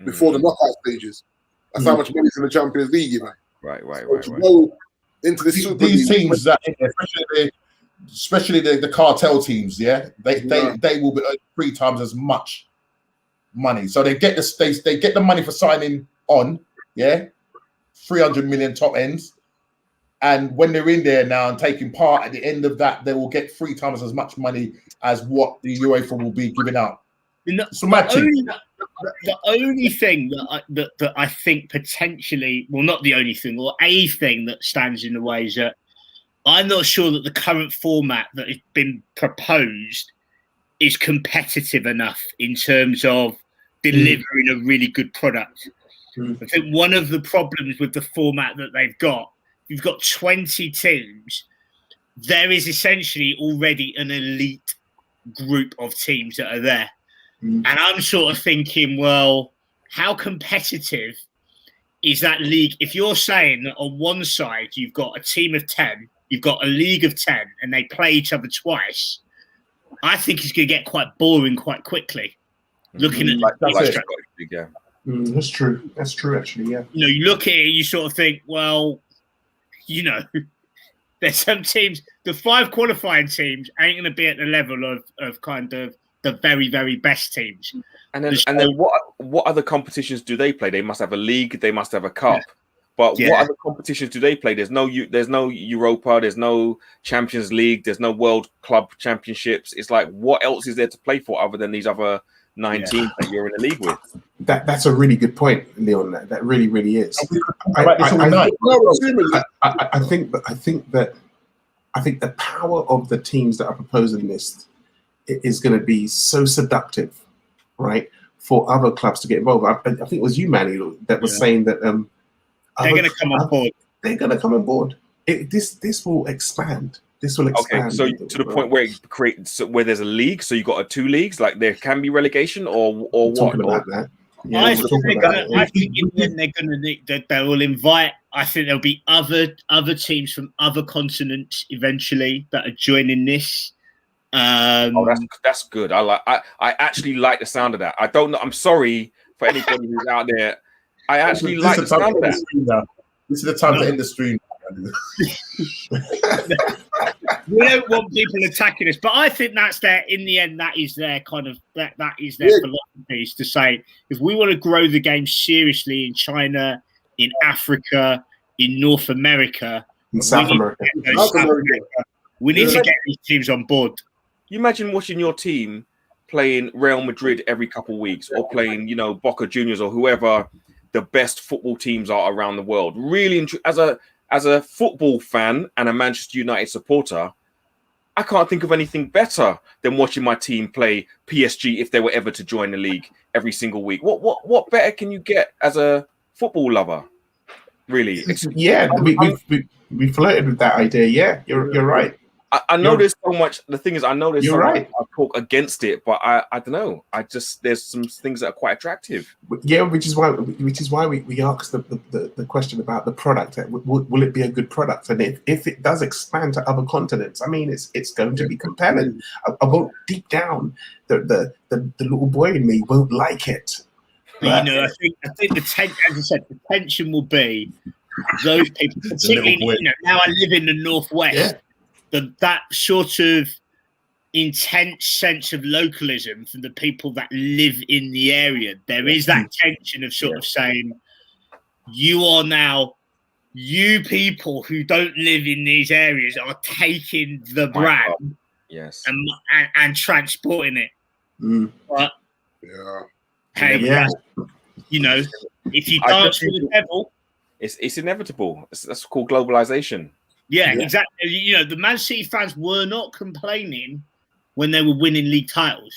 before the knockout stages. That's how much money's in the Champions League, you know. Right. Go into the Super These League. teams, especially the cartel teams, yeah, they will be earning 3 times as much money. So they get the money for signing on, yeah, 300 million top ends. And when they're in there now and taking part at the end of that, they will get 3 times as much money as what the UEFA will be giving out. The only thing that I think potentially, well, not the only thing, or a thing that stands in the way is that I'm not sure that the current format that has been proposed is competitive enough in terms of delivering a really good product. I think one of the problems with the format that they've got, you've got 20 teams, there is essentially already an elite group of teams that are there. And I'm sort of thinking, well, how competitive is that league? If you're saying that on one side you've got a team of 10, you've got a league of 10, and they play each other twice, I think it's going to get quite boring quite quickly. Looking at that's true. That's true, actually. Yeah. You know, you look at it, you sort of think, well, you know, there's some teams. The 5 qualifying teams ain't going to be at the level of kind of the very, very best teams. And then what other competitions do they play? They must have a league. They must have a cup. But what other competitions do they play? There's no Europa. There's no Champions League. There's no World Club Championships. It's like, what else is there to play for other than these other 9 teams that you're in a league with? That's a really good point, Leon. That really, really is. I think the power of the teams that are proposing this is going to be so seductive, right, for other clubs to get involved. I think it was you, Manny, that was saying that they're going to come on board. They're going to come on board. This will expand. This will expand. Okay, so to the point where it creates, where there's a league, so you got 2 leagues, like there can be relegation or what? Talking about that. Yeah, I think they will invite. I think there'll be other teams from other continents eventually that are joining this. That's good. I actually like the sound of that. I don't know. I'm sorry for anybody who's out there. I actually like the sound of that. This is the time to end the stream. We don't want people attacking us, but I think that's their. In the end, that is their kind of that is their philosophy, is to say, if we want to grow the game seriously in China, in Africa, in North America, in South America, we need to get these teams on board. You imagine watching your team playing Real Madrid every couple of weeks, or playing, Boca Juniors or whoever the best football teams are around the world. Really, as a football fan and a Manchester United supporter, I can't think of anything better than watching my team play PSG if they were ever to join the league every single week. What better can you get as a football lover? Really? Yeah, we flirted with that idea. Yeah, you're right. I know there's so much. The thing is, I know there's You're so right. much I talk against it, but I don't know. There's some things that are quite attractive. Yeah, which is why we asked the question about the product. Will it be a good product? And if it does expand to other continents, I mean, it's going to be compelling. I won't, deep down, the little boy in me won't like it. But, you know, I think as I said, the tension will be those people, particularly, you know, now I live in the Northwest, that sort of intense sense of localism from the people that live in the area. There is that tension of sort of saying, you people who don't live in these areas are taking the brand, yes, and transporting it. But hey, you know, if you dance with the devil, it's inevitable. That's called globalization. Yeah, exactly. You know, the Man City fans were not complaining when they were winning league titles.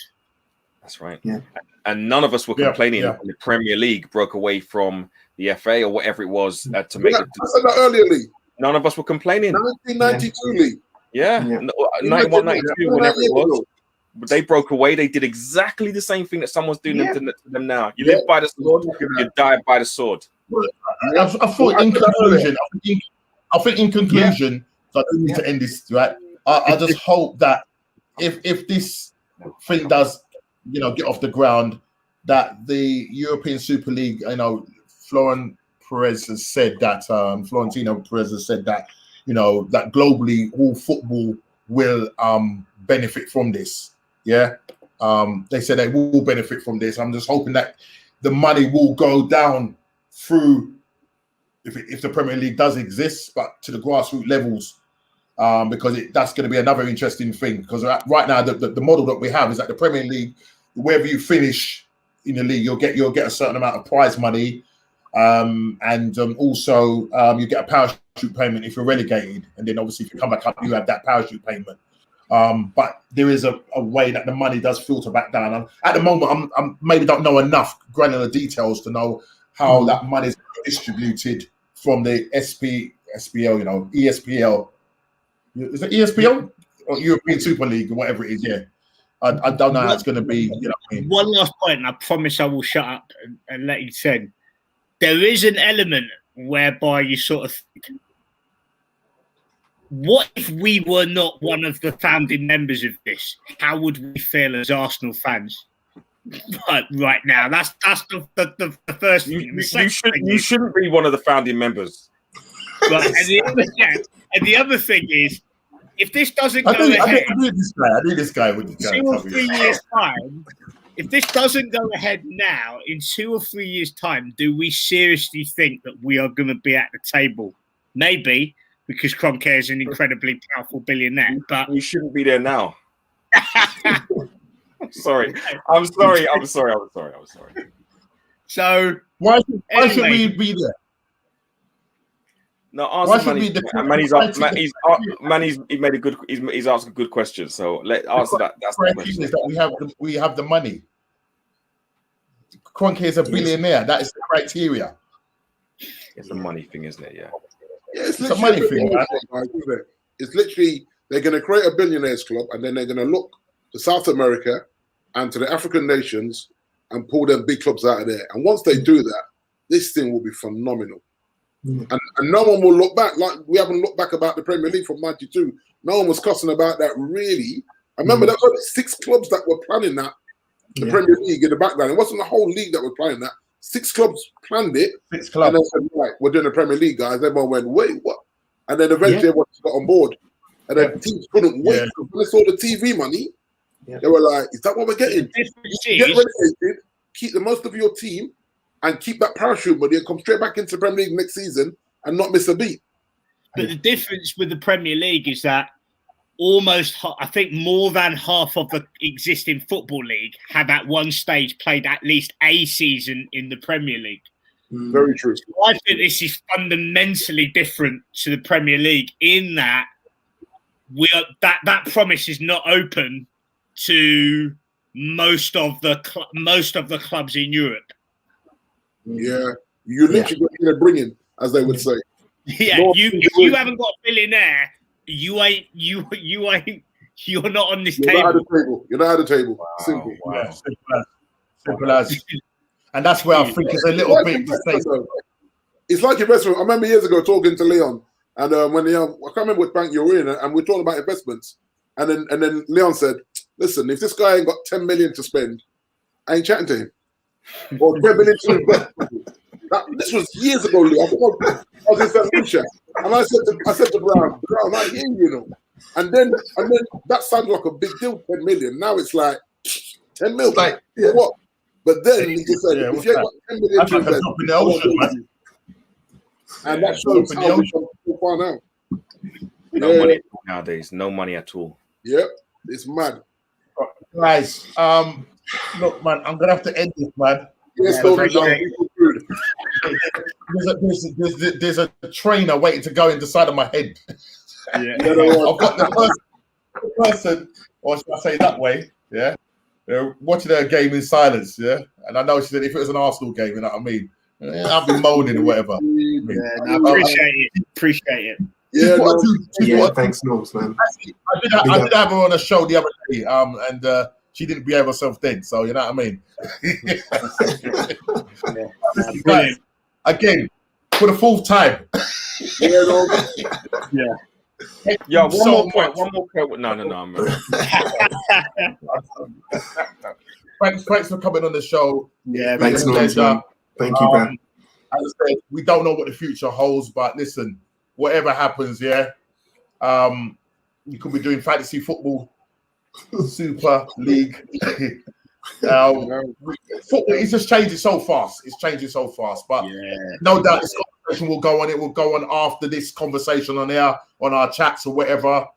That's right. Yeah. And none of us were complaining when the Premier League broke away from the FA or whatever it was to make it. I said that earlier, Lee. None of us were complaining. 1992 league. 91, 92, whenever it was. But they broke away. They did exactly the same thing that someone's doing to them now. You live by the sword, you die by the sword. Well, I thought in conclusion, I think in conclusion, so I don't need to end this, right? I just hope that if this thing does, you know, get off the ground, that the European Super League, you know, Florentino Perez has said that, you know, that globally all football will benefit from this. Yeah. They said they will benefit from this. I'm just hoping that the money will go down through, if the Premier League does exist, but to the grassroots levels, because that's going to be another interesting thing. Because right now, the model that we have is that the Premier League, wherever you finish in the league, you'll get a certain amount of prize money, and also you get a parachute payment if you're relegated, and then obviously if you come back up, you have that parachute payment. But there is a way that the money does filter back down. At the moment, I'm maybe don't know enough granular details to know how that money is distributed from the SPL, you know, ESPL. Is it ESPL or European Super League or whatever it is? Yeah, I don't know how it's going to be. You know what I mean? One last point, and I promise I will shut up and let you send. There is an element whereby you sort of think, what if we were not one of the founding members of this? How would we feel as Arsenal fans? Right now, that's the first thing. You shouldn't be one of the founding members. Right, and the other thing is, if this doesn't go ahead, I knew this guy would go 2 or 3 years time. If this doesn't go ahead now, in 2 or 3 years' time, do we seriously think that we are going to be at the table? Maybe, because Kroenke is an incredibly powerful billionaire, but you shouldn't be there now. I'm sorry. So why should we be there? No, answer he's asked a good question. So let answer that. That's the question. Is that we have the money. Kroenke is a billionaire. That is the criteria. It's a money thing, isn't it? Yeah. It's a money thing, man. It's literally they're going to create a billionaires club, and then they're going to look to South America and to the African nations and pull them big clubs out of there. And once they do that, this thing will be phenomenal. And no one will look back. Like we haven't looked back about the Premier League from '92. No one was cussing about that, really. I remember there were only 6 clubs that were planning that, the Premier League in the background. It wasn't the whole league that was planning that. 6 clubs planned it. 6 clubs. And they said, right, we're doing the Premier League, guys. Everyone went, wait, what? And then eventually everyone got on board. And then teams couldn't wait. When they saw the TV money, they were like, is that what we're getting? Get relegated, keep the most of your team, and keep that parachute money and come straight back into the Premier League next season and not miss a beat. But the difference with the Premier League is that I think more than half of the existing football league have at one stage played at least a season in the Premier League. Very true. So I think this is fundamentally different to the Premier League in that that promise is not open to most of the clubs in Europe. Yeah, you're literally going to bring in, as they would say. Yeah, if you haven't got a billionaire you ain't. You're not on this You're table. not at the table. You're not at the table. Wow, Simple. wow. Yeah, simple as. And that's where I think it's a little bit to say. It's like investment. I remember years ago talking to Leon, and when Leon, I can't remember what bank you were in, and we're talking about investments, and then Leon said, "Listen, if this guy ain't got 10 million to spend, I ain't chatting to him, or 10 million to invest." This was years ago, Leon. I was in St. Lucia, and I said to Brown, I hear you, and then that sounded like a big deal, 10 million. Now it's like 10 million. Like, yeah. What? But then he just said, if you ain't got 10 million That's to like a invest, drop in the ocean, man. and that shows how we come so far now. No money nowadays. No money at all. Yep, it's mad. Guys, look, man, I'm gonna have to end this, man. Yes, There's a trainer waiting to go in the side of my head. Yeah. I've got the person, or should I say that way? Yeah, they're watching a game in silence. Yeah, and I know she said if it was an Arsenal game, you know what I mean. I'll be moaning or whatever. I appreciate it. Appreciate it. Yeah, Thanks, Norms, man. I did have her on a show the other day, and she didn't behave herself then. So you know what I mean. Guys, again, for the fourth time. Yeah. Yeah, one more point. No, I'm Thanks for coming on the show. Yeah, thanks, Norms, man. Thank you, man. As I said, we don't know what the future holds, but listen, whatever happens, yeah, you could be doing fantasy football, Super League. Football is just changing so fast. It's changing so fast, but no doubt this conversation will go on. It will go on after this conversation on our chats or whatever.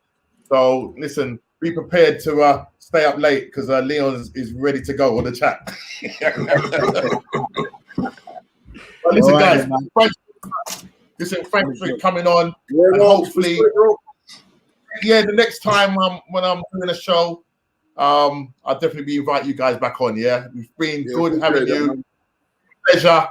So listen, be prepared to stay up late because Leon is ready to go on the chat. But listen, guys, thanks for coming on. And hopefully, the next time when I'm doing a show, I'll definitely be inviting you guys back on. Yeah, it's been good having you. Pleasure.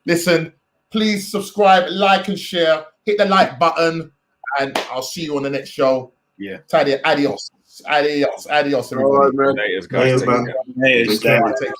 Listen, please subscribe, like, and share. Hit the like button, and I'll see you on the next show. Yeah. Adios, everybody. All right, man. Guys. Take care.